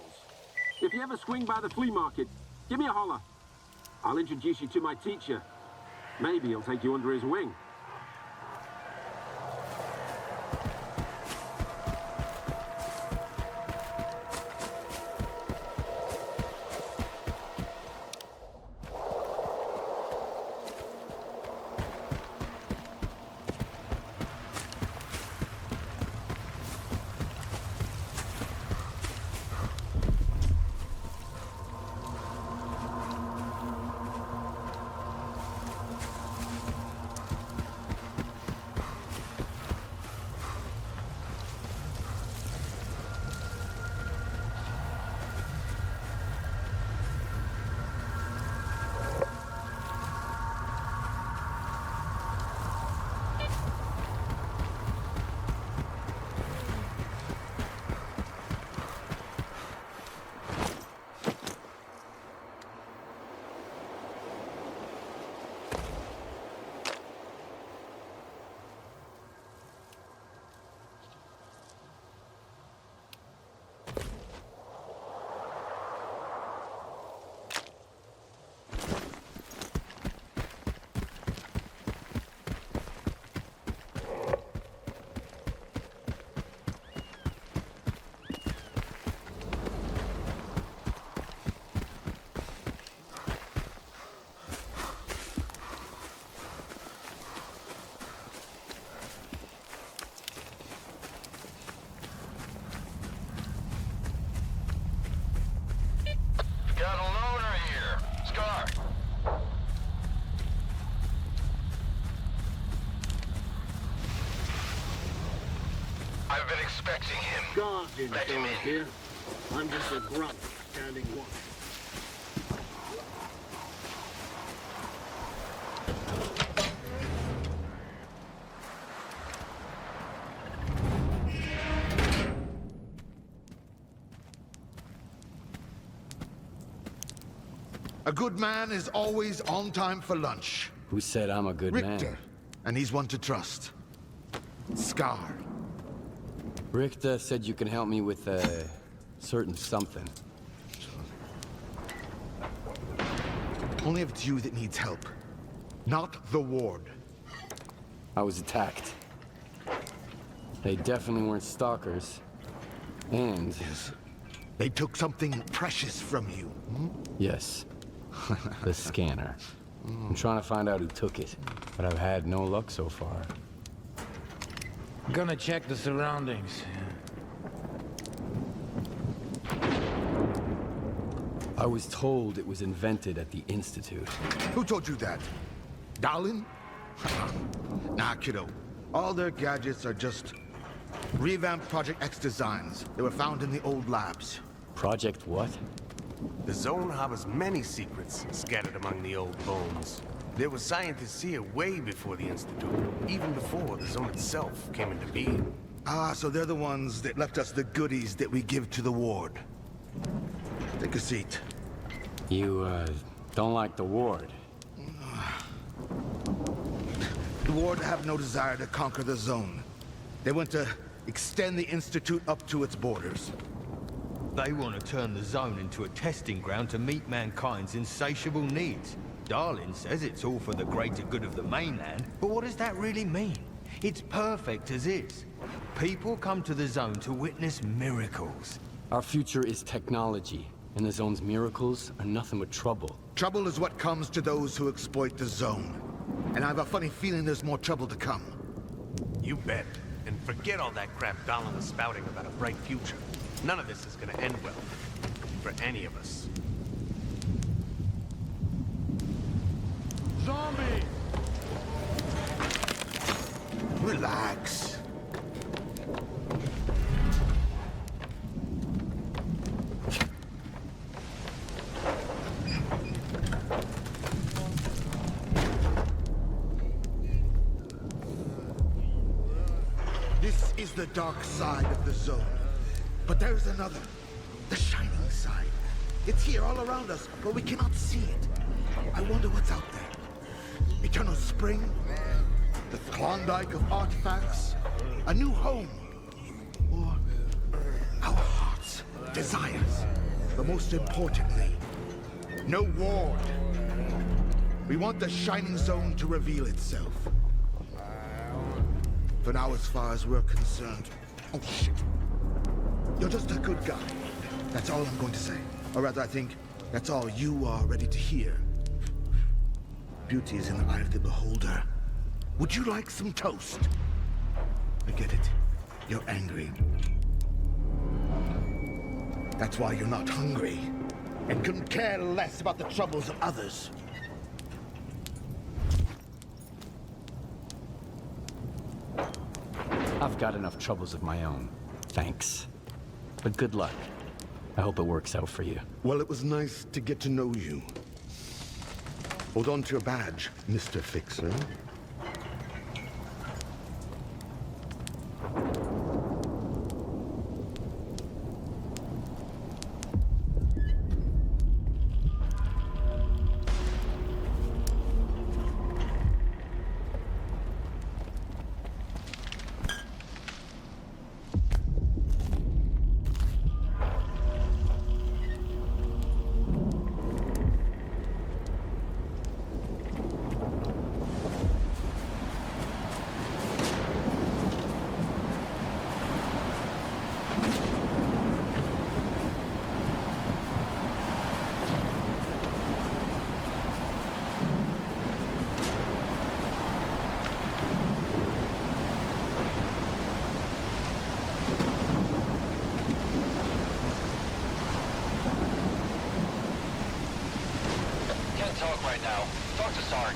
If you ever swing by the flea market, give me a holler. I'll introduce you to my teacher. Maybe he'll take you under his wing. Guards in charge here. I'm just a grunt standing watch. A good man is always on time for lunch. Who said I'm a good man? Richter, and he's one to trust. Scar. Richter said you can help me with a certain something. Only if it's you that needs help, not the ward. I was attacked. They definitely weren't stalkers. And... Yes. They took something precious from you. Hmm? Yes. The scanner. I'm trying to find out who took it, but I've had no luck so far. Gonna check the surroundings. I was told it was invented at the Institute. Who told you that? Darlin? Nah, kiddo. All their gadgets are just revamped Project X designs. They were found in the old labs. Project what? The zone harbors many secrets scattered among the old bones. There were scientists here way before the Institute, even before the zone itself came into being. Ah, so they're the ones that left us the goodies that we give to the ward. Take a seat. You, don't like the ward? The ward have no desire to conquer the zone. They want to extend the Institute up to its borders. They want to turn the zone into a testing ground to meet mankind's insatiable needs. Darlin says it's all for the greater good of the mainland, but what does that really mean? It's perfect as is. People come to the zone to witness miracles. Our future is technology, and the zone's miracles are nothing but trouble. Trouble is what comes to those who exploit the zone. And I have a funny feeling there's more trouble to come. You bet. And forget all that crap Darlin was spouting about a bright future. None of this is gonna end well. For any of us. Zombie! Relax. This is the dark side of the zone. But there's another. The shining side. It's here all around us, but we cannot see it. I wonder what's out there. Eternal spring? The Klondike of artifacts? A new home? Or our hearts, desires? But most importantly, no ward. We want the shining zone to reveal itself. For now, as far as we're concerned... Oh, shit. You're just a good guy. That's all I'm going to say. Or rather, I think that's all you are ready to hear. Beauty is in the eye of the beholder. Would you like some toast? I get it. You're angry. That's why you're not hungry. And couldn't care less about the troubles of others. I've got enough troubles of my own. Thanks. But good luck. I hope it works out for you. Well, it was nice to get to know you. Hold on to your badge, Mr. Fixer. Talk right now. Talk to Sarge.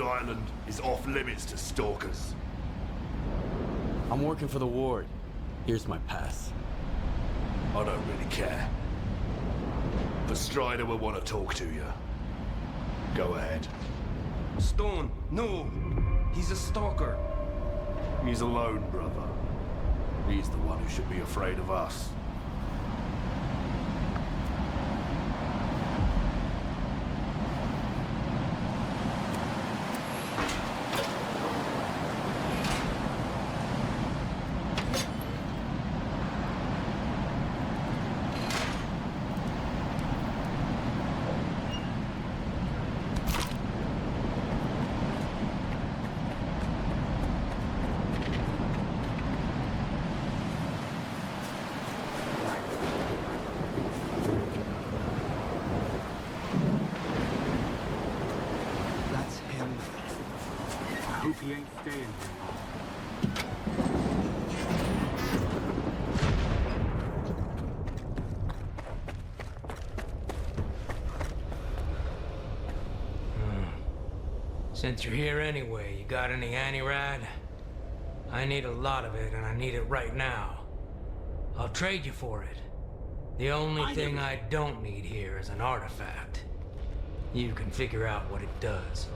Wild Island is off limits to stalkers. I'm working for the ward. Here's my pass. I don't really care. The Strider will want to talk to you. Go ahead. Stone, no! He's a stalker. He's alone, brother. He's the one who should be afraid of us. Hope he ain't staying here. Since you're here anyway, you got any anti-rad? I need a lot of it, and I need it right now. I'll trade you for it. The only thing I don't need here is an artifact. You can figure out what it does.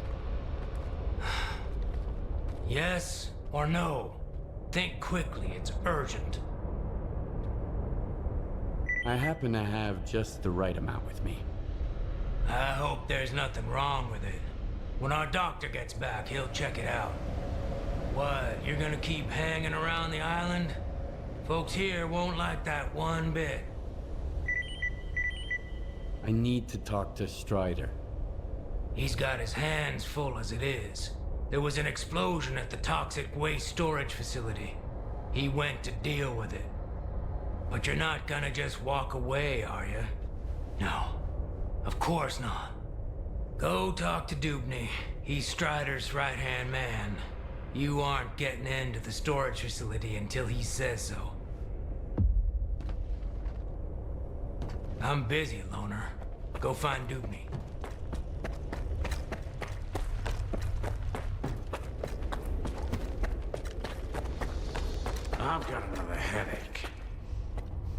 Yes or no? Think quickly, it's urgent. I happen to have just the right amount with me. I hope there's nothing wrong with it. When our doctor gets back, he'll check it out. What, you're gonna keep hanging around the island? Folks here won't like that one bit. I need to talk to Strider. He's got his hands full as it is. There was an explosion at the toxic waste storage facility. He went to deal with it. But you're not gonna just walk away, are you? No, of course not. Go talk to Dubney. He's Strider's right-hand man. You aren't getting into the storage facility until he says so. I'm busy, Loner. Go find Dubney. I've got another headache.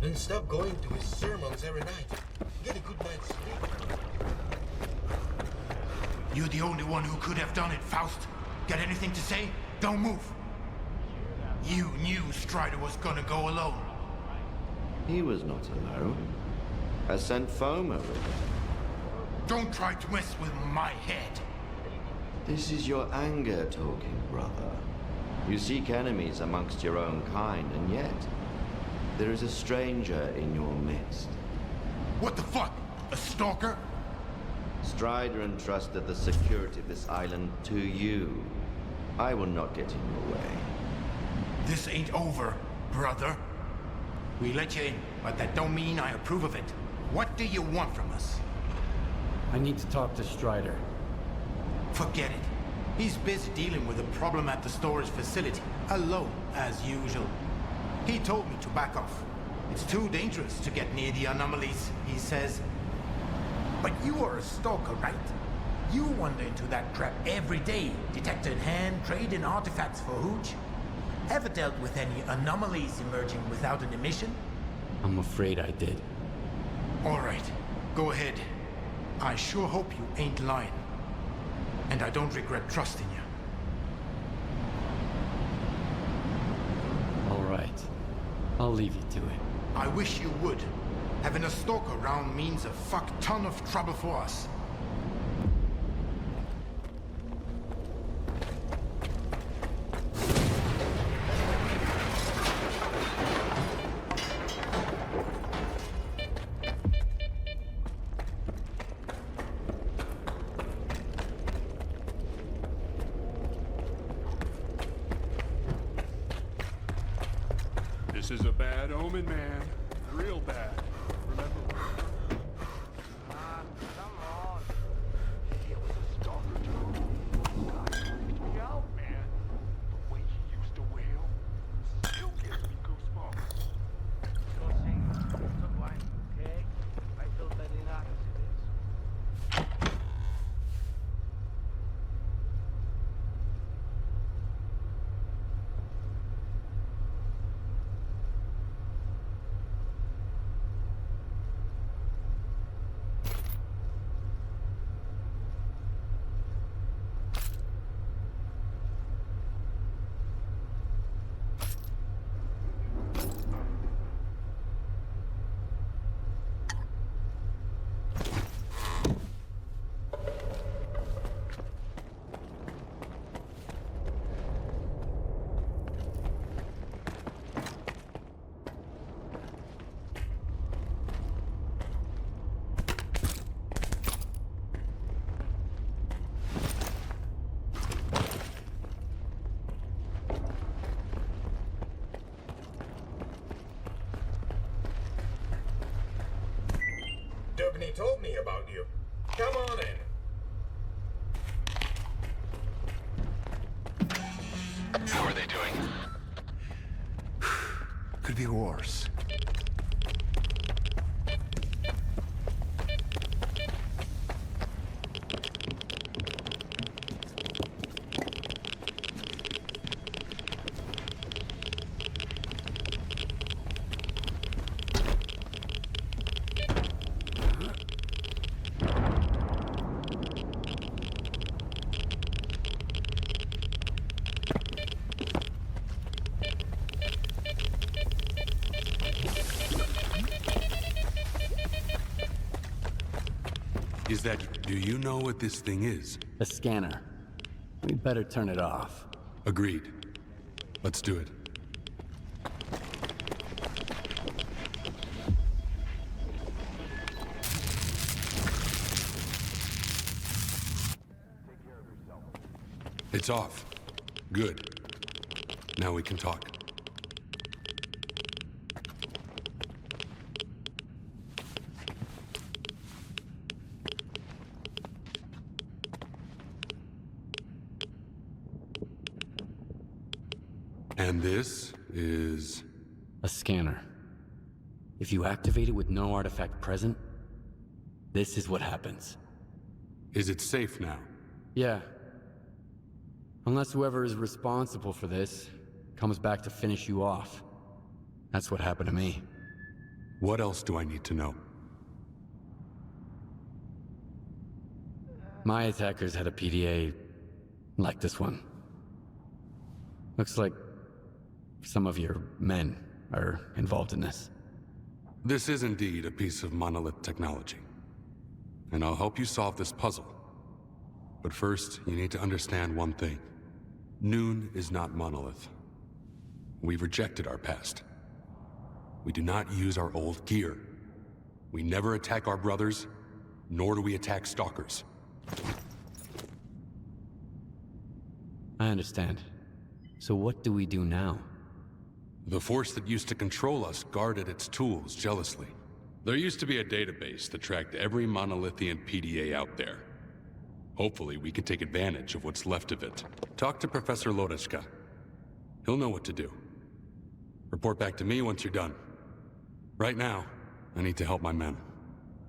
Then stop going to his sermons every night. Get a good night's sleep. You're the only one who could have done it, Faust. Got anything to say? Don't move. You knew Strider was gonna go alone. He was not alone. I sent Foma with him. Don't try to mess with my head. This is your anger talking, brother. You seek enemies amongst your own kind, and yet there is a stranger in your midst. What the fuck? A stalker? Strider entrusted the security of this island to you. I will not get in your way. This ain't over, brother. We let you in, but that don't mean I approve of it. What do you want from us? I need to talk to Strider. Forget it. He's busy dealing with a problem at the storage facility, alone, as usual. He told me to back off. It's too dangerous to get near the anomalies, he says. But you are a stalker, right? You wander into that trap every day, detector in hand, trading artifacts for hooch. Ever dealt with any anomalies emerging without an emission? I'm afraid I did. All right, go ahead. I sure hope you ain't lying. And I don't regret trusting you. All right. I'll leave you to it. I wish you would. Having a stalker around means a fuck ton of trouble for us. This is a bad omen, man. Real bad. Remember? Come on. It was a stalker, Joe. God freaked me out, man. The way he used to wail still gives me goosebumps. Go sing. Stop whining, okay? I feel better enough as it is. told me about you. Come on in. How are they doing? Could be worse. Do you know what this thing is? A scanner. We better turn it off. Agreed. Let's do it. It's off. Good. Now we can talk. And this is... a scanner. If you activate it with no artifact present, this is what happens. Is it safe now? Yeah. Unless whoever is responsible for this comes back to finish you off. That's what happened to me. What else do I need to know? My attackers had a PDA like this one. Looks like some of your men are involved in this. This is indeed a piece of monolith technology. And I'll help you solve this puzzle. But first, you need to understand one thing. Noon is not monolith. We've rejected our past. We do not use our old gear. We never attack our brothers, nor do we attack stalkers. I understand. So what do we do now? The force that used to control us guarded its tools jealously. There used to be a database that tracked every monolithian PDA out there. Hopefully we can take advantage of what's left of it. Talk to Professor Lodeshka. He'll know what to do. Report back to me once you're done. Right now, I need to help my men.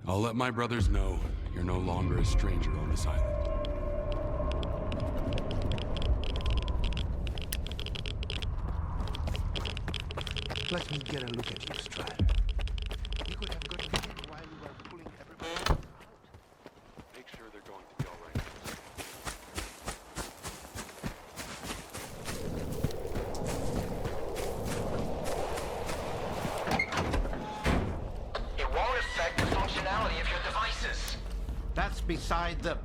I'll let my brothers know you're no longer a stranger on this island. Let me get a look at you, Strider. You could have gotten hit while you were pulling everybody out. Make sure they're going to be all right. It won't affect the functionality of your devices. That's beside the...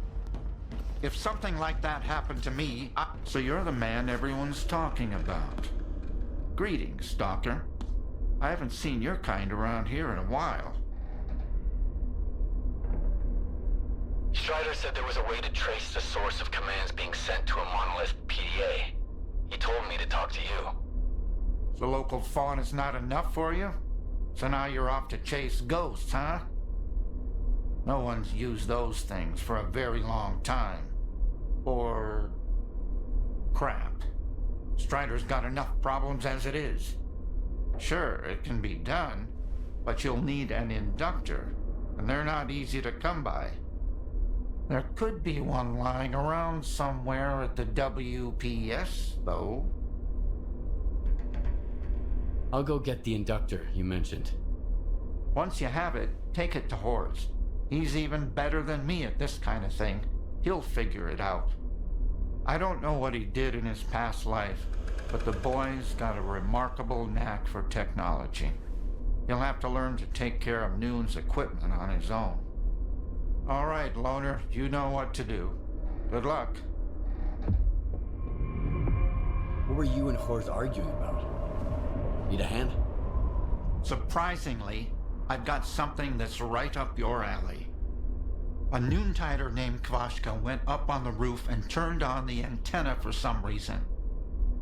If something like that happened to me, So you're the man everyone's talking about. Greetings, Stalker. I haven't seen your kind around here in a while. Strider said there was a way to trace the source of commands being sent to a monolith PDA. He told me to talk to you. The local fawn is not enough for you? So now you're off to chase ghosts, huh? No one's used those things for a very long time. Or... crap. Strider's got enough problems as it is. Sure, it can be done, but you'll need an inductor, and they're not easy to come by. There could be one lying around somewhere at the WPS, though. I'll go get the inductor you mentioned. Once you have it, take it to Horse. He's even better than me at this kind of thing. He'll figure it out. I don't know what he did in his past life, but the boy's got a remarkable knack for technology. He'll have to learn to take care of Noon's equipment on his own. All right, Loner, you know what to do. Good luck. What were you and Horse arguing about? Need a hand? Surprisingly, I've got something that's right up your alley. A Noontider named Kvashka went up on the roof and turned on the antenna for some reason.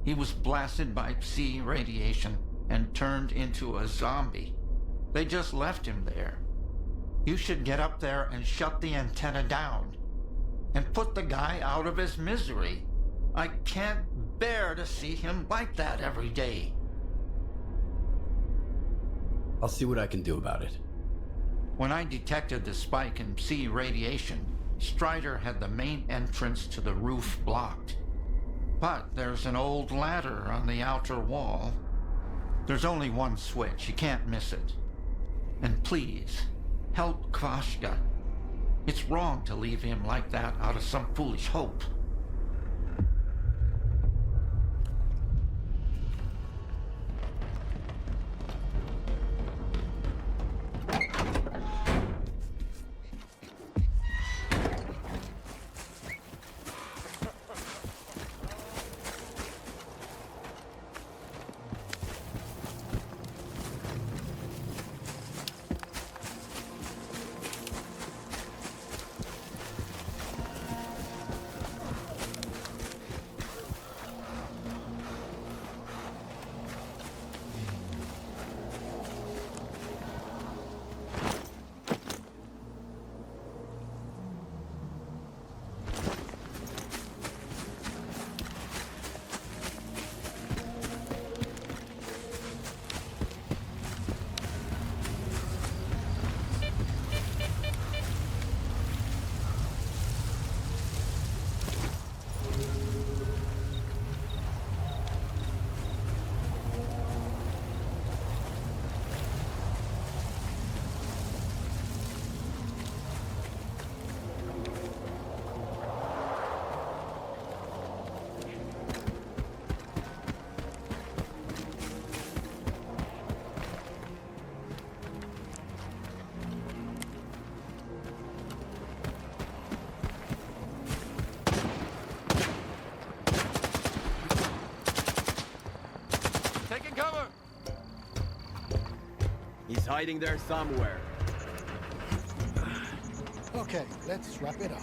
He was blasted by Psi radiation and turned into a zombie. They just left him there. You should get up there and shut the antenna down. And put the guy out of his misery. I can't bear to see him like that every day. I'll see what I can do about it. When I detected the spike in sea radiation, Strider had the main entrance to the roof blocked. But there's an old ladder on the outer wall. There's only one switch, you can't miss it. And please, help Kvashka. It's wrong to leave him like that out of some foolish hope. He's hiding there somewhere. Okay, let's wrap it up.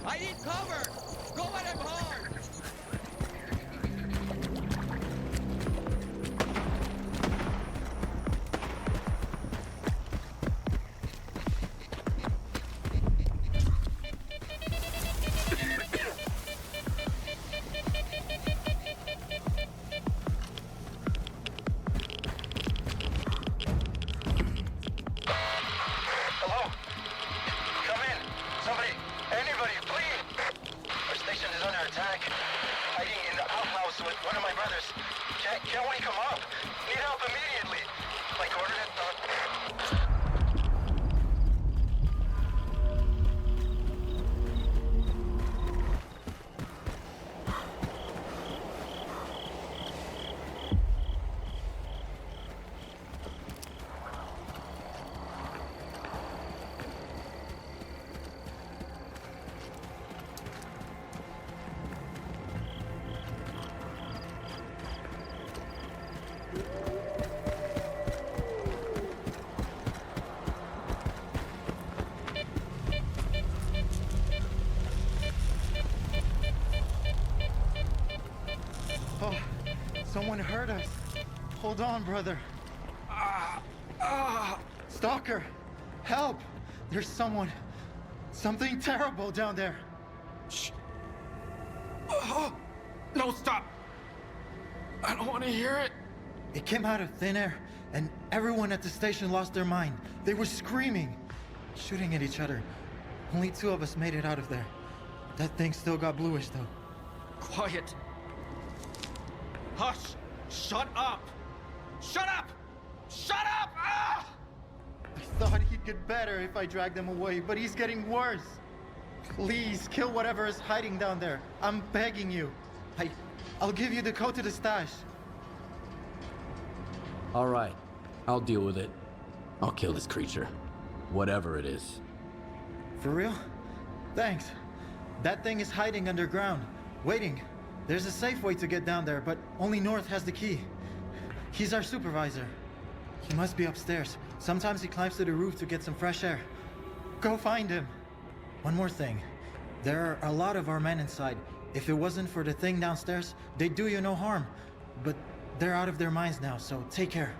I need cover! Go at him hard! Hello? Come in. Somebody, anybody, please. Our station is under attack. Hiding in the outhouse with one of my brothers. Can't we come up? Need help immediately. Like coordinate. Oh, someone hurt us. Hold on, brother. Stalker, help! There's something terrible down there. Shh. No, stop. I don't want to hear it. It came out of thin air, and everyone at the station lost their mind. They were screaming, shooting at each other. Only 2 of us made it out of there. That thing still got bluish, though. Quiet. Hush! Shut up! Shut up! Shut up! Ah! I thought he'd get better if I dragged him away, but he's getting worse. Please, kill whatever is hiding down there. I'm begging you. I'll give you the code to the stash. All right, I'll deal with it. I'll kill this creature. Whatever it is. For real? Thanks. That thing is hiding underground, waiting. There's a safe way to get down there, but only North has the key. He's our supervisor. He must be upstairs. Sometimes he climbs to the roof to get some fresh air. Go find him. One more thing. There are a lot of our men inside. If it wasn't for the thing downstairs, they'd do you no harm. But they're out of their minds now, so take care.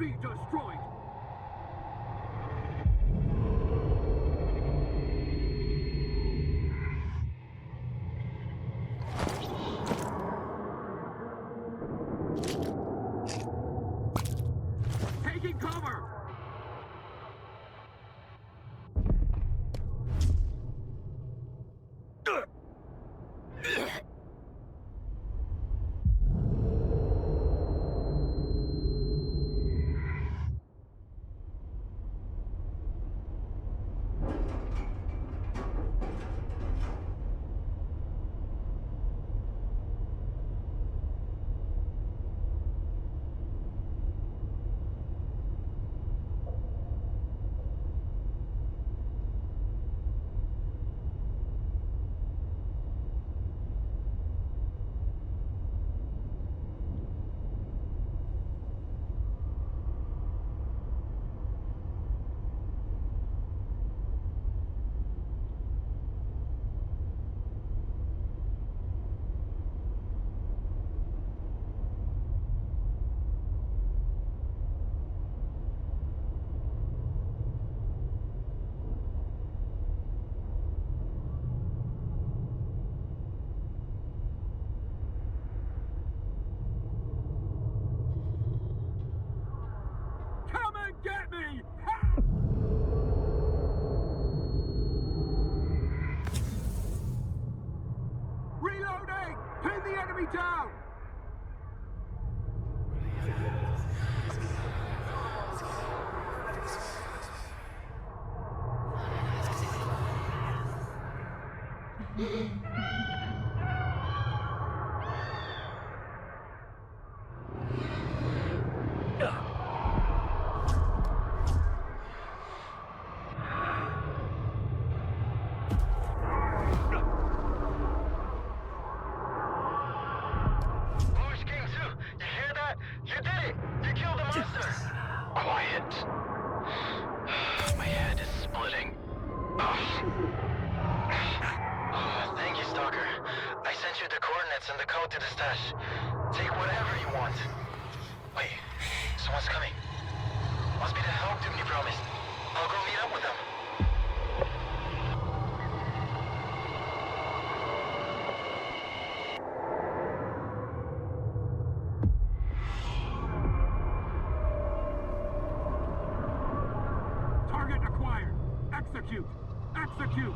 be destroyed! Taking cover! Come and get me! Reloading! Pin the enemy down! You did it! You killed the monster! Quiet. My head is splitting. Thank you, Stalker. I sent you the coordinates and the code to the stash. Take whatever you want. Wait, someone's coming. Must be the help Doomney promised. I'll go meet up with them. Target acquired. Execute. Execute.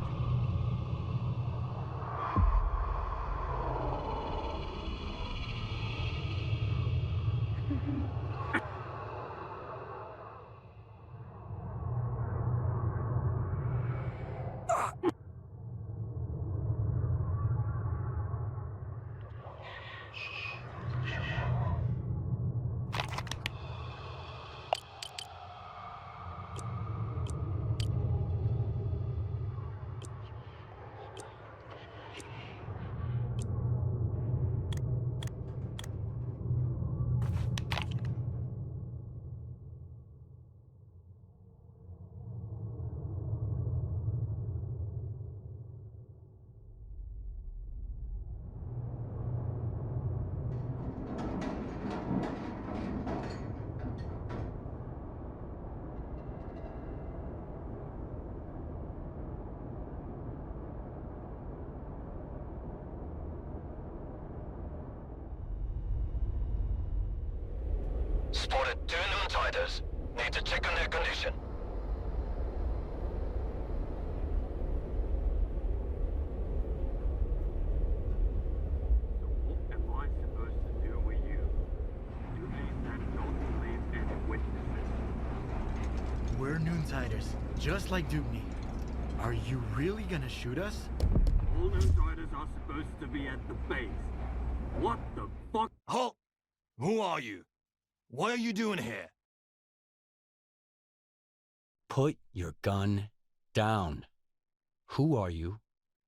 Spotted 2 Noontiders. Need to check on their condition. What am I supposed to do with you? Do they then not believe any witnesses? We're Noontiders, just like Doomney. Are you really gonna shoot us? All Noontiders are supposed to be at the base. What the fuck? Halt! Who are you? What are you doing here? Put your gun down. Who are you,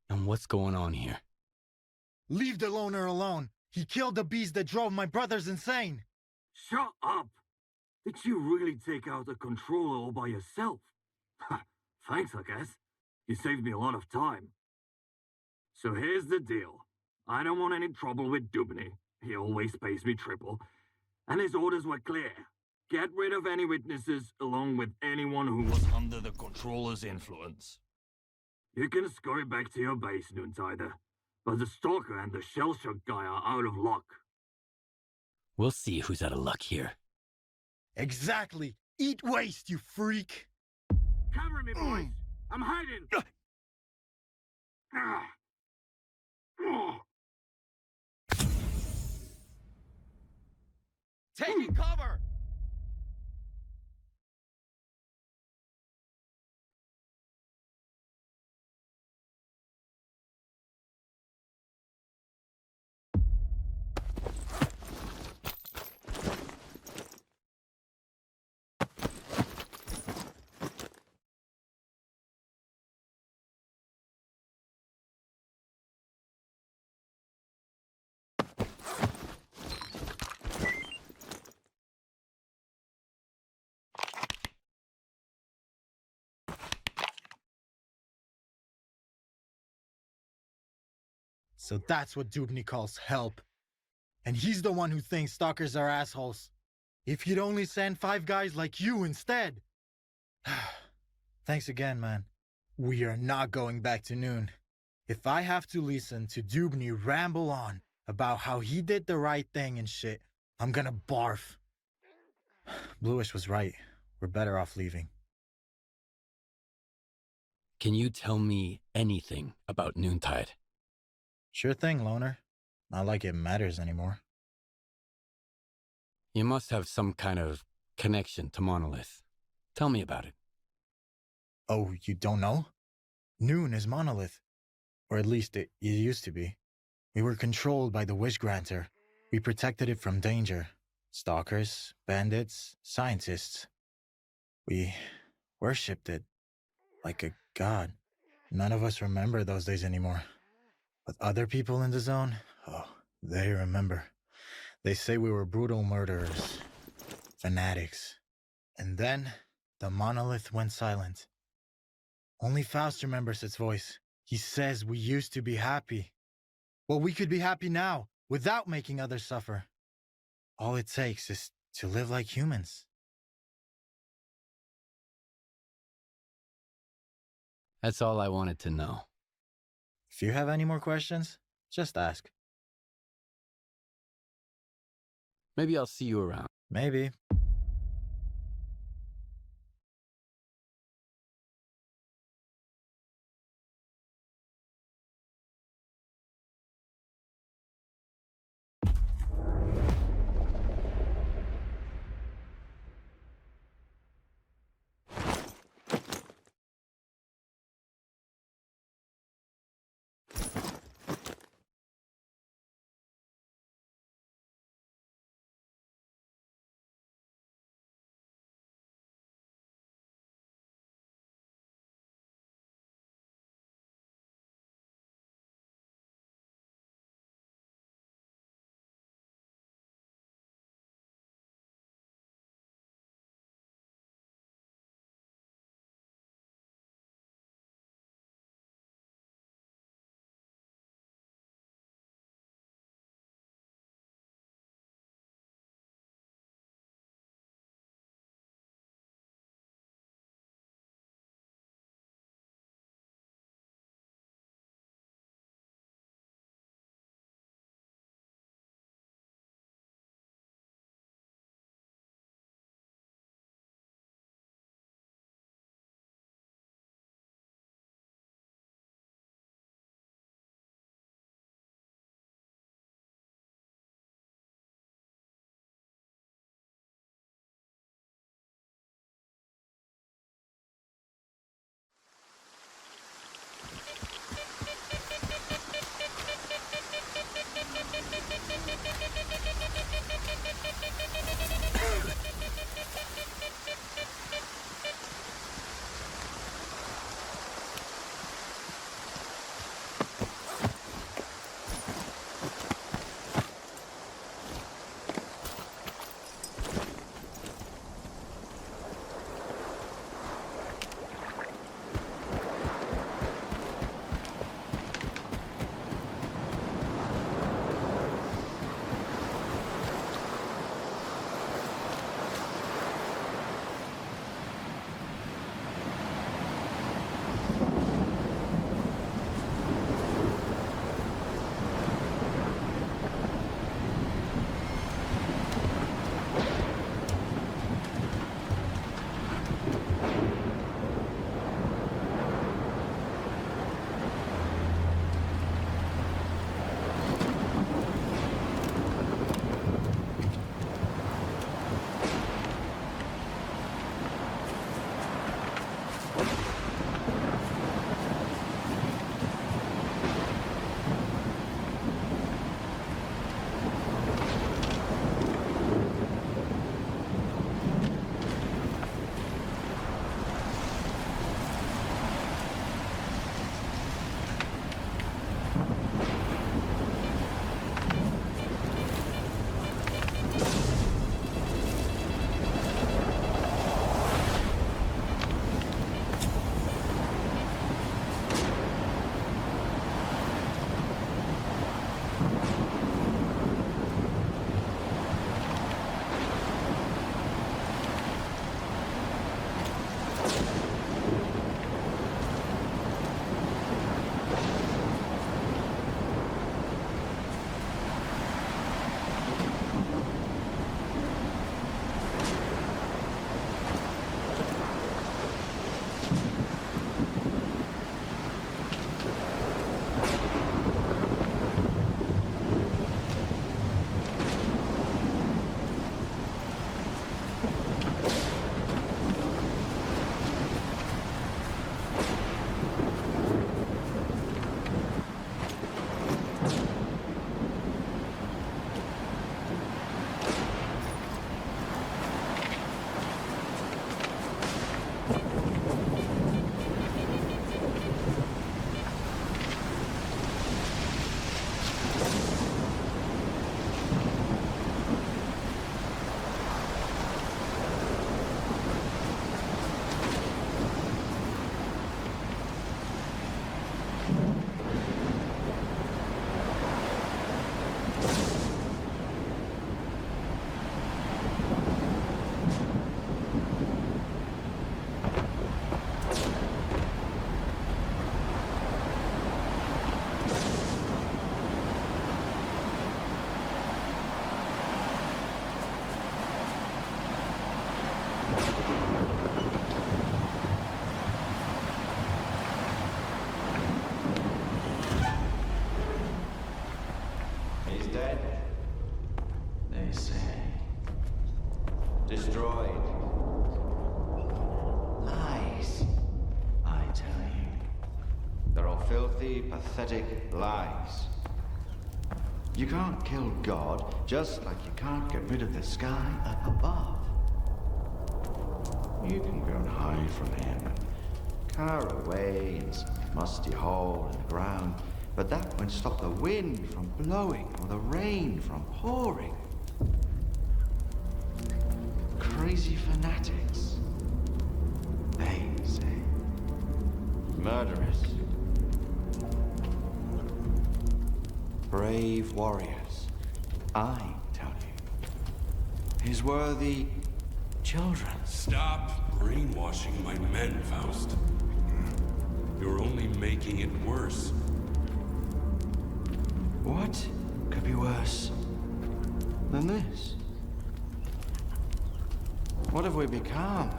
and what's going on here? Leave the loner alone. He killed the beast that drove my brothers insane. Shut up! Did you really take out the controller all by yourself? Thanks, I guess. You saved me a lot of time. So here's the deal. I don't want any trouble with Dubny. He always pays me triple. And his orders were clear. Get rid of any witnesses, along with anyone who was under the controller's influence. You can scurry back to your base, Noontider. But the Stalker and the shell-shock guy are out of luck. We'll see who's out of luck here. Exactly! Eat waste, you freak! Cover me, boys! I'm hiding! Taking cover! So that's what Dubny calls help. And he's the one who thinks stalkers are assholes. If he'd only send 5 guys like you instead. Thanks again, man. We are not going back to Noon. If I have to listen to Dubny ramble on about how he did the right thing and shit, I'm gonna barf. Bluish was right. We're better off leaving. Can you tell me anything about Noontide? Sure thing, Loner. Not like it matters anymore. You must have some kind of connection to Monolith. Tell me about it. Oh, you don't know? Noon is Monolith. Or at least it used to be. We were controlled by the Wish Granter. We protected it from danger. Stalkers, bandits, scientists. We worshipped it. Like a god. None of us remember those days anymore. But other people in the zone, oh, they remember. They say we were brutal murderers. Fanatics. And then, the monolith went silent. Only Faust remembers its voice. He says we used to be happy. Well, we could be happy now, without making others suffer. All it takes is to live like humans. That's all I wanted to know. If you have any more questions, just ask. Maybe I'll see you around. Maybe. they say. Destroyed. Lies, I tell you. They're all filthy, pathetic lies. You can't kill God, just like you can't get rid of the sky up above. You can go and hide from him and cower away in some musty hole in the ground, but that won't stop the wind from blowing or the rain from pouring. Crazy fanatics, they say. Murderers. Brave warriors, I tell you. His worthy children. Stop brainwashing my men, Faust. You're only making it worse. What could be worse than this? What have we become?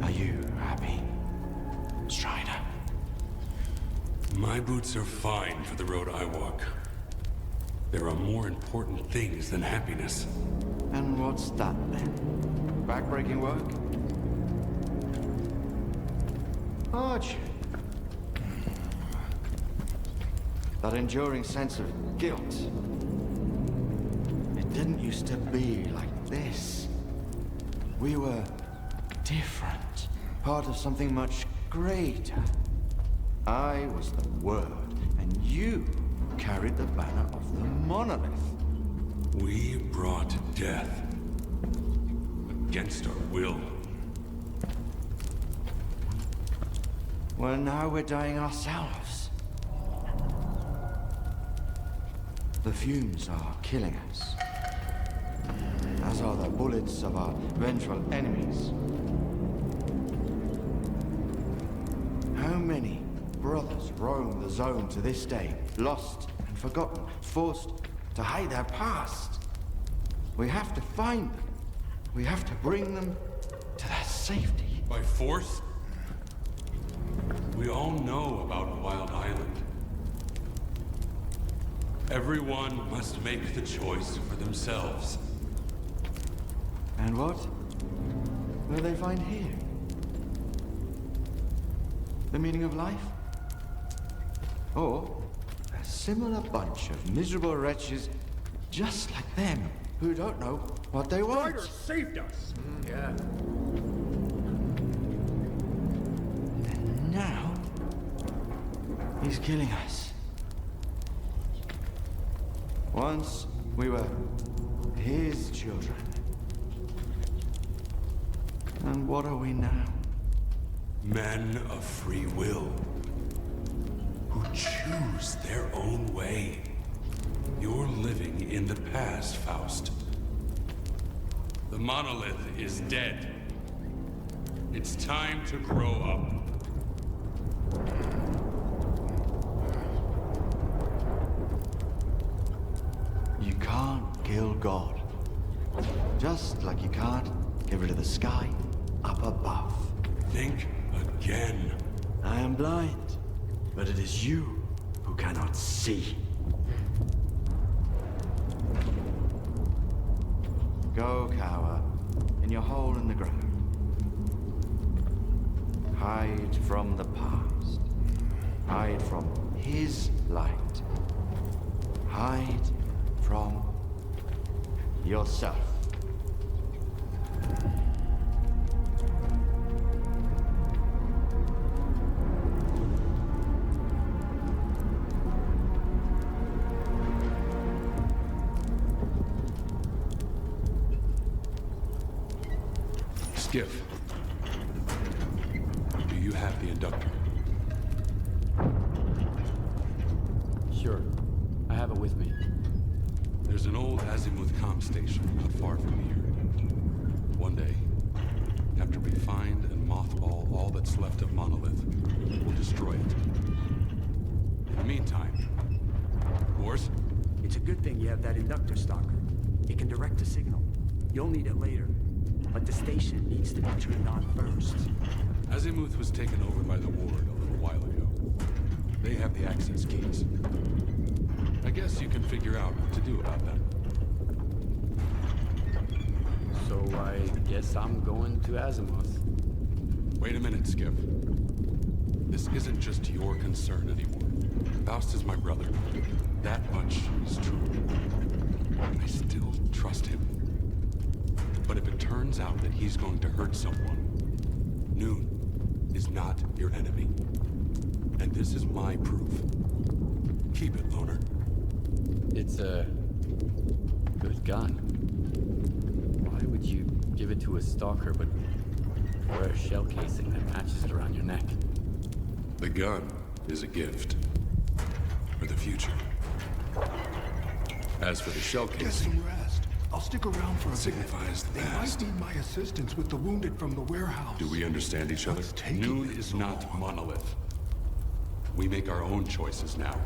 Are you happy, Strider? My boots are fine for the road I walk. There are more important things than happiness. And what's that then? Backbreaking work? Hardship? That enduring sense of guilt. It didn't used to be like this. We were different, part of something much greater. I was the Word, and you carried the banner of the monolith. We brought death. Against our will. Well, now we're dying ourselves. The fumes are killing us. As are the bullets of our vengeful enemies. How many brothers roam the zone to this day, lost and forgotten, forced to hide their past? We have to find them. We have to bring them to their safety. By force? We all know about Wild Island. Everyone must make the choice for themselves. And what will they find here? The meaning of life? Or a similar bunch of miserable wretches just like them who don't know what they want? Strider saved us! Yeah. And now, he's killing us. Once we were his children. And what are we now? Men of free will. Who choose their own way. You're living in the past, Faust. The monolith is dead. It's time to grow up. You can't kill God. Just like you can't get rid of the sky up above. Think again. I am blind, but it is you who cannot see. Go cower in your hole in the ground. Hide from the past. Hide from his light. Hide from yourself. Skiff. Do you have the inductor? Sure. I have it with me. There's an old Azimuth comm station not far from here. One day, after we find and mothball all that's left of Monolith, we'll destroy it. In the meantime, Wars? It's a good thing you have that inductor, Stalker. It can direct a signal. You'll need it later. But the station needs to be turned on first. Azimuth was taken over by the Ward a little while ago. They have the access keys. I guess you can figure out what to do about that. So I guess I'm going to Azimuth. Wait a minute, Skip. This isn't just your concern anymore. Faust is my brother. That much is true. I still trust him. But if it turns out that he's going to hurt someone, Noon is not your enemy. And this is my proof. Keep it, Loner. It's a good gun. Why would you give it to a stalker but wear a shell casing that matches it around your neck? The gun is a gift. For the future. As for the shell Get casing, some rest. I'll stick around for a bit. signifies the They past. might need my assistance with the wounded from the warehouse. Do we understand each other? Noon is not monolith. We make our own choices now.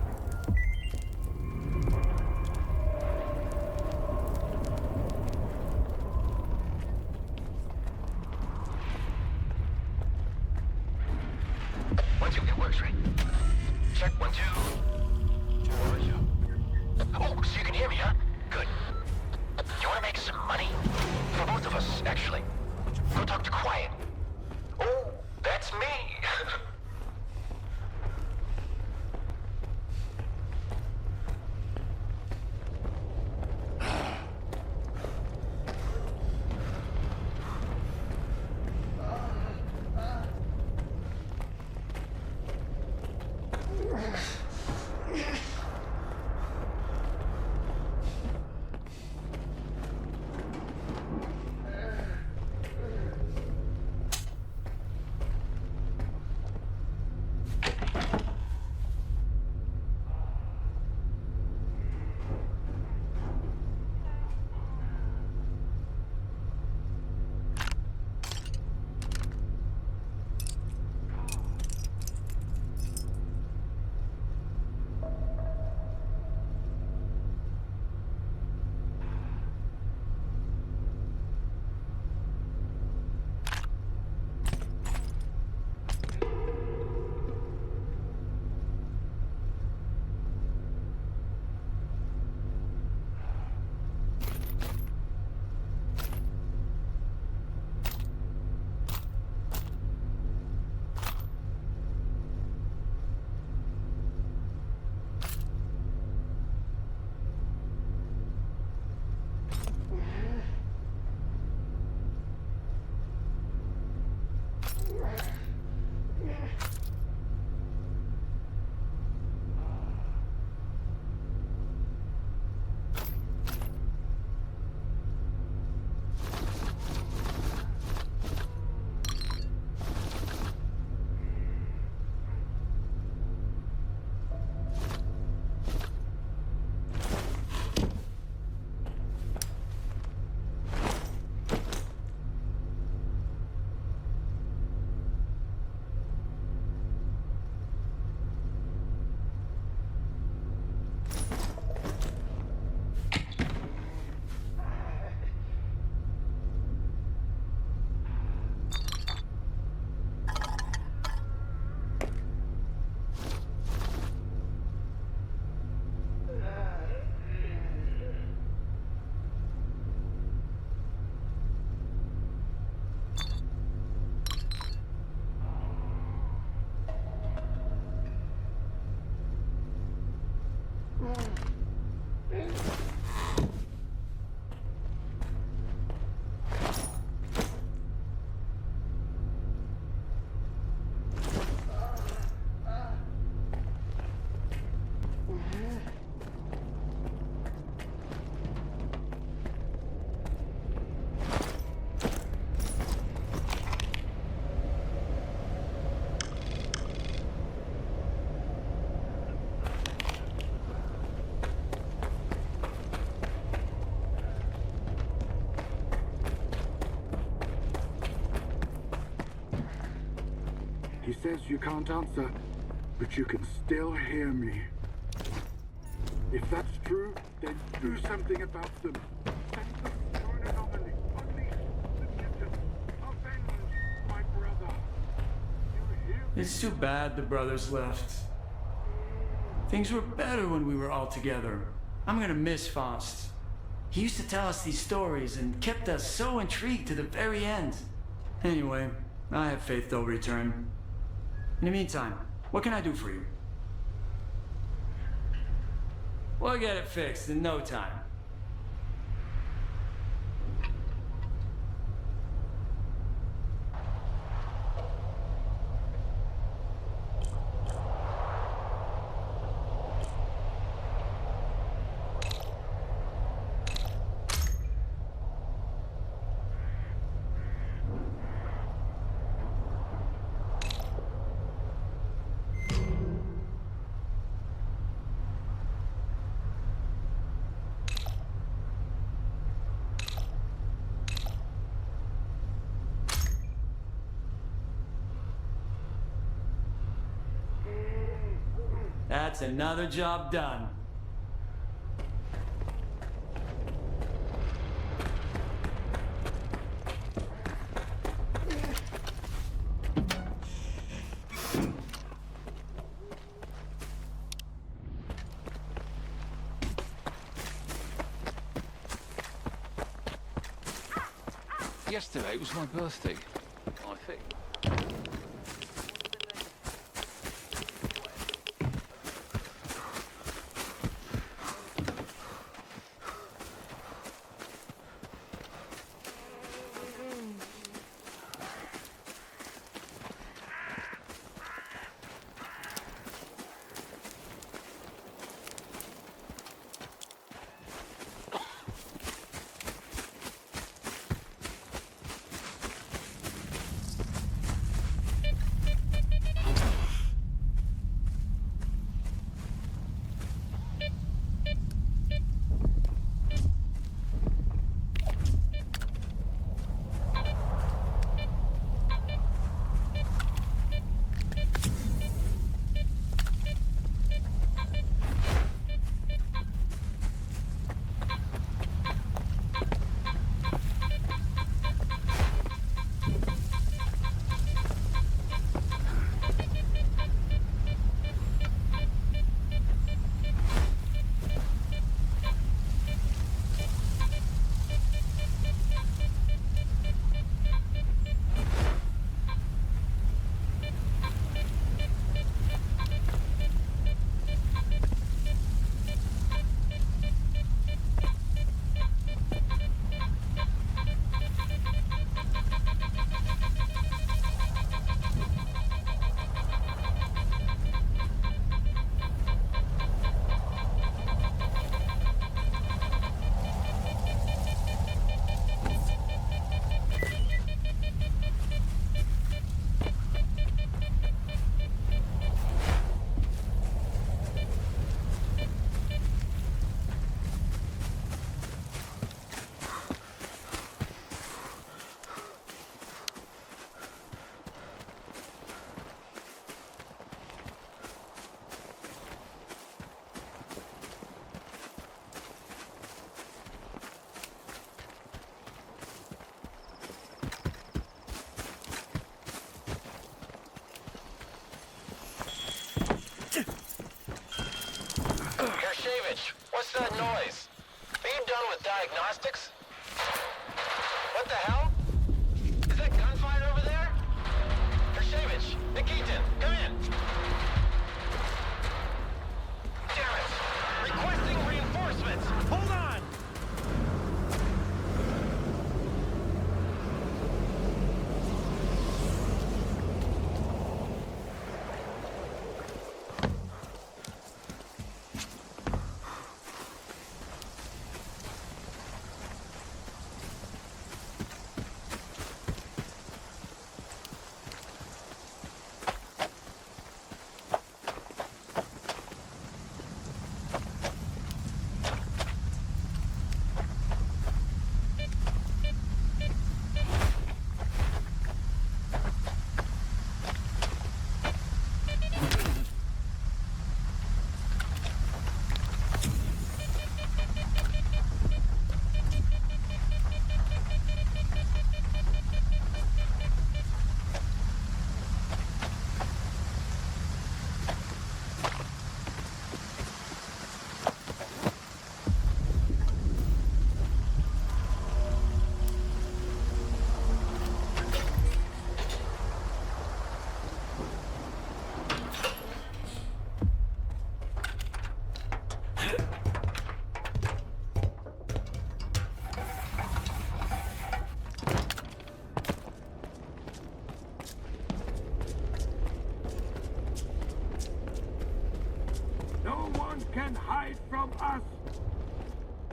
One, two, it works, right? Check, 1, 2. Oh, so you can hear me, huh? Good. You want to make some money? For both of us, actually. Go talk to Quiet. Oh, that's me. He says you can't answer, but you can still hear me. If that's true, then do something about them. Send them to an anomaly. Unleash the future. Avenge my brother. You hear me? It's too bad the brothers left. Things were better when we were all together. I'm gonna miss Faust. He used to tell us these stories and kept us so intrigued to the very end. Anyway, I have faith they'll return. In the meantime, what can I do for you? We'll get it fixed in no time. That's another job done. Yesterday was my birthday, I think. What's that noise? Are you done with diagnostics? What the hell? Is that gunfire over there? Hershevich, Nikitin, come in! Damn it! Requesting reinforcements! Hold on!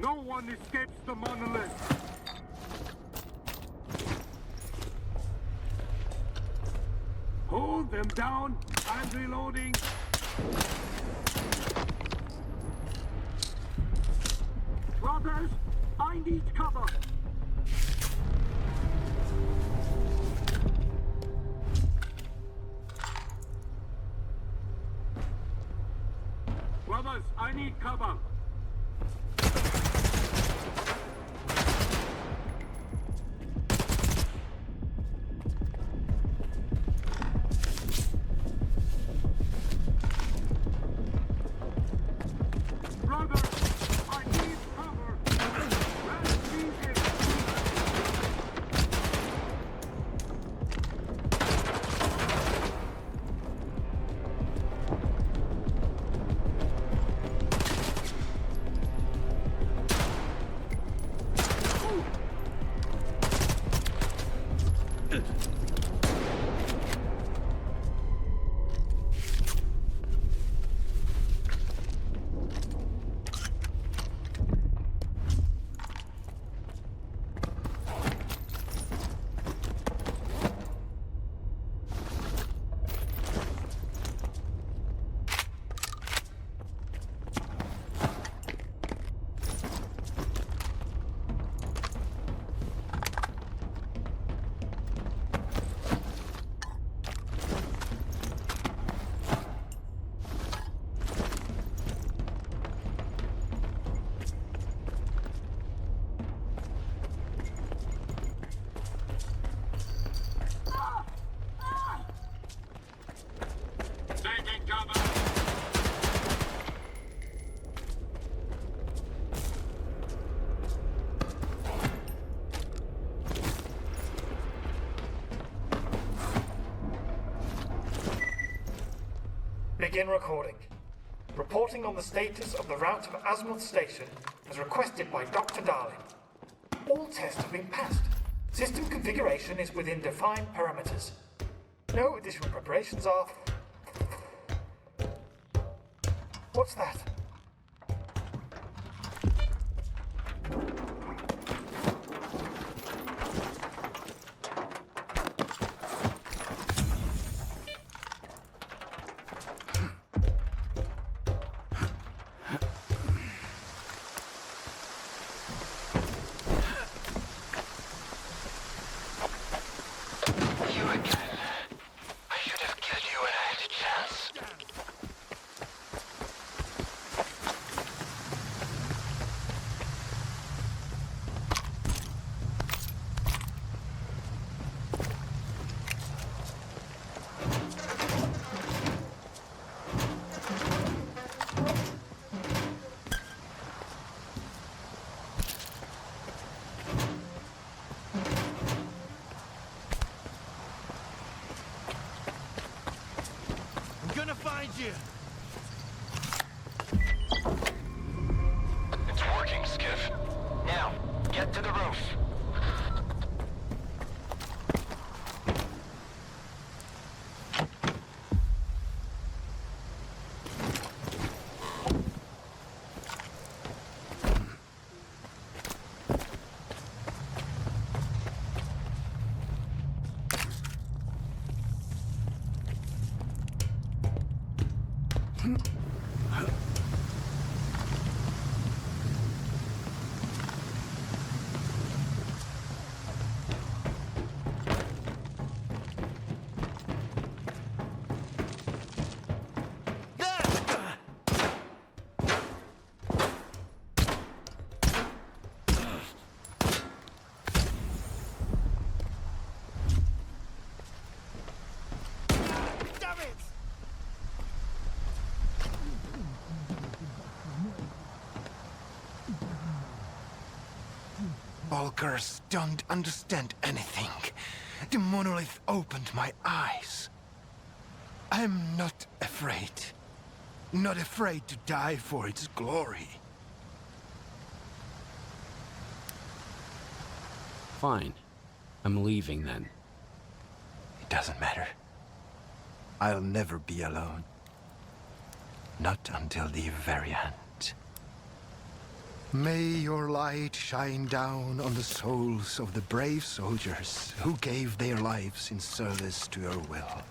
No one escapes the monolith. Hold them down. I'm reloading. Brothers, I need cover. Brothers, I need cover. Brothers, I need cover. Let's use it. Taking cover. Begin recording. Reporting on the status of the route of Azimuth Station as requested by Dr. Darling. All tests have been passed. System configuration is within defined parameters. No additional preparations are... What's that? You again. I should have killed you when I had a chance. I'm gonna find you. It's working, Skiff. Now, get to the roof. Damn it! Bulkers don't understand anything. The monolith opened my eyes. I'm not afraid. Not afraid to die for its glory. Fine. I'm leaving then. It doesn't matter. I'll never be alone. Not until the very end. May your light shine down on the souls of the brave soldiers who gave their lives in service to your will.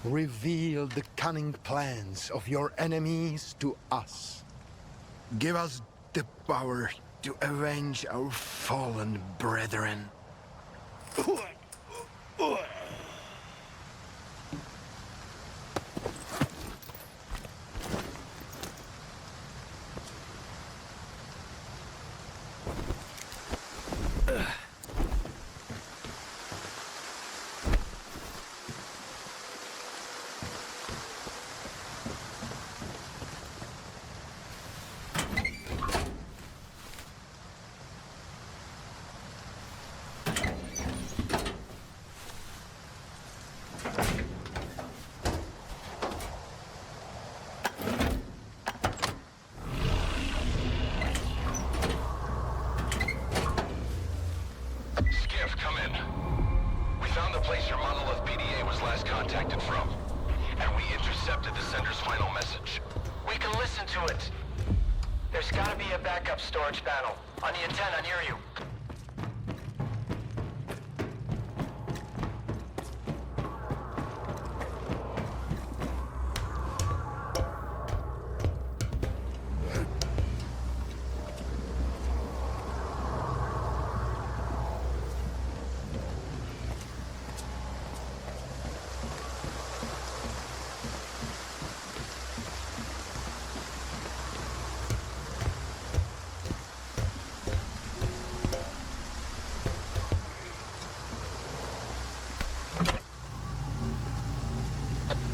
Reveal the cunning plans of your enemies to us. Give us the power to avenge our fallen brethren. Storage panel on the antenna near you.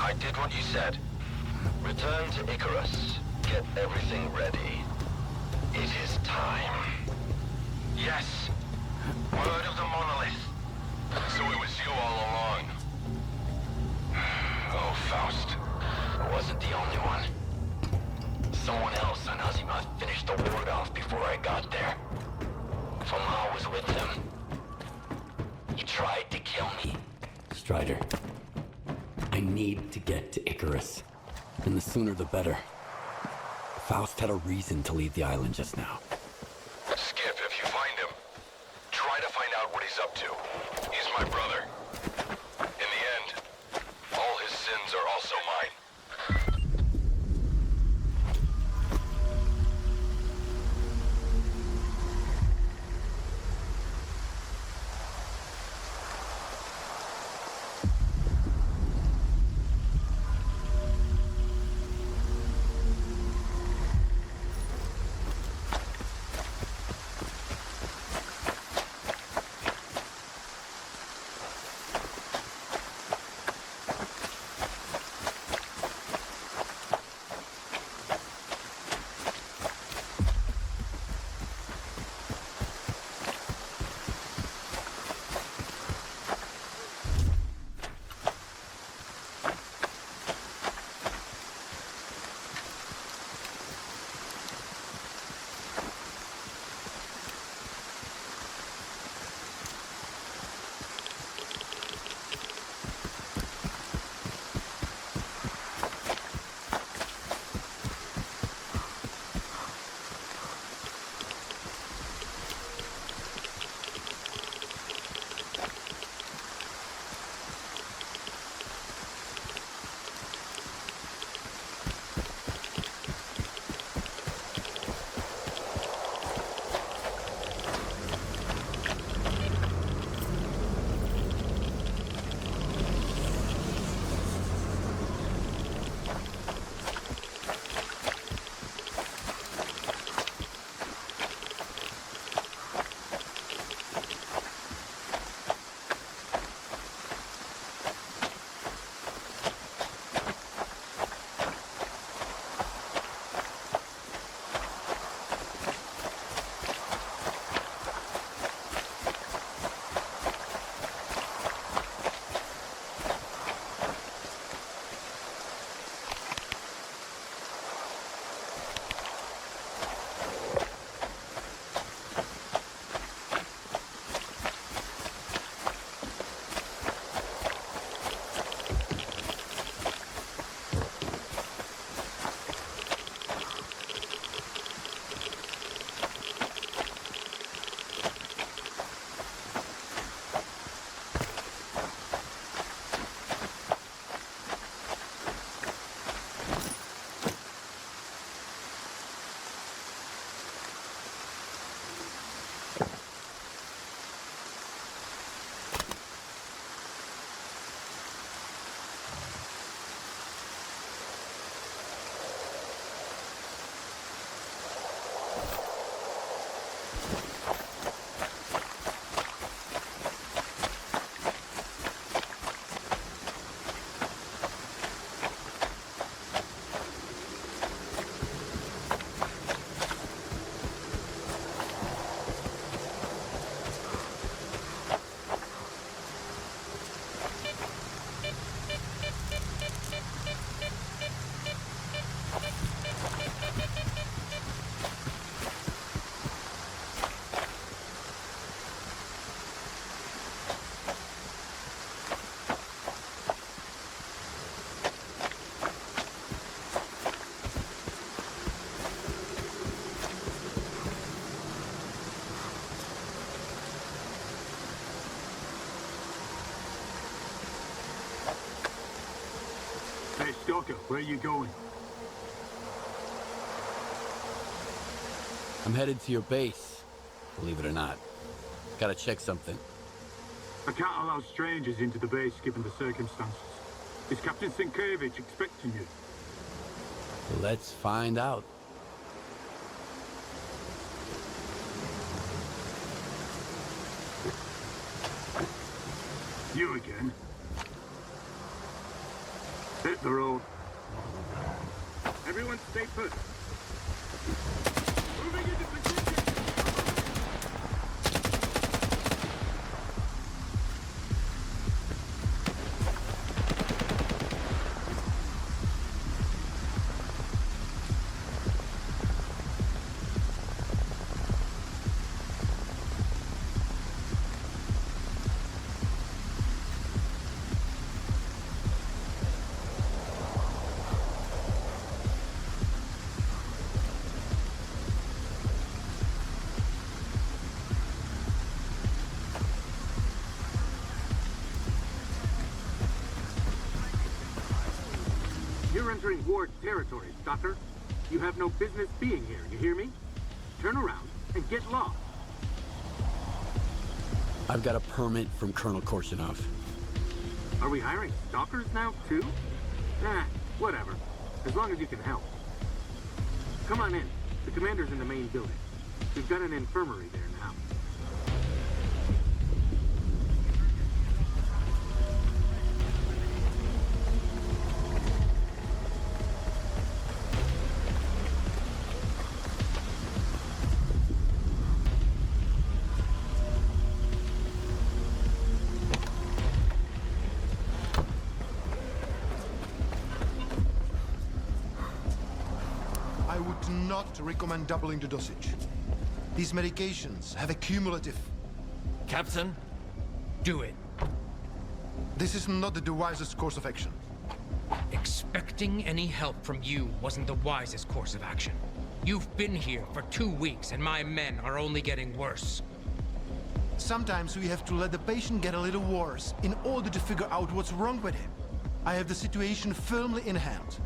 I did what you said. Return to Icarus. Get everything ready. It is time. Yes. Word of the monolith. So it was you all along. Oh, Faust. I wasn't the only one. Someone else on Azimuth finished the ward off before I got there. Famal was with them. He tried to kill me. Strider, I need to get to Icarus, and the sooner the better. Faust had a reason to leave the island just now. Skip, if you find him, try to find out what he's up to. He's my brother. In the end, all his sins are also mine. Hey, Stalker, where are you going? I'm headed to your base, believe it or not. Gotta check something. I can't allow strangers into the base given the circumstances. Is Captain Sienkiewicz expecting you? Let's find out. You again? Hit the road. Everyone stay put. Moving into position. You're entering Ward territory, Stalker. You have no business being here, you hear me? Turn around and get lost. I've got a permit from Colonel Korshunov. Are we hiring stalkers now, too? Nah, whatever. As long as you can help. Come on in. The commander's in the main building. We've got an infirmary there now. I would not recommend doubling the dosage. These medications have a cumulative... Captain, do it. This is not the wisest course of action. Expecting any help from you wasn't the wisest course of action. You've been here for 2 weeks and my men are only getting worse. Sometimes we have to let the patient get a little worse in order to figure out what's wrong with him. I have the situation firmly in hand.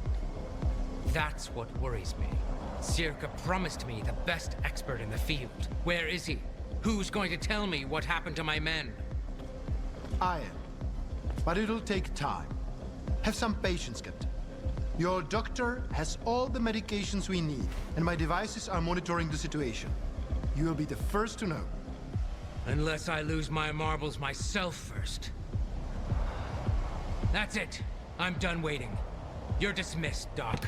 That's what worries me. Circa promised me the best expert in the field. Where is he? Who's going to tell me what happened to my men? I am. But it'll take time. Have some patience, Captain. Your doctor has all the medications we need, and my devices are monitoring the situation. You will be the first to know. Unless I lose my marbles myself first. That's it. I'm done waiting. You're dismissed, Doc.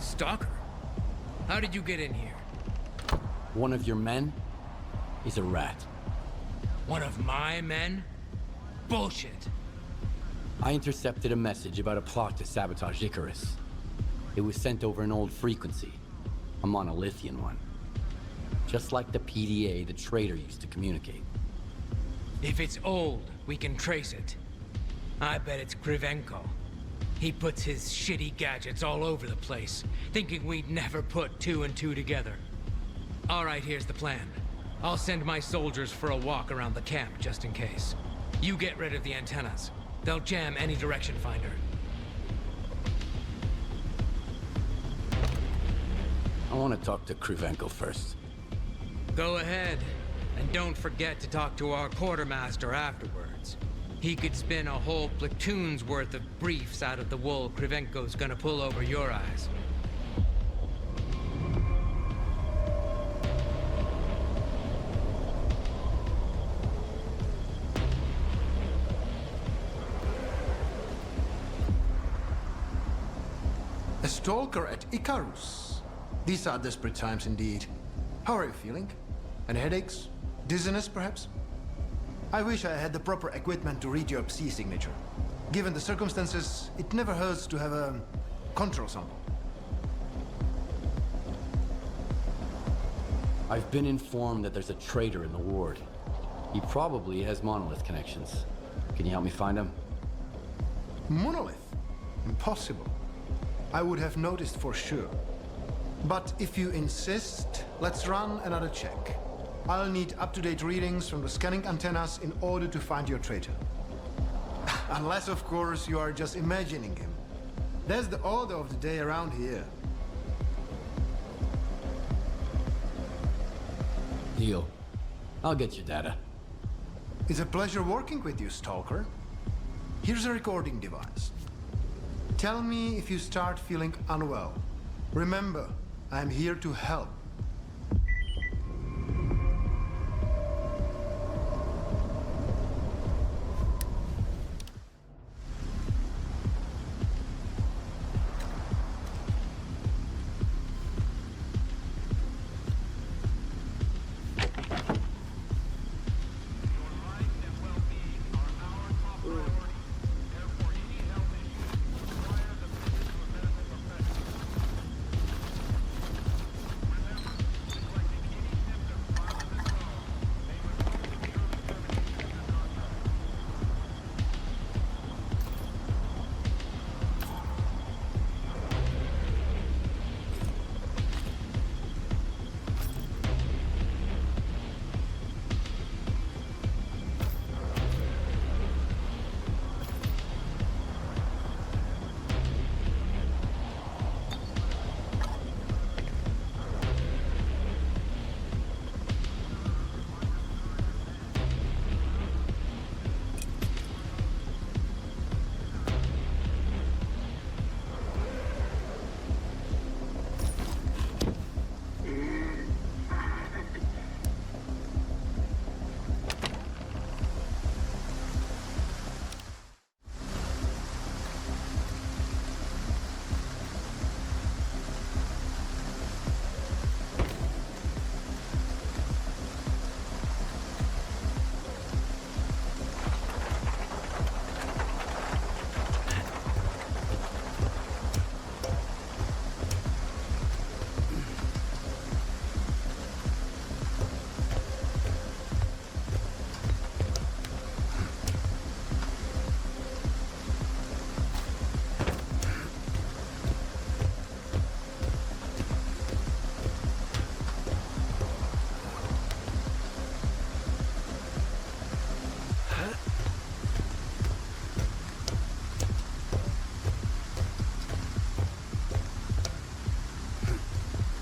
Stalker? How did you get in here? One of your men is a rat. One of my men? Bullshit. I intercepted a message about a plot to sabotage Icarus. It was sent over an old frequency, a monolithian one. Just like the PDA the traitor used to communicate. If it's old, we can trace it. I bet it's Krivenko. He puts his shitty gadgets all over the place, thinking we'd never put 2 and 2 together. All right, here's the plan. I'll send my soldiers for a walk around the camp, just in case. You get rid of the antennas. They'll jam any direction finder. I want to talk to Krivenko first. Go ahead. And don't forget to talk to our quartermaster afterwards. He could spin a whole platoon's worth of briefs out of the wool Krivenko's gonna pull over your eyes. A stalker at Icarus. These are desperate times indeed. How are you feeling? Any headaches? Dizziness, perhaps? I wish I had the proper equipment to read your Psi signature. Given the circumstances, it never hurts to have a control sample. I've been informed that there's a traitor in the ward. He probably has Monolith connections. Can you help me find him? Monolith? Impossible. I would have noticed for sure. But if you insist, let's run another check. I'll need up-to-date readings from the scanning antennas in order to find your traitor. Unless, of course, you are just imagining him. That's the order of the day around here. Deal. I'll get your data. It's a pleasure working with you, Stalker. Here's a recording device. Tell me if you start feeling unwell. Remember, I'm here to help.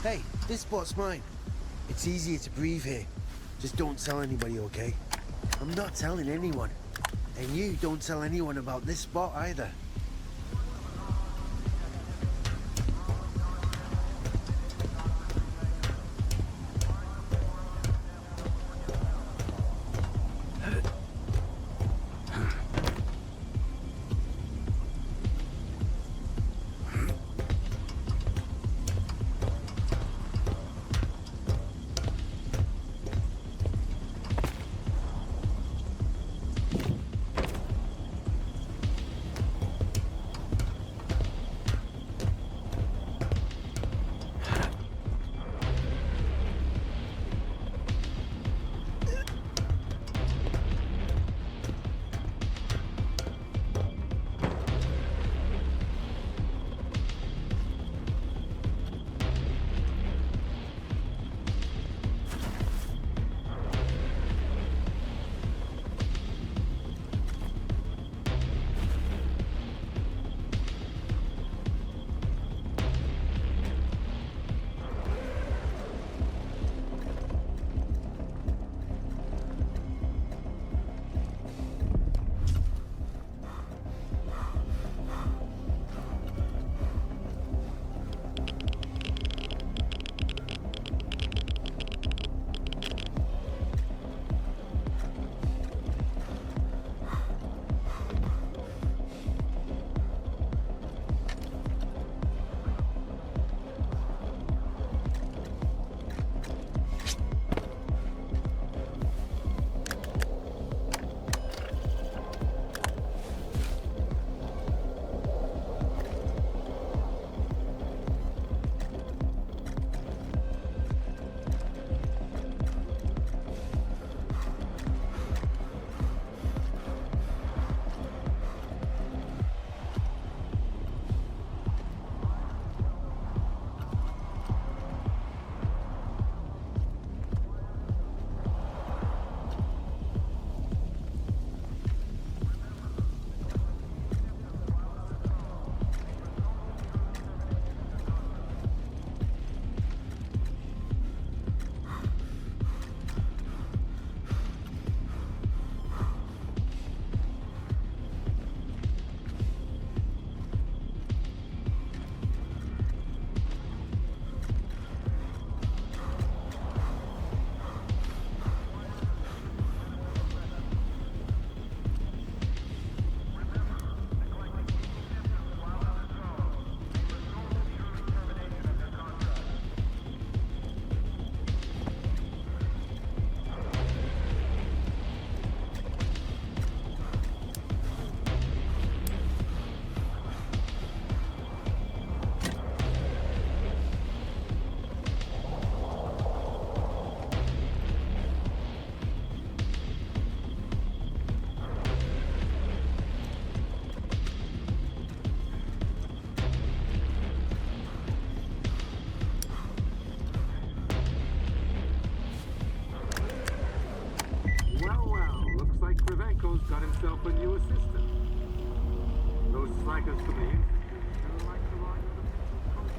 Hey, this spot's mine. It's easier to breathe here. Just don't tell anybody, okay? I'm not telling anyone. And you don't tell anyone about this spot either. yourself a new assistant. Those slackers from the Institute sure like to ride other people's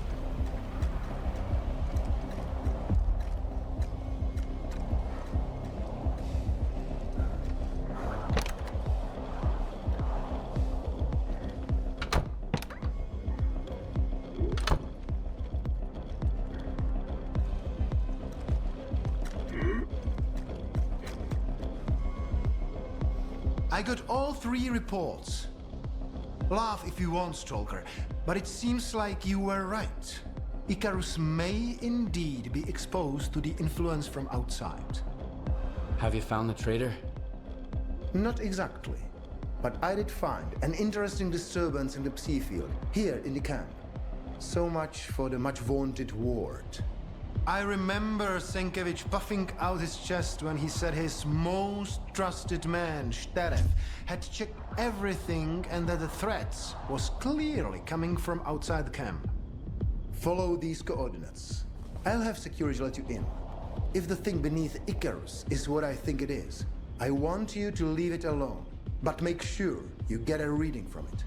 I got all 3 reports. Laugh if you want, Stalker, but it seems like you were right. Icarus may indeed be exposed to the influence from outside. Have you found the traitor? Not exactly, but I did find an interesting disturbance in the Psi field, here in the camp. So much for the much-vaunted ward. I remember Senkevich puffing out his chest when he said his most trusted man, Sterev, had checked everything and that the threat was clearly coming from outside the camp. Follow these coordinates. I'll have security let you in. If the thing beneath Icarus is what I think it is, I want you to leave it alone, but make sure you get a reading from it.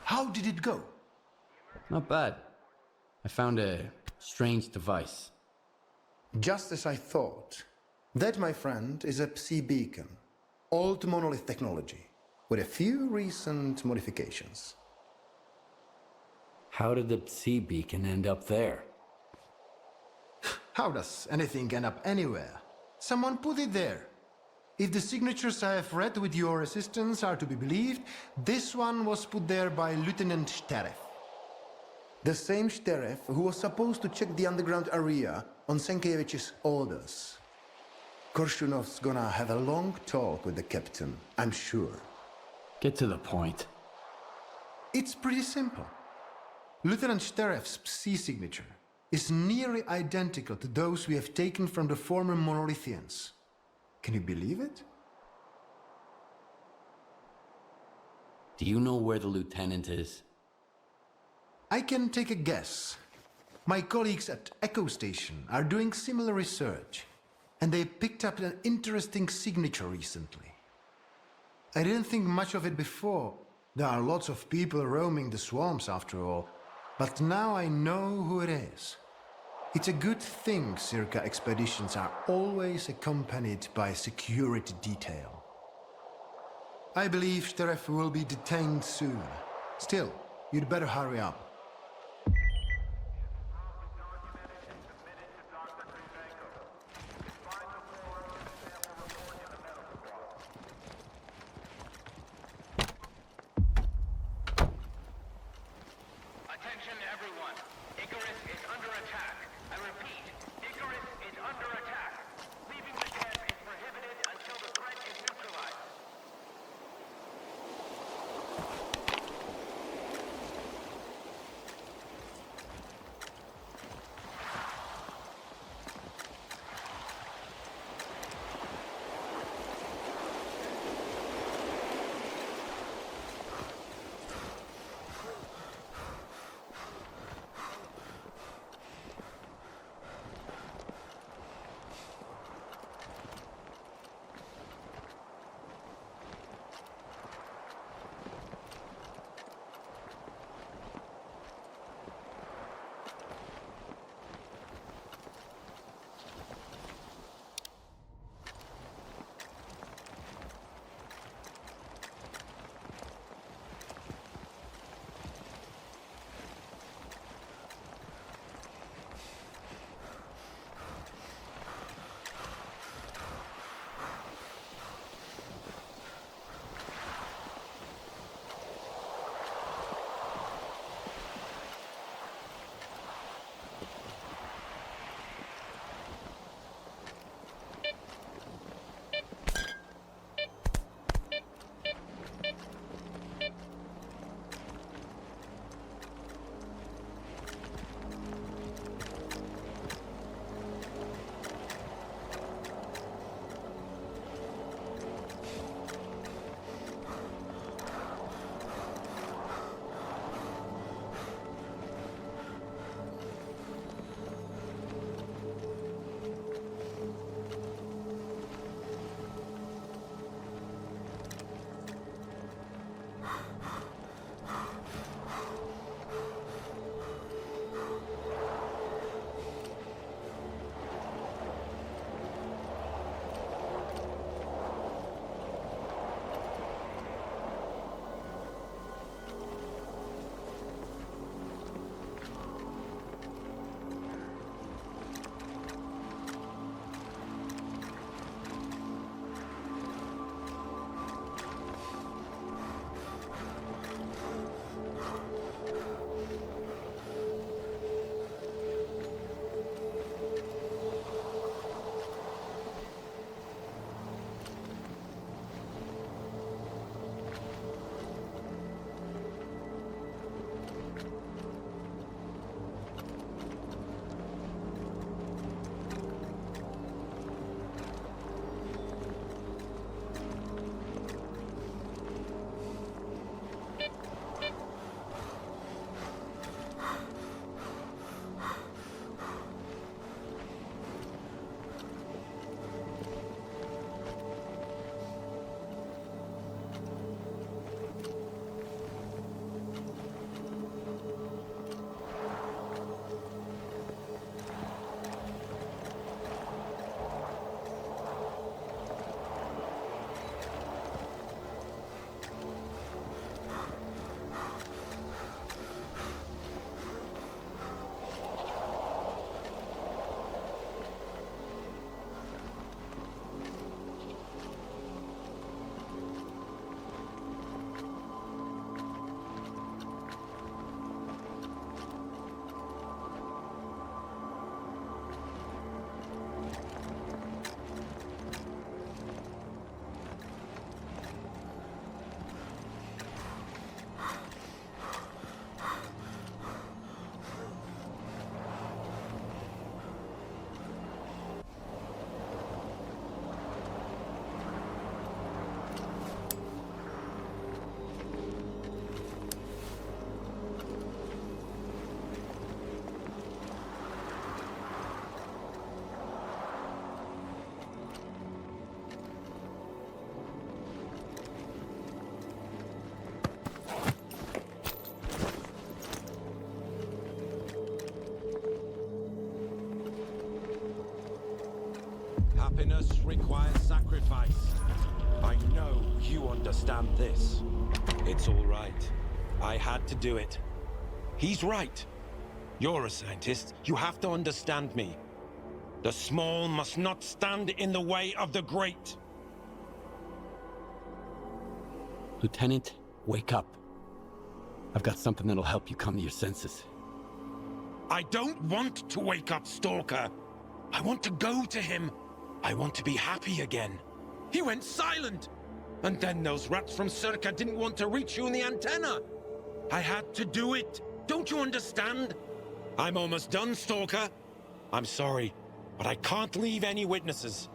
How did it go? Not bad. I found a strange device. Just as I thought. That, my friend, is a Psi beacon. Old monolith technology. with a few recent modifications. How did the sea beacon end up there? How does anything end up anywhere? Someone put it there. If the signatures I have read with your assistance are to be believed, this one was put there by Lieutenant Shteref. The same Shteref who was supposed to check the underground area on Senkevich's orders. Korshunov's gonna have a long talk with the captain, I'm sure. Get to the point. It's pretty simple. Lieutenant Shteref's Psi signature is nearly identical to those we have taken from the former Monolithians. Can you believe it? Do you know where the lieutenant is? I can take a guess. My colleagues at Echo Station are doing similar research, and they picked up an interesting signature recently. I didn't think much of it before. There are lots of people roaming the swamps after all, but now I know who it is. It's a good thing Circa expeditions are always accompanied by a security detail. I believe Shteref will be detained soon. Still, you'd better hurry up. Attention everyone. Icarus is under attack. I repeat, Icarus is under attack. Leaving the camp is prohibited until the threat is neutralized. Happiness requires sacrifice. I know you understand this. It's all right. I had to do it. He's right. You're a scientist. You have to understand me. The small must not stand in the way of the great. Lieutenant, wake up. I've got something that'll help you come to your senses. I don't want to wake up Stalker. I want to go to him. I want to be happy again. He went silent. And then those rats from Circa didn't want to reach you in the antenna. I had to do it. Don't you understand? I'm almost done, Stalker. I'm sorry, but I can't leave any witnesses.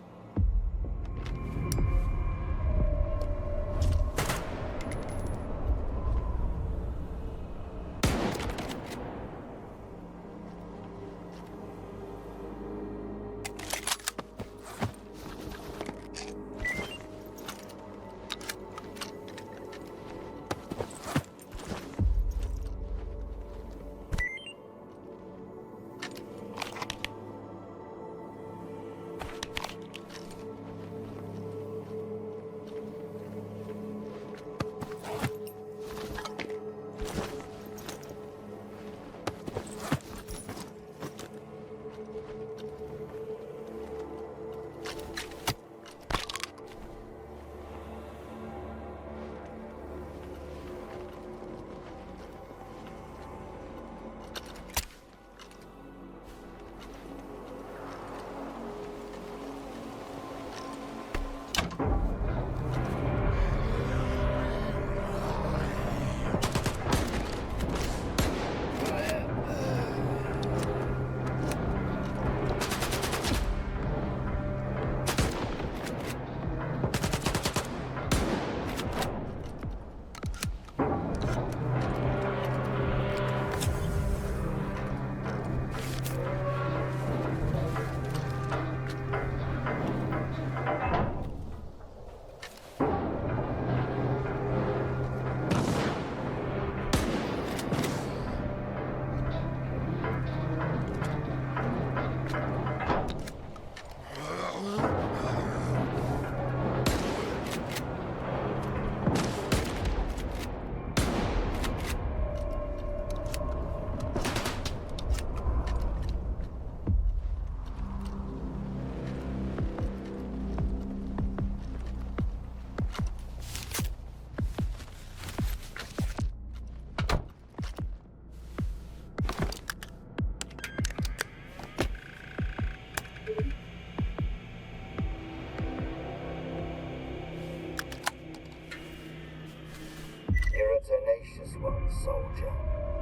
Tenacious one, soldier.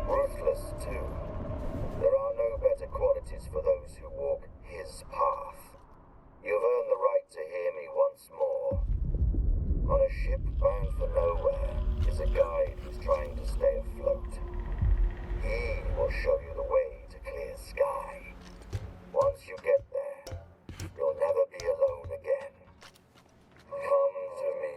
Ruthless, too. There are no better qualities for those who walk his path. You've earned the right to hear me once more. On a ship bound for nowhere is a guide who's trying to stay afloat. He will show you the way to clear sky. Once you get there, you'll never be alone again. Come to me.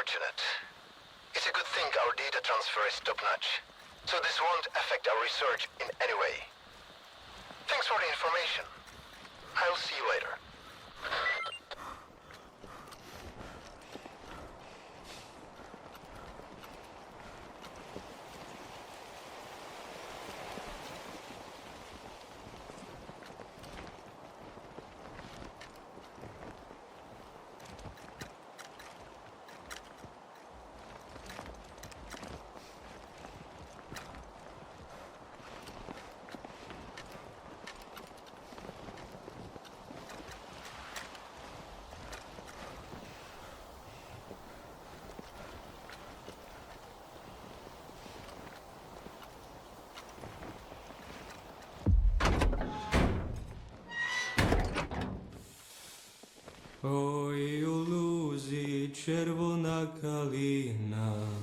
unfortunate. It's a good thing our data transfer is top-notch, so this won't affect our research in any way. Thanks for the information. I'll see you later.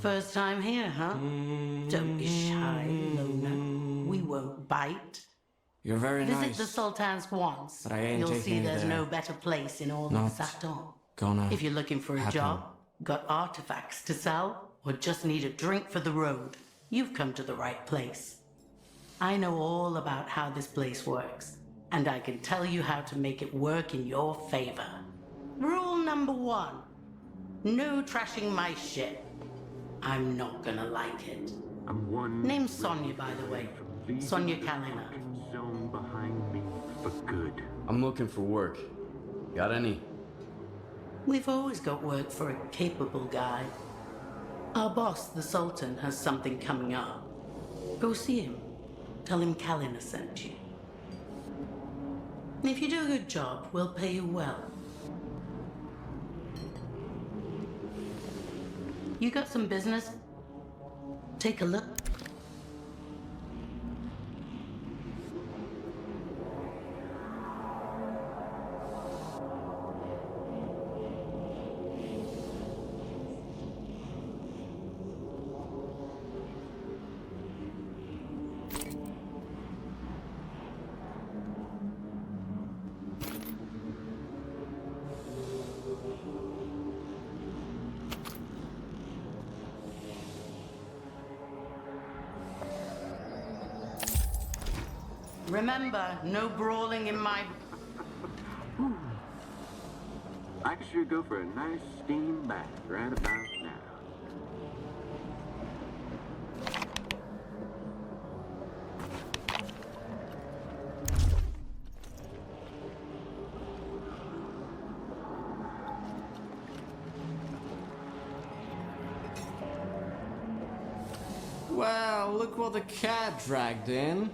First time here, huh? Don't be shy, Lona. We won't bite. You're very Visit nice. the Sultan's once. But I ain't You'll taking see you there's there. no better place in all Not of Saton. gonna If you're looking for a happen. job, got artifacts to sell, or just need a drink for the road, you've come to the right place. I know all about how this place works, and I can tell you how to make it work in your favor. Rule number 1. No trashing my shit. I'm not gonna like it. I'm one. Name's Sonia, by the way. Sonia Kalina. Zone behind me for good. I'm looking for work. Got any? We've always got work for a capable guy. Our boss, the Sultan, has something coming up. Go see him. Tell him Kalina sent you. If you do a good job, we'll pay you well. You got some business? Take a look. Remember, no brawling in my... I should go for a nice steam bath right about now. Well, look what the cat dragged in.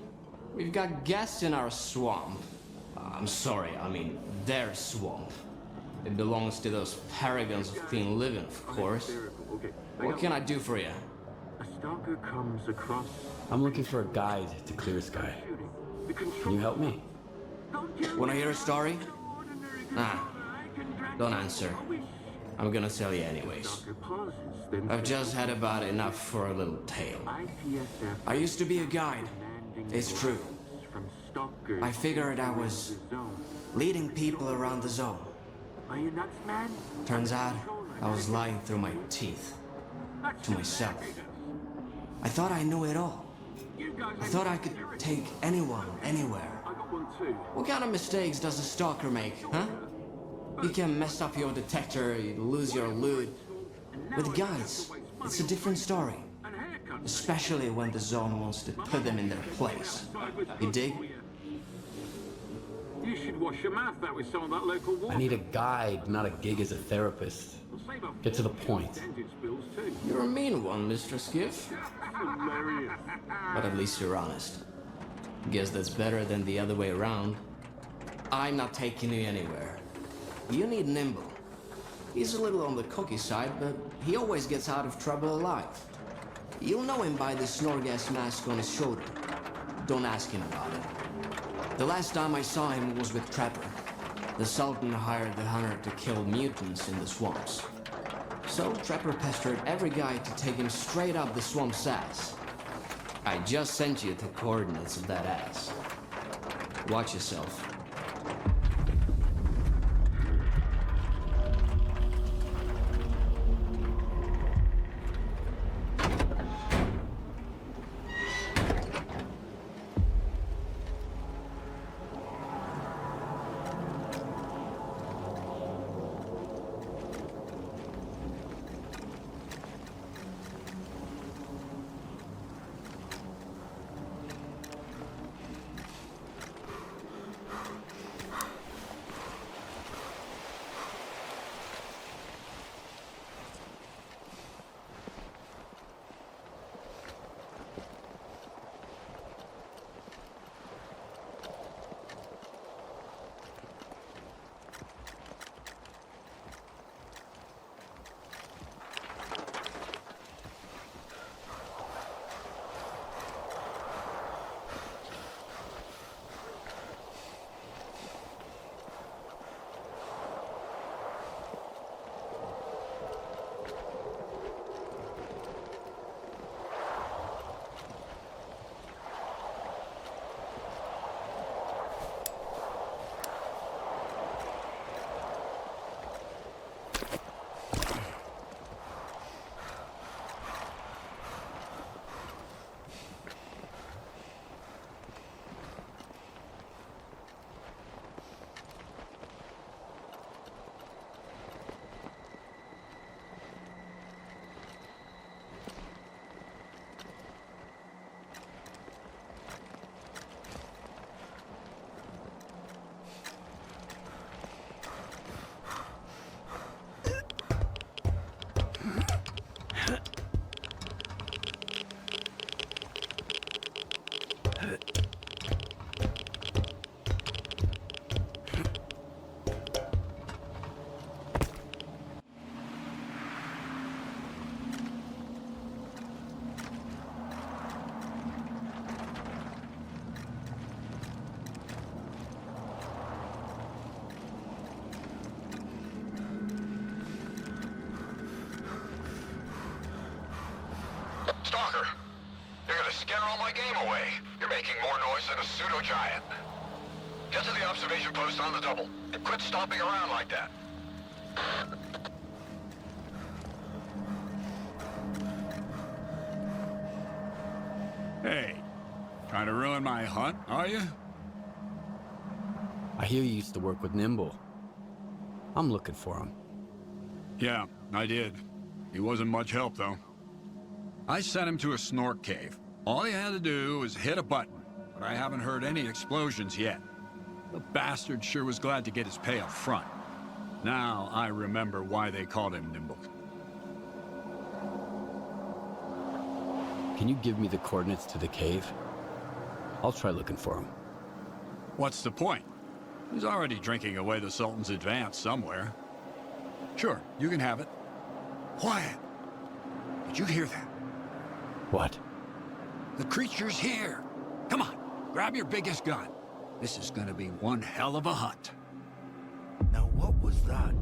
We've got guests in our swamp. I'm sorry, I mean their swamp. It belongs to those paragons of clean living, of course. What can I do for you? A stalker comes across. I'm looking for a guide to Clear Sky. Can you help me? Wanna hear a story? Nah, don't answer. I'm gonna tell you anyways. I've just had about enough for a little tale. I used to be a guide. It's true. I figured I was leading people around the zone. Are you nuts, man? Turns out I was lying through my teeth. To myself. I thought I knew it all. I thought I could take anyone, anywhere. What kind of mistakes does a stalker make, huh? You can mess up your detector, you lose your loot. With guides, it's a different story. Especially when the zone wants to put them in their place. You dig? You should wash your mouth out with some of that local water. I need a guide, not a gig as a therapist. Get to the point. You're a mean one, Mr. Skiff. But at least you're honest. Guess that's better than the other way around. I'm not taking you anywhere. You need Nimble. He's a little on the cookie side, but he always gets out of trouble alive. You'll know him by the Snorgas mask on his shoulder. Don't ask him about it. The last time I saw him was with Trapper. The Sultan hired the hunter to kill mutants in the swamps. So Trapper pestered every guy to take him straight up the swamp's ass. I just sent you the coordinates of that ass. Watch yourself. Stalker, you're gonna scare all my game away. You're making more noise than a pseudo-giant. Get to the observation post on the double, and quit stomping around like that. Hey, trying to ruin my hunt, are you? I hear you used to work with Nimble. I'm looking for him. Yeah, I did. He wasn't much help, though. I sent him to a snork cave. All he had to do was hit a button, but I haven't heard any explosions yet. The bastard sure was glad to get his pay up front. Now I remember why they called him Nimble. Can you give me the coordinates to the cave? I'll try looking for him. What's the point? He's already drinking away the Sultan's advance somewhere. Sure, you can have it. Quiet! Did you hear that? What? The creature's here! Come on, grab your biggest gun. This is gonna be one hell of a hunt. Now what was that?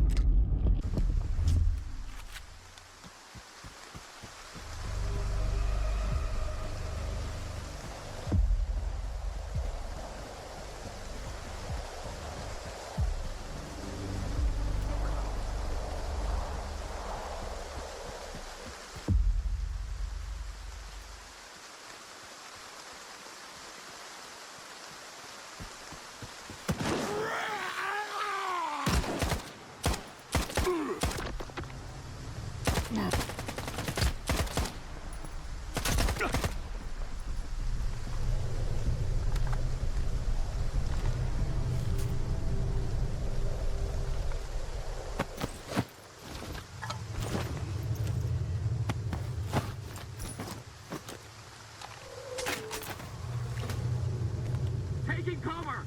Taking cover!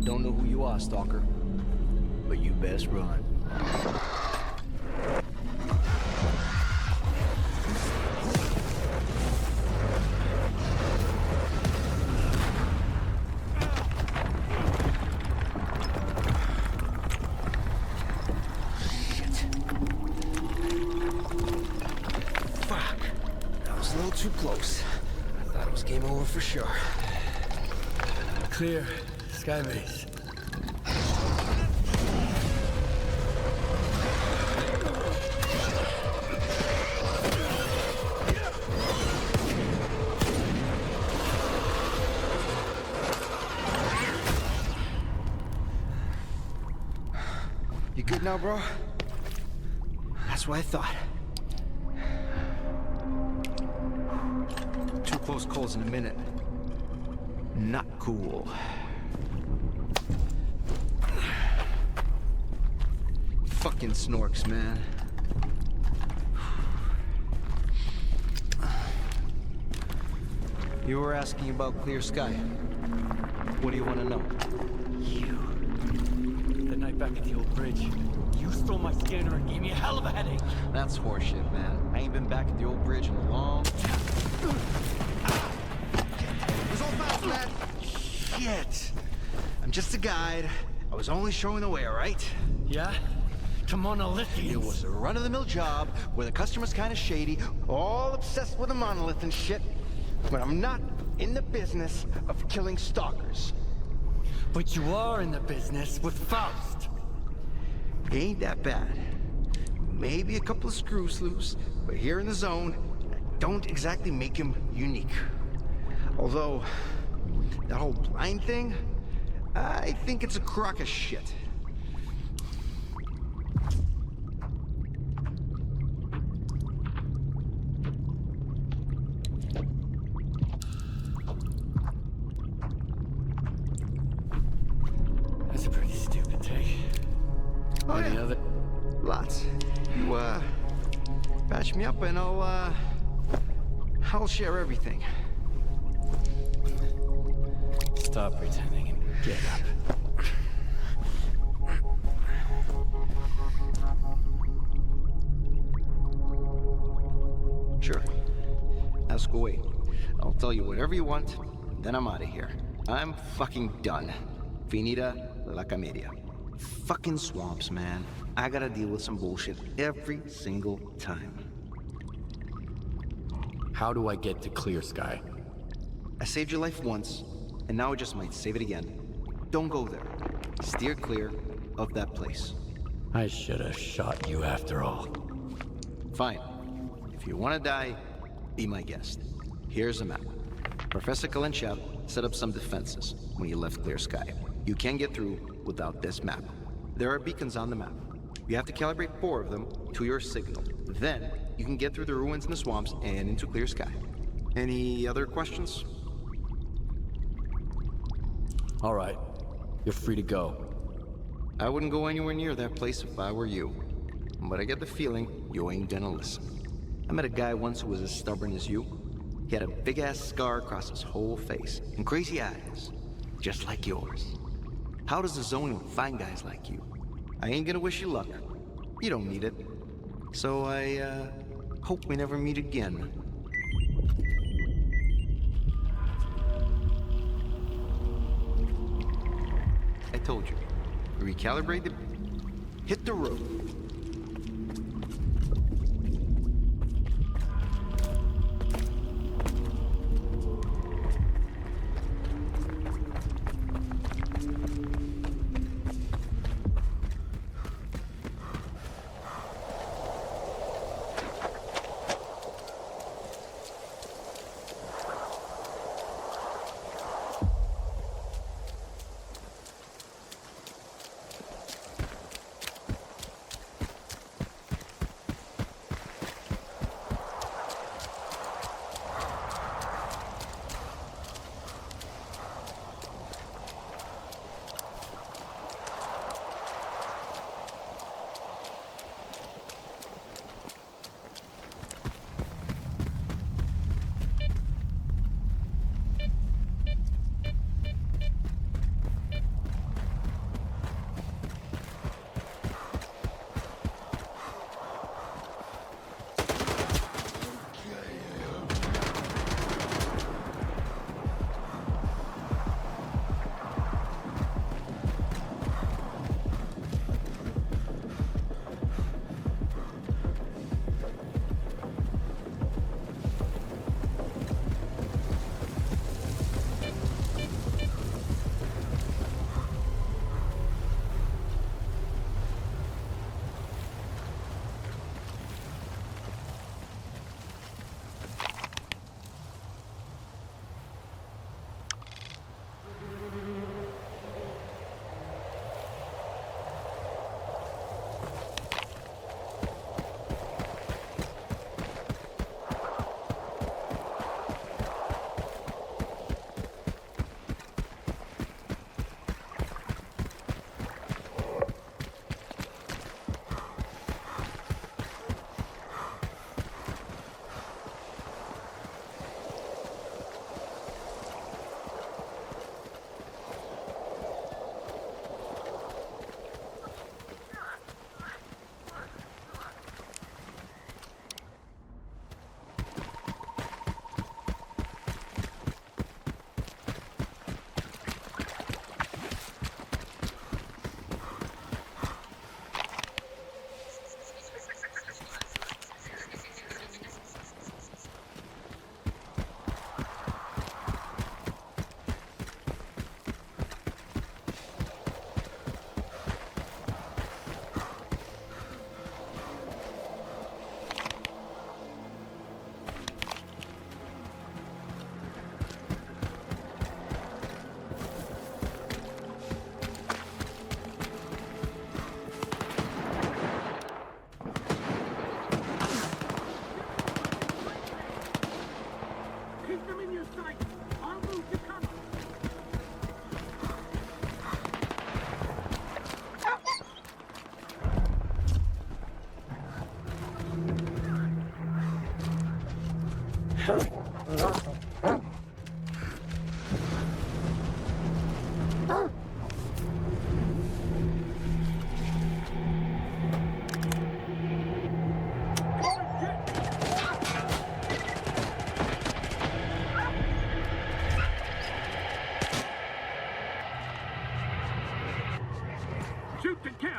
Don't know who you are, Stalker, but you best run. Shit. Fuck. That was a little too close. I thought it was game over for sure. Clear. Skybase. You good now, bro? That's what I thought. Two close calls in a minute. Not cool. Fucking snorks, man. You were asking about Clear Sky. What do you want to know? The night back at the old bridge, you stole my scanner and gave me a hell of a headache. That's horseshit, man. I ain't been back at the old bridge in a long time. It was all fast, lad. Shit. I'm just a guide. I was only showing the way, all right? Yeah? To Monolithians. It was a run-of-the-mill job where the customer's kind of shady, all obsessed with a monolith and shit. But I'm not in the business of killing stalkers. But you are in the business with Faust. Ain't that bad. Maybe a couple of screws loose, but here in the zone, don't exactly make him unique. Although, that whole blind thing, I think it's a crock of shit. That's a pretty stupid take. Oh, Any yeah. other? Lots. You, patch me up and I'll share everything. Stop pretending and get up. Sure. Ask away. I'll tell you whatever you want, then I'm out of here. I'm fucking done. Finita la comedia. Fucking swamps, man. I gotta deal with some bullshit every single time. How do I get to Clear Sky? I saved your life once, and now I just might save it again. Don't go there. Steer clear of that place. I should have shot you after all. Fine. If you want to die, be my guest. Here's a map. Professor Kalinchak set up some defenses when you left Clear Sky. You can't get through without this map. There are beacons on the map. You have to calibrate 4 of them to your signal. Then, you can get through the ruins in the swamps and into Clear Sky. Any other questions? All right. You're free to go. I wouldn't go anywhere near that place if I were you. But I get the feeling you ain't gonna listen. I met a guy once who was as stubborn as you. He had a big-ass scar across his whole face, and crazy eyes, just like yours. How does the zone find guys like you? I ain't gonna wish you luck. You don't need it. So I, hope we never meet again. I told you. Recalibrate the... Hit the road. Shoot to kill!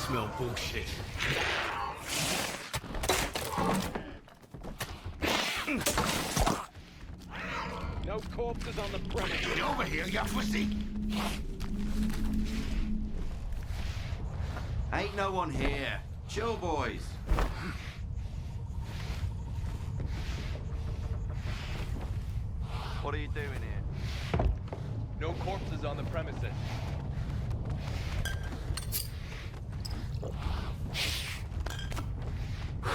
Smell bullshit. No corpses on the premise. Get over here, you pussy! Ain't no one here. Chill, boys. What are you doing here? No corpses on the premises.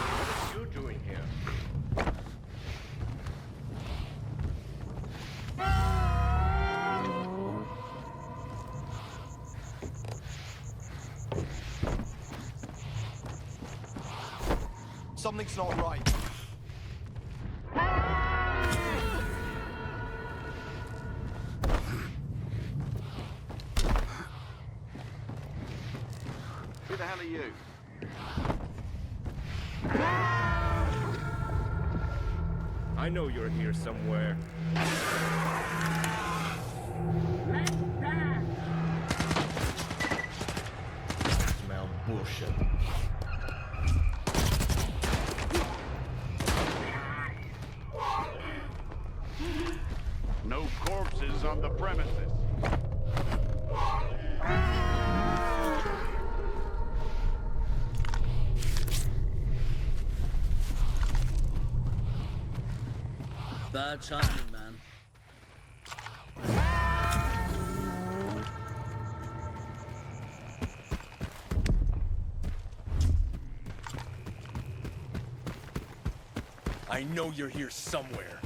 What are you doing here? Something's not right. Who the hell are you? I know you're here somewhere. Smell bullshit. No corpses on the premises. Bad timing, man. I know you're here somewhere.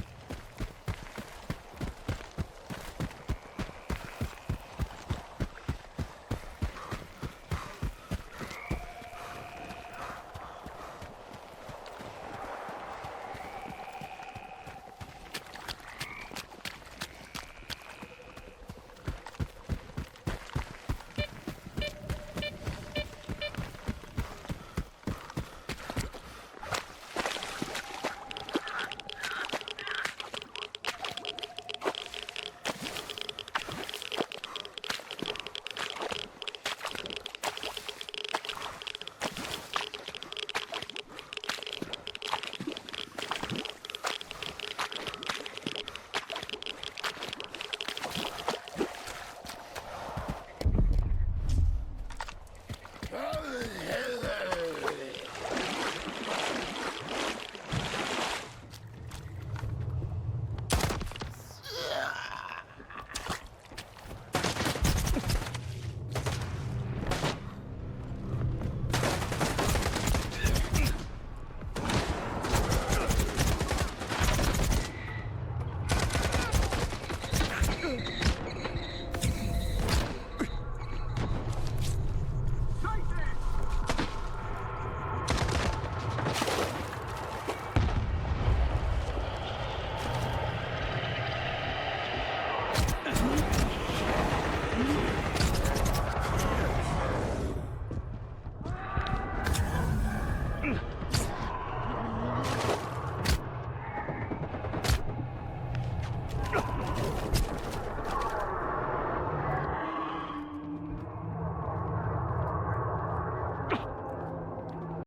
Run!